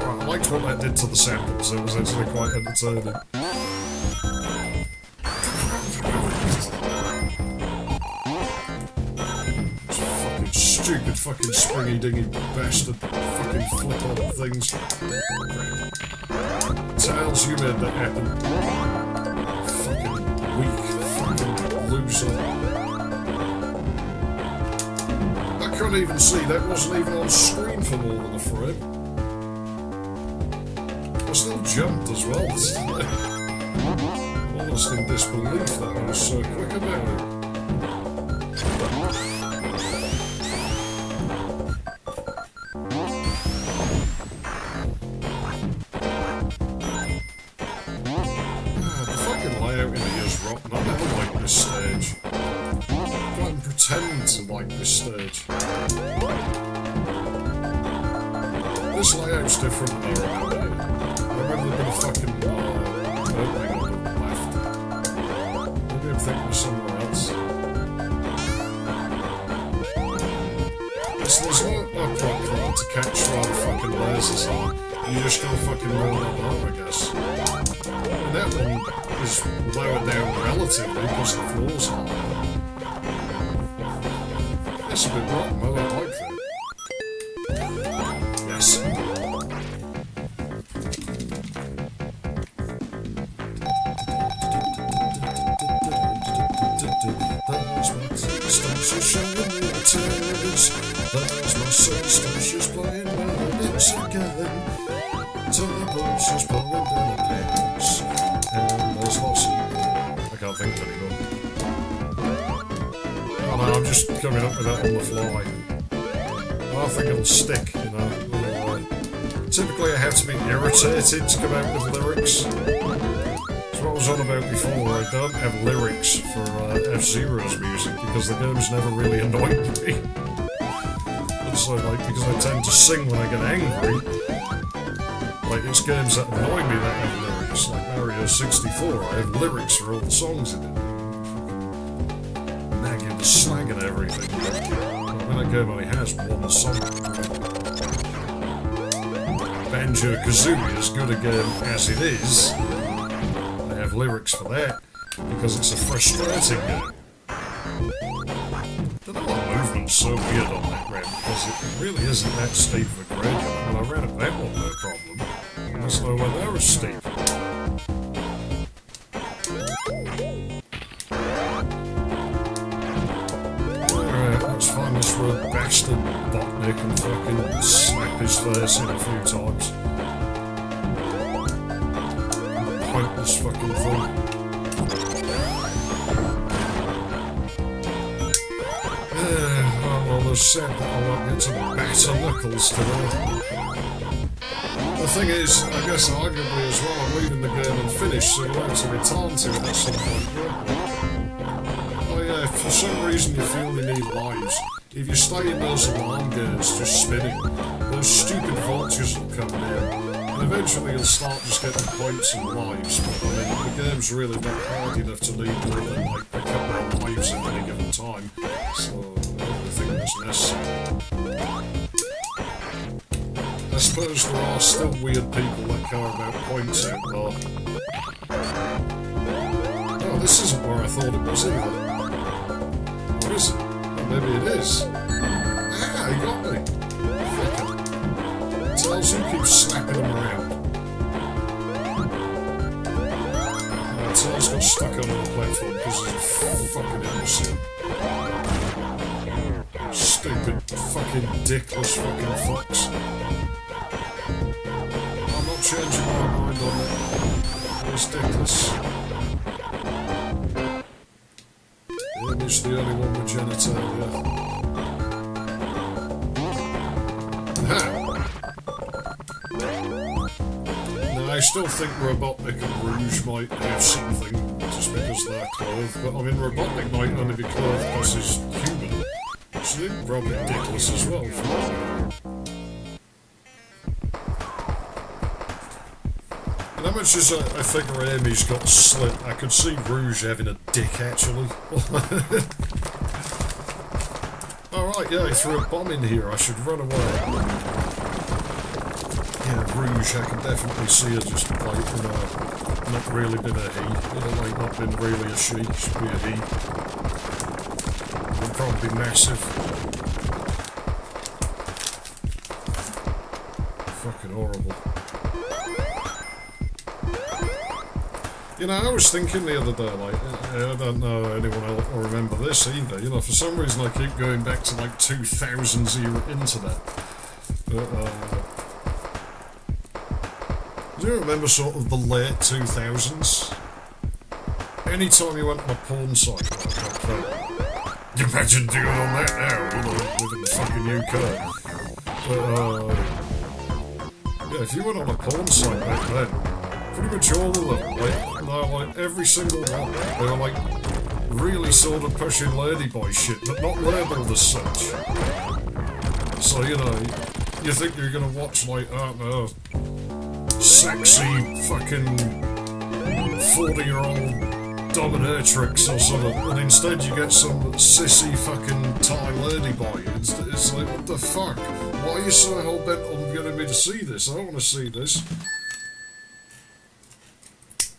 Right, I liked what that did to the samples. It was actually quite entertaining. Fucking stupid fucking springy dingy bastard fucking flip on things. Tails, you made that happen. Weak fucking loser. I couldn't even see, that wasn't even on screen for more than a frame. still jumped as well. Almost in disbelief that I was so quick about it. The fucking layout in here is rotten. I never liked this stage. I can't pretend to like this stage. This layout's different than I remember it. I remember there being a fucking opening on the left. Maybe I'm thinking of somewhere else. There's no plot card to catch where the fucking lasers are. You just go fucking roll that up, I guess. And that one is lower down relatively because the floors are higher. That's a bit rotten, I don't like that. Yes. Those showing the tears. Those my substances playing melodies again. Turbos is blowing down the pants. And there's lots of... I can't think of anymore. Oh no, I'm just coming up with that on the fly. I think it'll stick, you know. Typically I have to be irritated to come out with lyrics. That's what I was on about before. I don't have lyrics for F-Zero's music because the games never really annoyed me. It's like, because I tend to sing when I get angry. Like, it's games that annoy me that have lyrics. Like Mario 64, I have lyrics for all the songs in it. Nagging the slang and everything. When that game only has one song. Banjo-Kazooie, as good a game as it is, I have lyrics for that, because it's a frustrating game. I don't know why the movement's so weird on that ramp, because it really isn't that steep of a gradient. When I ran at that one, no problem. There's nowhere near as steep. Let's find this road bastard Botnik and fucking slap his face in a few times. Point this fucking thing. Well, they've said that I won't get to batter knuckles today. The thing is, I guess arguably as well, I'm leaving the game unfinished, so we'll have to return to it at some point. If for some reason you feel you need lives, if you stay in those alarm gates just spinning, those stupid vultures will come near, and eventually you'll start just getting points and lives, but I mean, the game's really not hard enough to leave more than like a couple of lives at any given time, so I don't think that's necessary. I suppose there are still weird people that care about points out there. Oh, this isn't where I thought it was either. Or is it? Or maybe it is. Ah, he got me. Fucking. Tells you keep slapping him around. Tells got stuck on the platform because he's a fucking imbecile. Stupid fucking dickless fucking fox. I'm not changing my mind on it. It's dickless. Amy's the only one with genitalia. Now, I still think Robotnik and Rouge might have something just because they're clothed, but I mean, Robotnik might only be clothed because he's human. So they're probably dickless as well. And how much as I figure Amy's got slit, I could see Rouge having a dick actually. Alright, yeah, he threw a bomb in here, I should run away. Yeah, Rouge, I can definitely see her just like, you know, not really been a he. You know, like not been really a she, should be a he. Would probably be massive. Fucking horrible. You know, I was thinking the other day, like, I don't know anyone else will remember this either, you know, for some reason I keep going back to, like, 2000s era internet. But, Do you remember sort of the late 2000s? Anytime you went to a porn site like that, imagine doing on that now, you know, live in the fucking UK. But, yeah, if you went on a porn site back then, pretty much all of them, like every single one, they were like really sort of pushing ladyboy shit, but not labelled as such. So, you know, you think you're gonna watch like, I don't know, sexy fucking 40-year-old dominatrix or something, and instead you get some sissy fucking Thai ladyboy. It's like, what the fuck? Why are you so hell-bent on getting me to see this? I don't want to see this.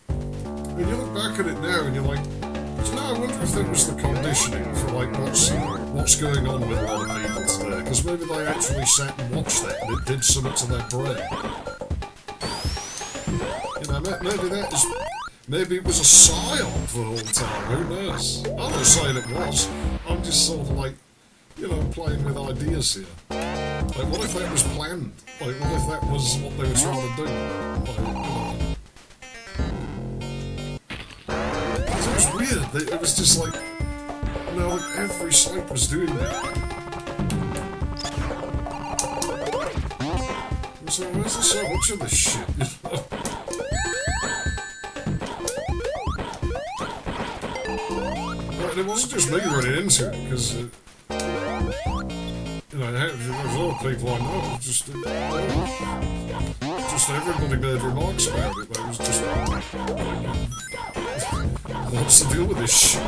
And you look back at it now and you're like, you know, I wonder if that was the conditioning for like what's going on with a lot of people today, because maybe they actually sat and watched that and it did something to their brain. You know, maybe that is... Maybe it was a psyop the whole time, who knows? I'm not saying it was, I'm just sort of like, you know, playing with ideas here. Like, what if that was planned? Like, what if that was what they were trying to do? Like, you know. It was weird, it was just like, you know, like every site was doing that. So, where's there so much of this shit, you know? It wasn't just me running into it, because, you know, there's other people I know, just everybody made remarks about it. That was just, what's the deal with this shit?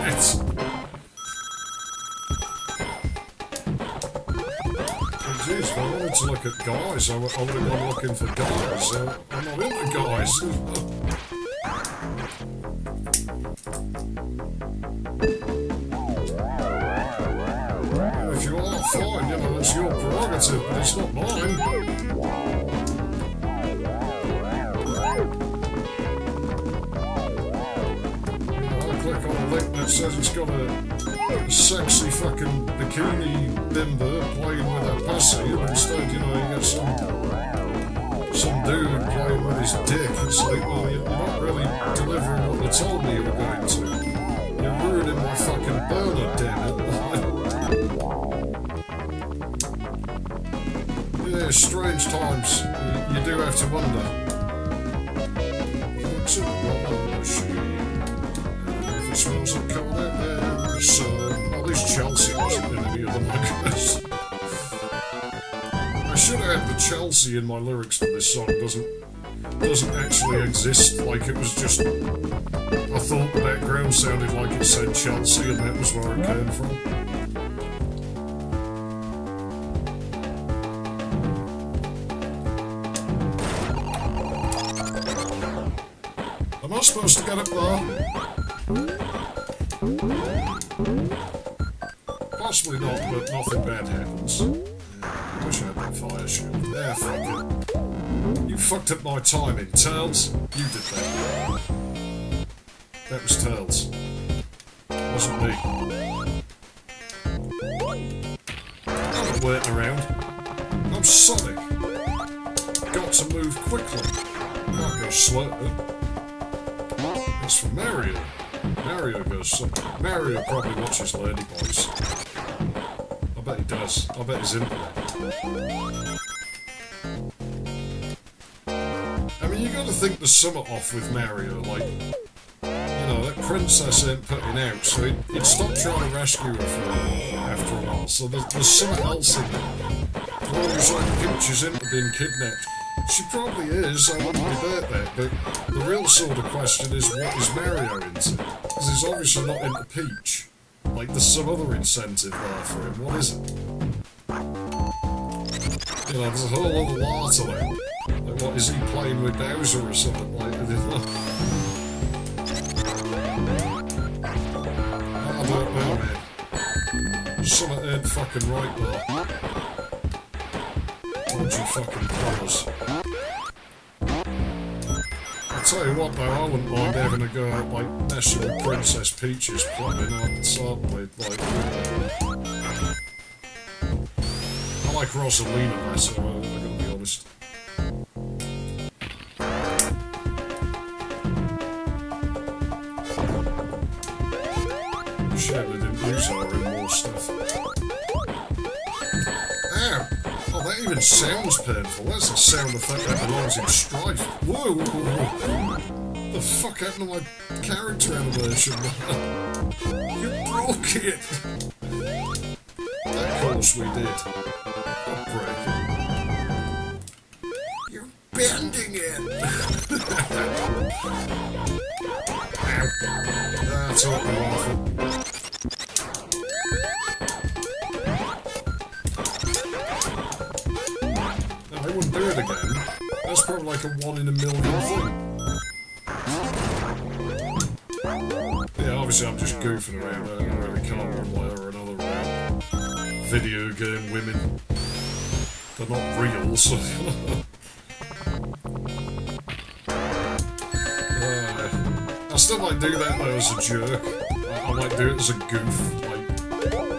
Oh, jeez, if I wanted to look at guys, I would have gone looking for guys. I'm not into guys. If you are, fine, you know, it's your prerogative, but it's not mine. You know, I click on a link that says it's got a sexy fucking bikini bimbo playing with her pussy, and instead, you know, you get some dude playing with his dick. It's like, well, you're not really delivering what they told me you were going to. You're ruining my fucking burner, damn it. Yeah, strange times. You do have to wonder. Looks at the machine. If it smells like cold out there, so at least Chelsea wasn't in any of them, I guess. I should have had the Chelsea in my lyrics to this song. Doesn't actually exist. Like, it was just, I thought the background sounded like it said Chelsea, and that was where it came from. Am I supposed to get up there? Possibly not, but nothing bad happens. I wish I had that fire shield. There, fuck it. You fucked up my timing, Tails. You did that. That was Tails. Wasn't me. I'm not waiting around. I'm Sonic. Got to move quickly. Can't go slow. It's for Mario. Mario goes slow. Mario probably watches Ladyboys. I bet he does. I bet he's into that. I mean, you gotta think there's something off with Mario, like, you know, that princess ain't putting out, so he'd stop trying to rescue her after a while, so there's something else in there. All these like pictures into being kidnapped. She probably is, I wouldn't debate that, but the real sort of question is, what is Mario into? Because he's obviously not into Peach. Like, there's some other incentive there for him, what is it? You know, there's a whole other lot to it. Like, what, is he playing with Bowser or something? Like, I don't know, man. Something ain't fucking right there. Don't you fucking promise. I'll tell you what though, I wouldn't mind having a go out like messing with Princess Peach's plumbing on certainly, like, I like Rosalina better, I gotta be honest. shame they didn't use her in more stuff. Ow! Oh, that even sounds painful. That's a sound effect that belongs in Strife. Whoa! The fuck happened to my character animation? You broke it! Of course we did. I'll break it. You're bending it! Ow. That's all awful. No, I wouldn't do it again. That's probably like a 1 in a million thing. Yeah, obviously I'm just goofing around. I really can't run one way or another around video game women. They're not real, so... I still might do that though as a joke. I might do it as a goof, like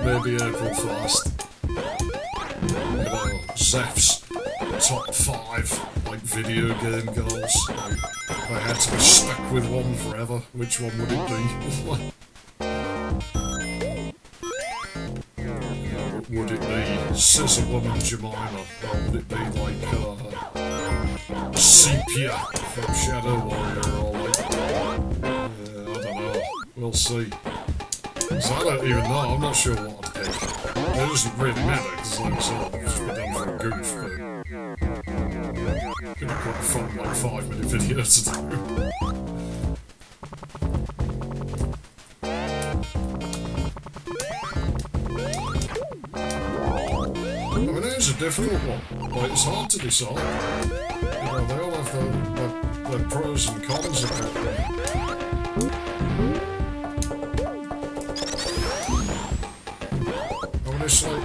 maybe April Fast. You know, Zeph's top 5 like video game goals. Like, if I had to be stuck with one forever, which one would it be? Would it be Scissor Woman Jemima, or would it be like Sepia from Shadow Warrior, or like I don't know. We'll see. So I don't even know. I'm not sure what I'd pick. It doesn't really matter because, like I said, I'll just be done for a goof. But gonna quite a fun, like 5-minute video to do. I mean, it is a difficult one. Like, it's hard to decide. You know, they all have their pros and cons about them. I mean, it's like,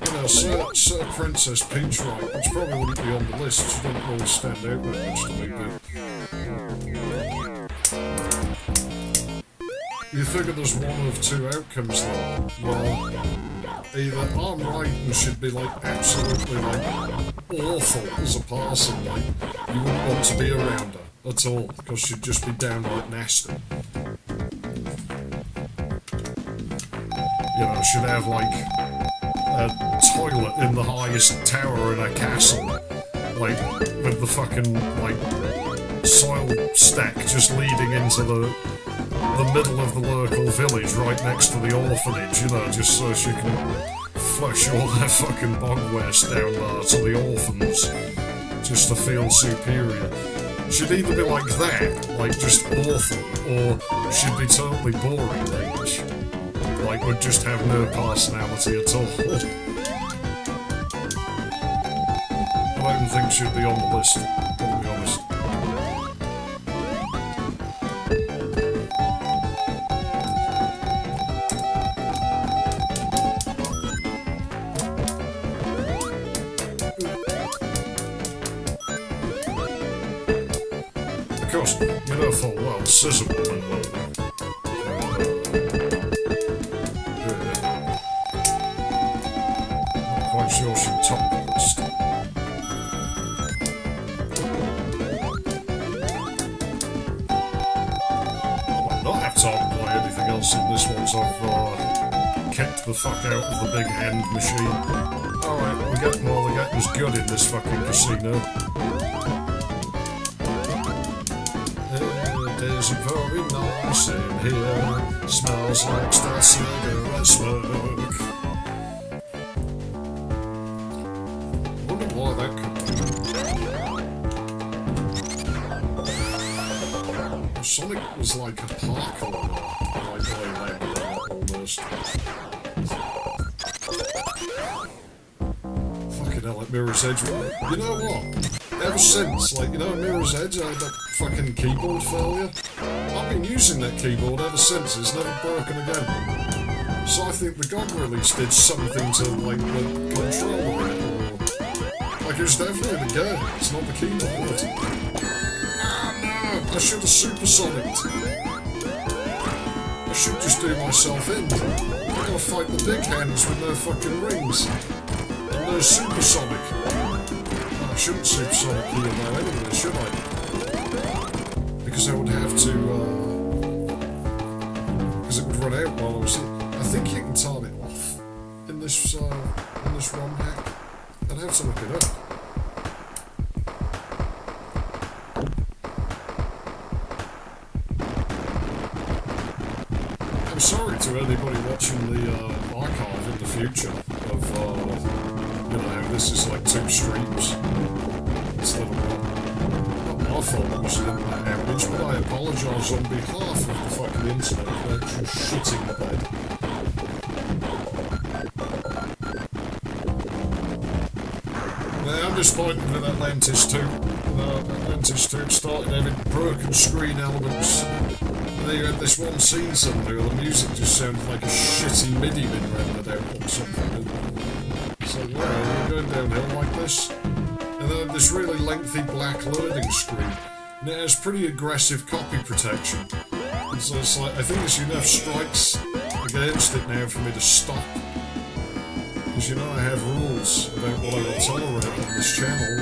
you know, Sir Princess Peach, right, which probably wouldn't be on the list. She didn't really stand out that much to me, but you figure there's one of two outcomes, though. Well, either I'm right and should be, like, absolutely, like, awful as a person, like, you wouldn't want to be around her at all, because she'd just be downright nasty. You know, she'd have, like, a toilet in the highest tower in a castle, like, with the fucking, like, soil stack just leading into the middle of the local village right next to the orphanage, you know, just so she can flush all their fucking bog waste down there to the orphans, just to feel superior. She'd either be like that, like just awful, or she'd be totally boring, like would just have no personality at all. I don't even think she'd be on the list, to be honest. Of course, you know full well, Scissor Woman will. Not quite sure she'd top the list. I might not have time to play anything else in this once I've kicked the fuck out of the big hand machine. Alright, we're getting all the getting's good in this fucking casino. It is very nice in here. Smells like stale cigarette smoke. Wonder why that could be. Sonic was like a parkour, like I landed on that almost. Fucking hell, like Mirror's Edge. You know what? Ever since, like, you know, Mirror's Edge, I had that fucking keyboard failure. I've been using that keyboard ever since, it's never broken again. So I think the GOG release did something to, like, the controller in it, or... Like, it was definitely the game, it's not the keyboard. Ah, no! I should have supersonicked. I should just do myself in. I've got to fight the big hands with no fucking rings. And no supersonic. I shouldn't supersonic heal now anyway, should I? Because I would have to, because it would run out while I was here. I think you can turn it off in this ROM hack. I'd have to look it up. I'm sorry to anybody watching the archive in the future of, you know, this is like 2 streams instead of 1. Not my fault it was an internet outage, but I apologise on behalf of the fucking internet for actually shitting the bed. Now, I'm disappointed with Atlantis 2. Atlantis 2 started having broken screen elements. And then you had this one scene suddenly where the music just sounded like a shitty MIDI been rendered out or something. So, well, you're going downhill like this. And then this really lengthy black loading screen. And it has pretty aggressive copy protection. And so it's like, I think there's enough strikes against it now for me to stop. Because you know I have rules about what I will tolerate on this channel.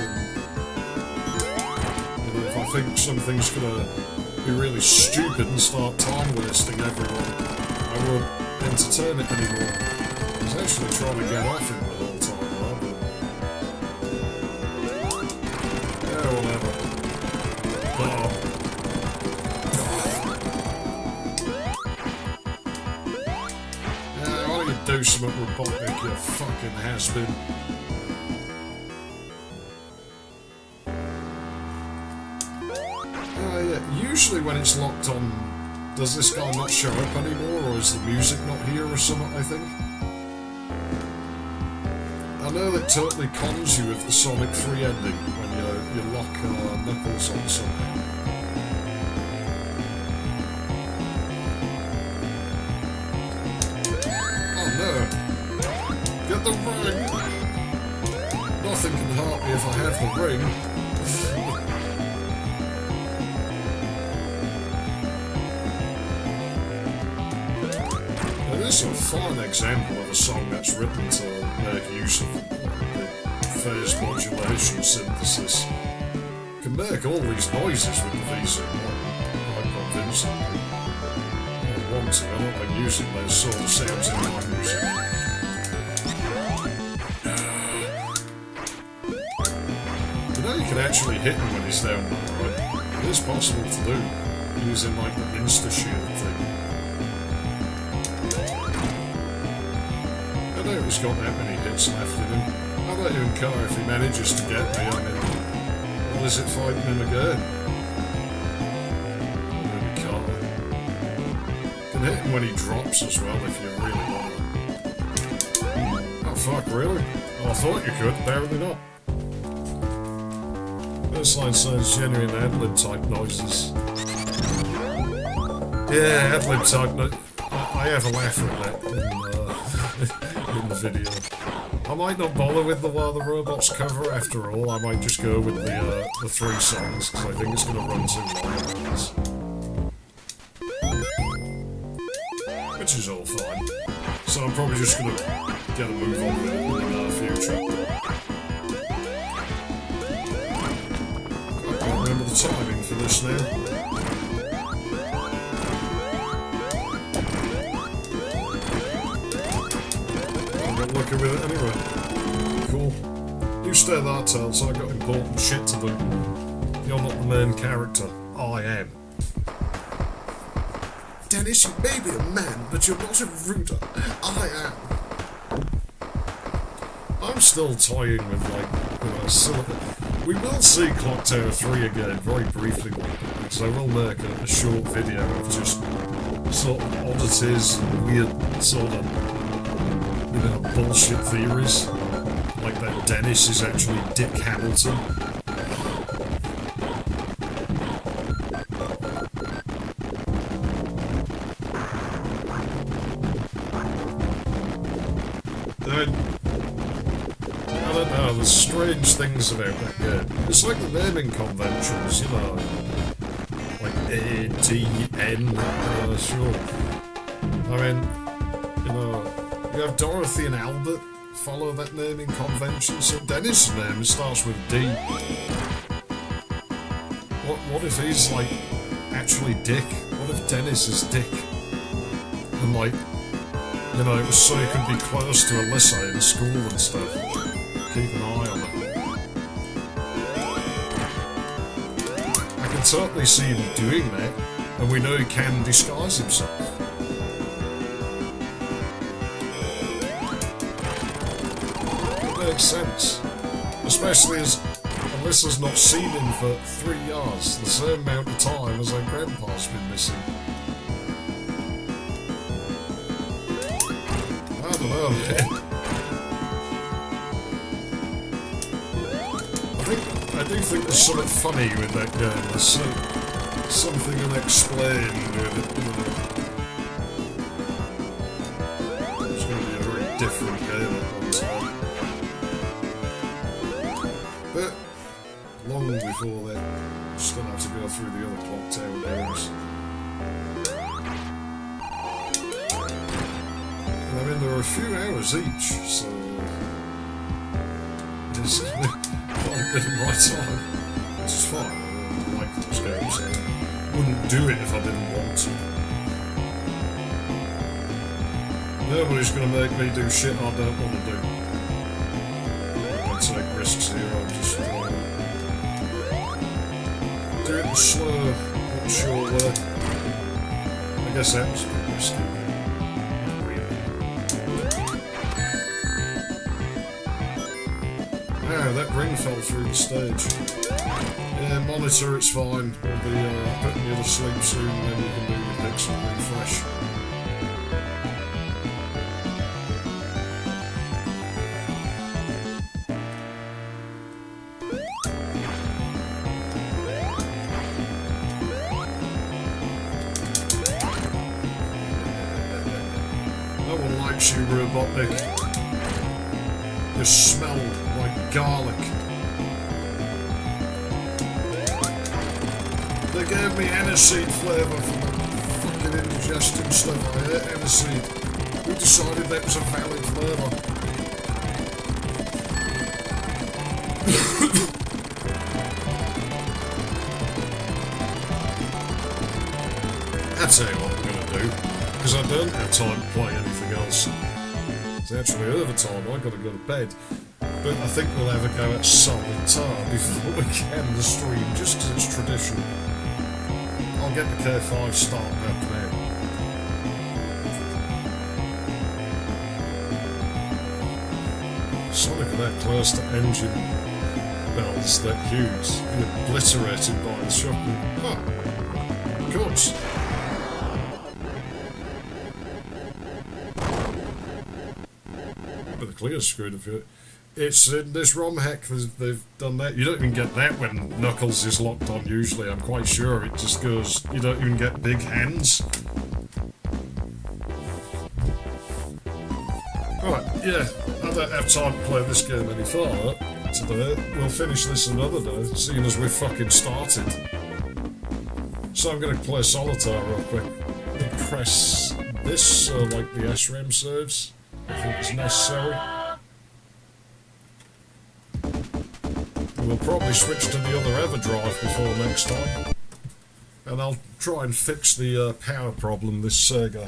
And if I think something's gonna be really stupid and start time wasting everyone, I won't entertain it anymore. I was actually trying to get off it the whole time, but yeah, whatever. Yeah, why don't you do something with Robotnik, you fucking has-been. Yeah. Usually when it's locked on, does this guy not show up anymore, or is the music not here or something, I think? I know that totally cons you with the Sonic 3 ending when you lock Knuckles on something. Oh no! Get the ring! Nothing can hurt me if I have the ring. This is a fine example of a song that's written to make use of the phase modulation synthesis. You can make all these noises with the VZ1, quite convincingly. I want to, I don't like using those sort of sounds in my music. You know you can actually hit him when he's down there, right? It is possible to do, using like the Insta-shield thing. I doubt he's got that many hits left in him. I don't even care if he manages to get me, I mean, what is it fighting him again? Maybe can't. You can hit him when he drops as well if you really want to. Oh fuck, really? Oh, I thought you could, apparently not. This line sounds genuine ad-lib type noises. Yeah, ad-lib type noises. I have a laugh at that in the video. I might not bother with the While the Robots cover after all. I might just go with the 3 songs because I think it's going to run too long. Which is all fine. So I'm probably just going to get a move on with it in the future. I can't remember the timing for this now. Looking with it anyway. Cool. You stay there, Tails, I got important shit to do. You're not the main character. I am. Dennis, you may be a man, but you're not a router. I am. I'm still toying with, like, you know, we will see Clock Tower 3 again, very briefly, because I will make a short video of just sort of oddities, weird sort of bullshit theories, like that Dennis is actually Dick Hamilton. Then, I don't know, there's strange things about that game. It's like the naming conventions, you know, like A, T, N, sure. I mean, you know, you have Dorothy and Albert follow that naming convention, so Dennis' name starts with D. What if he's like actually Dick? What if Dennis is Dick? And like, you know, it was so you could be close to Alyssa in school and stuff. Keep an eye on her. I can totally see him doing that, and we know he can disguise himself. It makes sense. Especially as Alyssa's not seen him for 3 years, the same amount of time as her grandpa's been missing. I don't know, man. I do think there's something funny with that game. There's something unexplained with it, you know. It's going to be a very different game at one time. But long before that, I'm just going to have to go through the other Clock Tower games. And I mean, there are a few hours each, so it's quite a bit of my time, which is fine. I like those games. I wouldn't do it if I didn't want to. Nobody's going to make me do shit I don't want to do. I don't take risks here, I'm just do it in slow, not sure where. I guess that was a bit risky. Not really. Ah, that ring fell through the stage. Yeah, monitor, it's fine. We'll be putting you to sleep soon, and then you can do your pixel refresh. No one likes you, Robotnik. You smell like garlic. They gave me aniseed flavour for the fucking indigestion stuff. I hate aniseed. Who decided that was a valid flavour? I'll tell you what I'm going to do, because I don't have time to play anything else. It's actually overtime, I've got to go to bed. But I think we'll have a go at Solitaire before we can the stream, just because it's tradition. I'll get the K5 started up now. Sonic are that close to engine bells that huge, obliterated by the shotgun. Oh, of course. But the clear screwed if you. It's in this ROM hack, they've done that. You don't even get that when Knuckles is locked on usually, I'm quite sure. It just goes, you don't even get big hands. Right, yeah, I don't have time to play this game any further today. We'll finish this another day, seeing as we've fucking started. So I'm going to play Solitaire real quick. I'm going to press this so like the SRAM saves. I think it's necessary. We'll probably switch to the other EverDrive before next time. And I'll try and fix the power problem this Sega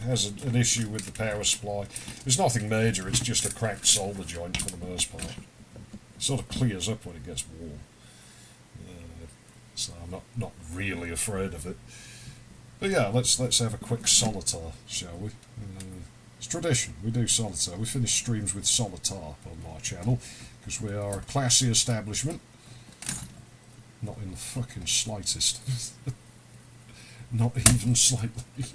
has an issue with the power supply. There's nothing major, it's just a cracked solder joint for the most part. It sort of clears up when it gets warm. So I'm not really afraid of it. But yeah, let's have a quick Solitaire, shall we? It's tradition, we do Solitaire. We finish streams with Solitaire on my channel, because we are a classy establishment. Not in the fucking slightest. Not even slightly.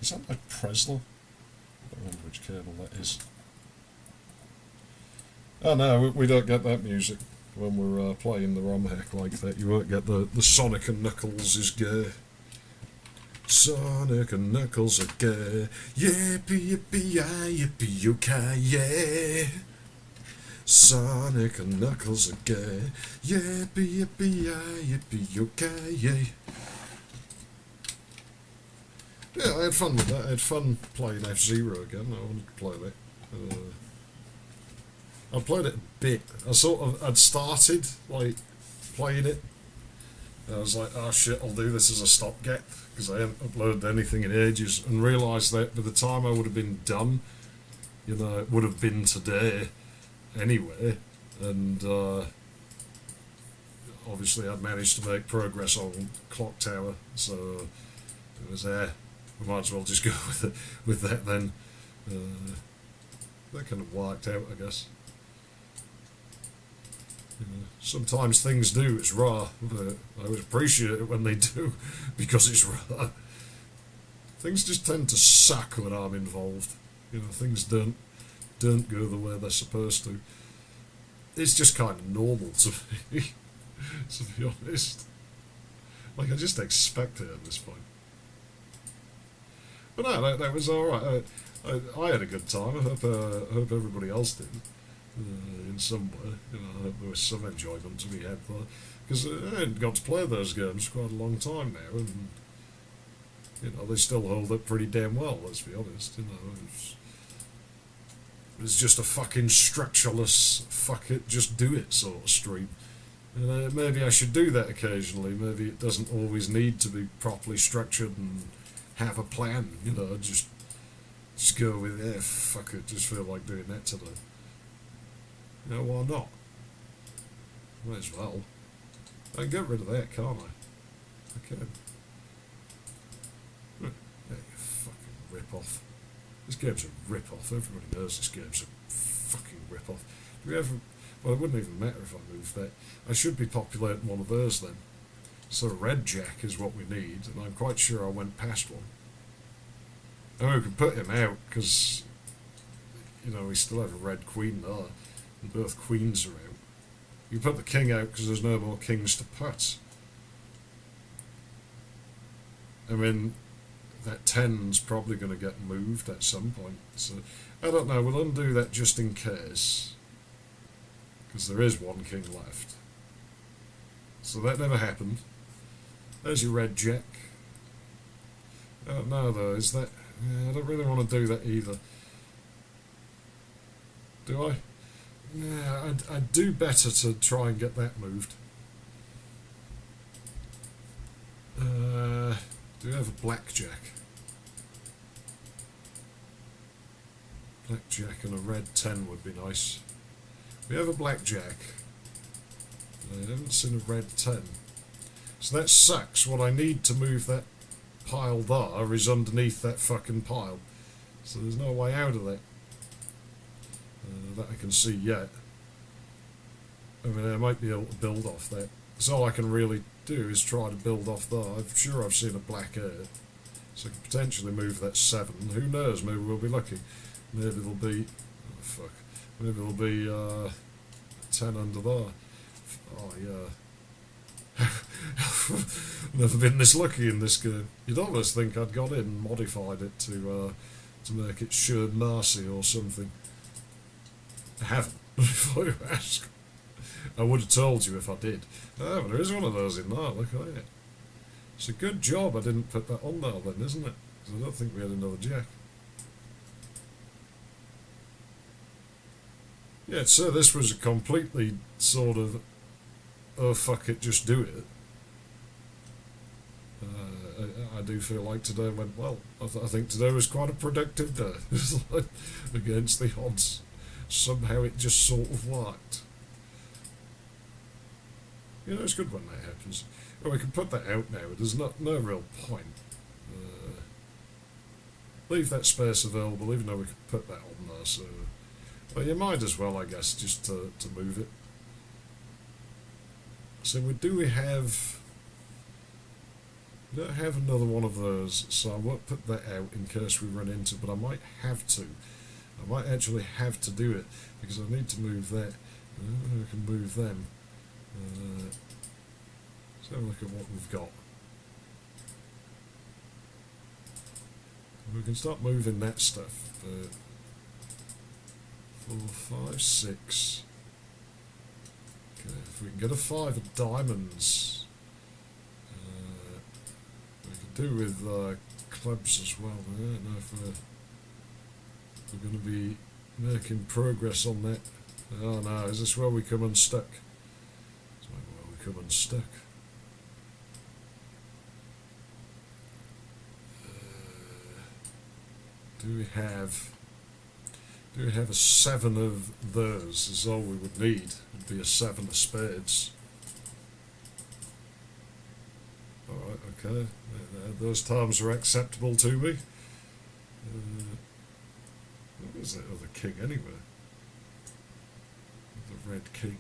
Is that like Presler? I don't remember which cable that is. Oh no, we don't get that music when we're playing the ROM hack like that. You won't get the Sonic and Knuckles is gay. Sonic and Knuckles are gay. Yippee yippee yippee okay, yeah. Sonic and Knuckles are gay. Yippee yippee yippee okay, yeah. Yeah, I had fun with that. I had fun playing F-Zero again. I wanted to play that. I played it a bit. I'd started like playing it, And I was like, oh shit, I'll do this as a stopgap because I haven't uploaded anything in ages, and realised that by the time I would have been done, you know, it would have been today anyway, and obviously I'd managed to make progress on Clock Tower, so it was there. We might as well just go with that then. That kind of worked out, I guess. You know, sometimes things do, it's raw, but I always appreciate it when they do, because it's raw. Things just tend to suck when I'm involved. You know, things don't go the way they're supposed to. It's just kind of normal to me, to be honest. Like, I just expect it at this point. But no, that was alright. I had a good time. I hope everybody else did. In some way, you know, I hope there was some enjoyment to be had there, because I hadn't got to play those games for quite a long time now, and you know, they still hold up pretty damn well. Let's be honest. You know, it's just a fucking structureless, fuck it, just do it sort of stream. And maybe I should do that occasionally. Maybe it doesn't always need to be properly structured and have a plan. You know, just go with fuck it, just feel like doing that today. You know, why not? Might as well. I can get rid of that, can't I? I can. Yeah, you fucking rip-off. This game's a rip-off. Everybody knows this game's a fucking rip-off. Do we ever... Well, it wouldn't even matter if I moved that. I should be populating one of those then. So Red Jack is what we need, and I'm quite sure I went past one. And we can put him out, because, you know, we still have a Red Queen there. And both queens are out. You put the king out because there's no more kings to put. I mean, that 10's probably going to get moved at some point. So, I don't know, we'll undo that just in case. Because there is one king left. So that never happened. There's your Red Jack. I don't know though, is that... Yeah, I don't really want to do that either. Do I? Yeah, I'd do better to try and get that moved. Do we have a blackjack? Blackjack and a red 10 would be nice. We have a blackjack. I haven't seen a red 10. So that sucks. What I need to move that pile there is underneath that fucking pile. So there's no way out of that. That I can see yet. I mean, I might be able to build off that. That's all I can really do is try to build off there. I'm sure I've seen a black 8. So I could potentially move that 7. Who knows, maybe we'll be lucky. Maybe there'll be... Oh, fuck. Maybe there'll be 10 under there. Oh, yeah. Never been this lucky in this game. You'd almost think I'd got in and modified it to make it sure mercy or something. I haven't, before you ask. I would have told you if I did. Oh, but there is one of those in there, look at it. It's a good job I didn't put that on there then, isn't it? Because I don't think we had another jack. Yeah, so this was a completely sort of, oh fuck it, just do it. I do feel like today went well. I think today was quite a productive day. Against the odds. Somehow it just sort of worked. You know, it's good when that happens. Well, we can put that out now. There's no real point. Leave that space available, even though we could put that on there. So, well, you might as well, I guess, just to move it. So we don't have another one of those, so I won't put that out in case we run into it, but I might have to. I might actually have to do it, because I need to move that. I can move them. Let's have a look at what we've got. We can start moving that stuff. 4, 5, 6. Okay, if we can get a 5 of diamonds, we can do with clubs as well. I don't know if we're going to be making progress on that. Oh no, is this where we come unstuck? It's where we come unstuck. Do we have a 7 of those? Is all we would need. It'd be a 7 of spades. Alright, okay. Those times are acceptable to me. What is that other king anyway? The red king.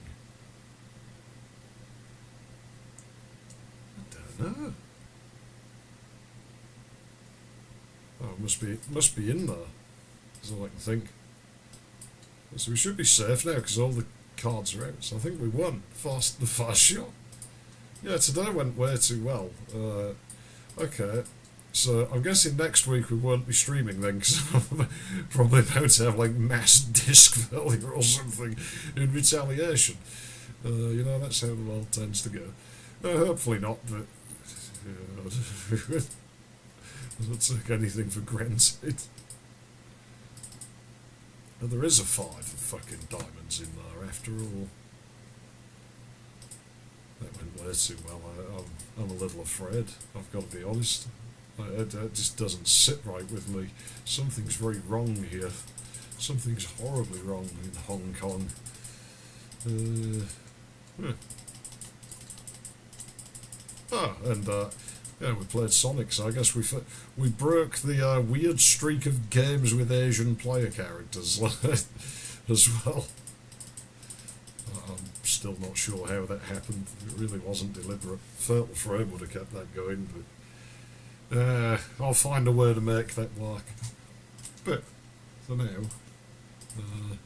I don't know. Oh, it must be in there. That's all I can think. So we should be safe now because all the cards are out. So I think we won. The fast shot. Yeah, today went way too well. Okay. So I'm guessing next week we won't be streaming then because I'm probably about to have like mass disk failure or something in retaliation. You know, that's how the world tends to go. Hopefully not, but I don't take anything for granted. There is a 5 of fucking diamonds in there after all. That went way too well. I'm a little afraid, I've got to be honest. It just doesn't sit right with me. Something's very wrong here. Something's horribly wrong in Hong Kong. Yeah, we played Sonic, so I guess we broke the weird streak of games with Asian player characters as well. I'm still not sure how that happened. It really wasn't deliberate. Fatal Frame would have kept that going, but I'll find a way to make that work. But for now, you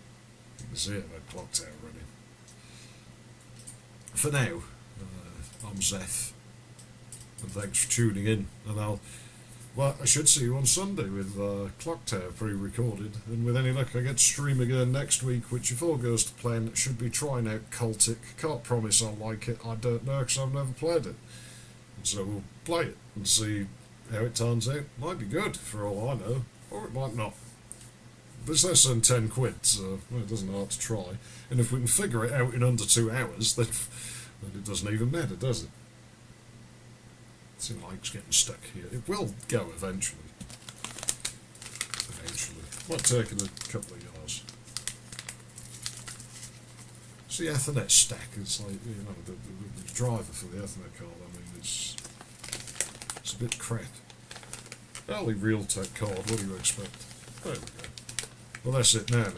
can see it, that clock's out running. For now, I'm XeFF. And thanks for tuning in, and I should see you on Sunday with Clock Tower pre-recorded, and with any luck I get to stream again next week, which if all goes to plan should be trying out Cultic. Can't promise I'll like it, I don't know because I've never played it. And so we'll play it and see how it turns out. Might be good for all I know, or it might not. There's less than 10 quid, so it doesn't hurt to try, and if we can figure it out in under 2 hours, then it doesn't even matter, does it? It likes getting stuck here. It will go eventually. Might take it a couple of yards. It's the Ethernet stack. It's like, you know, the driver for the Ethernet card. I mean, it's a bit crap. Early Realtek card. What do you expect? There we go. Well, that's it now.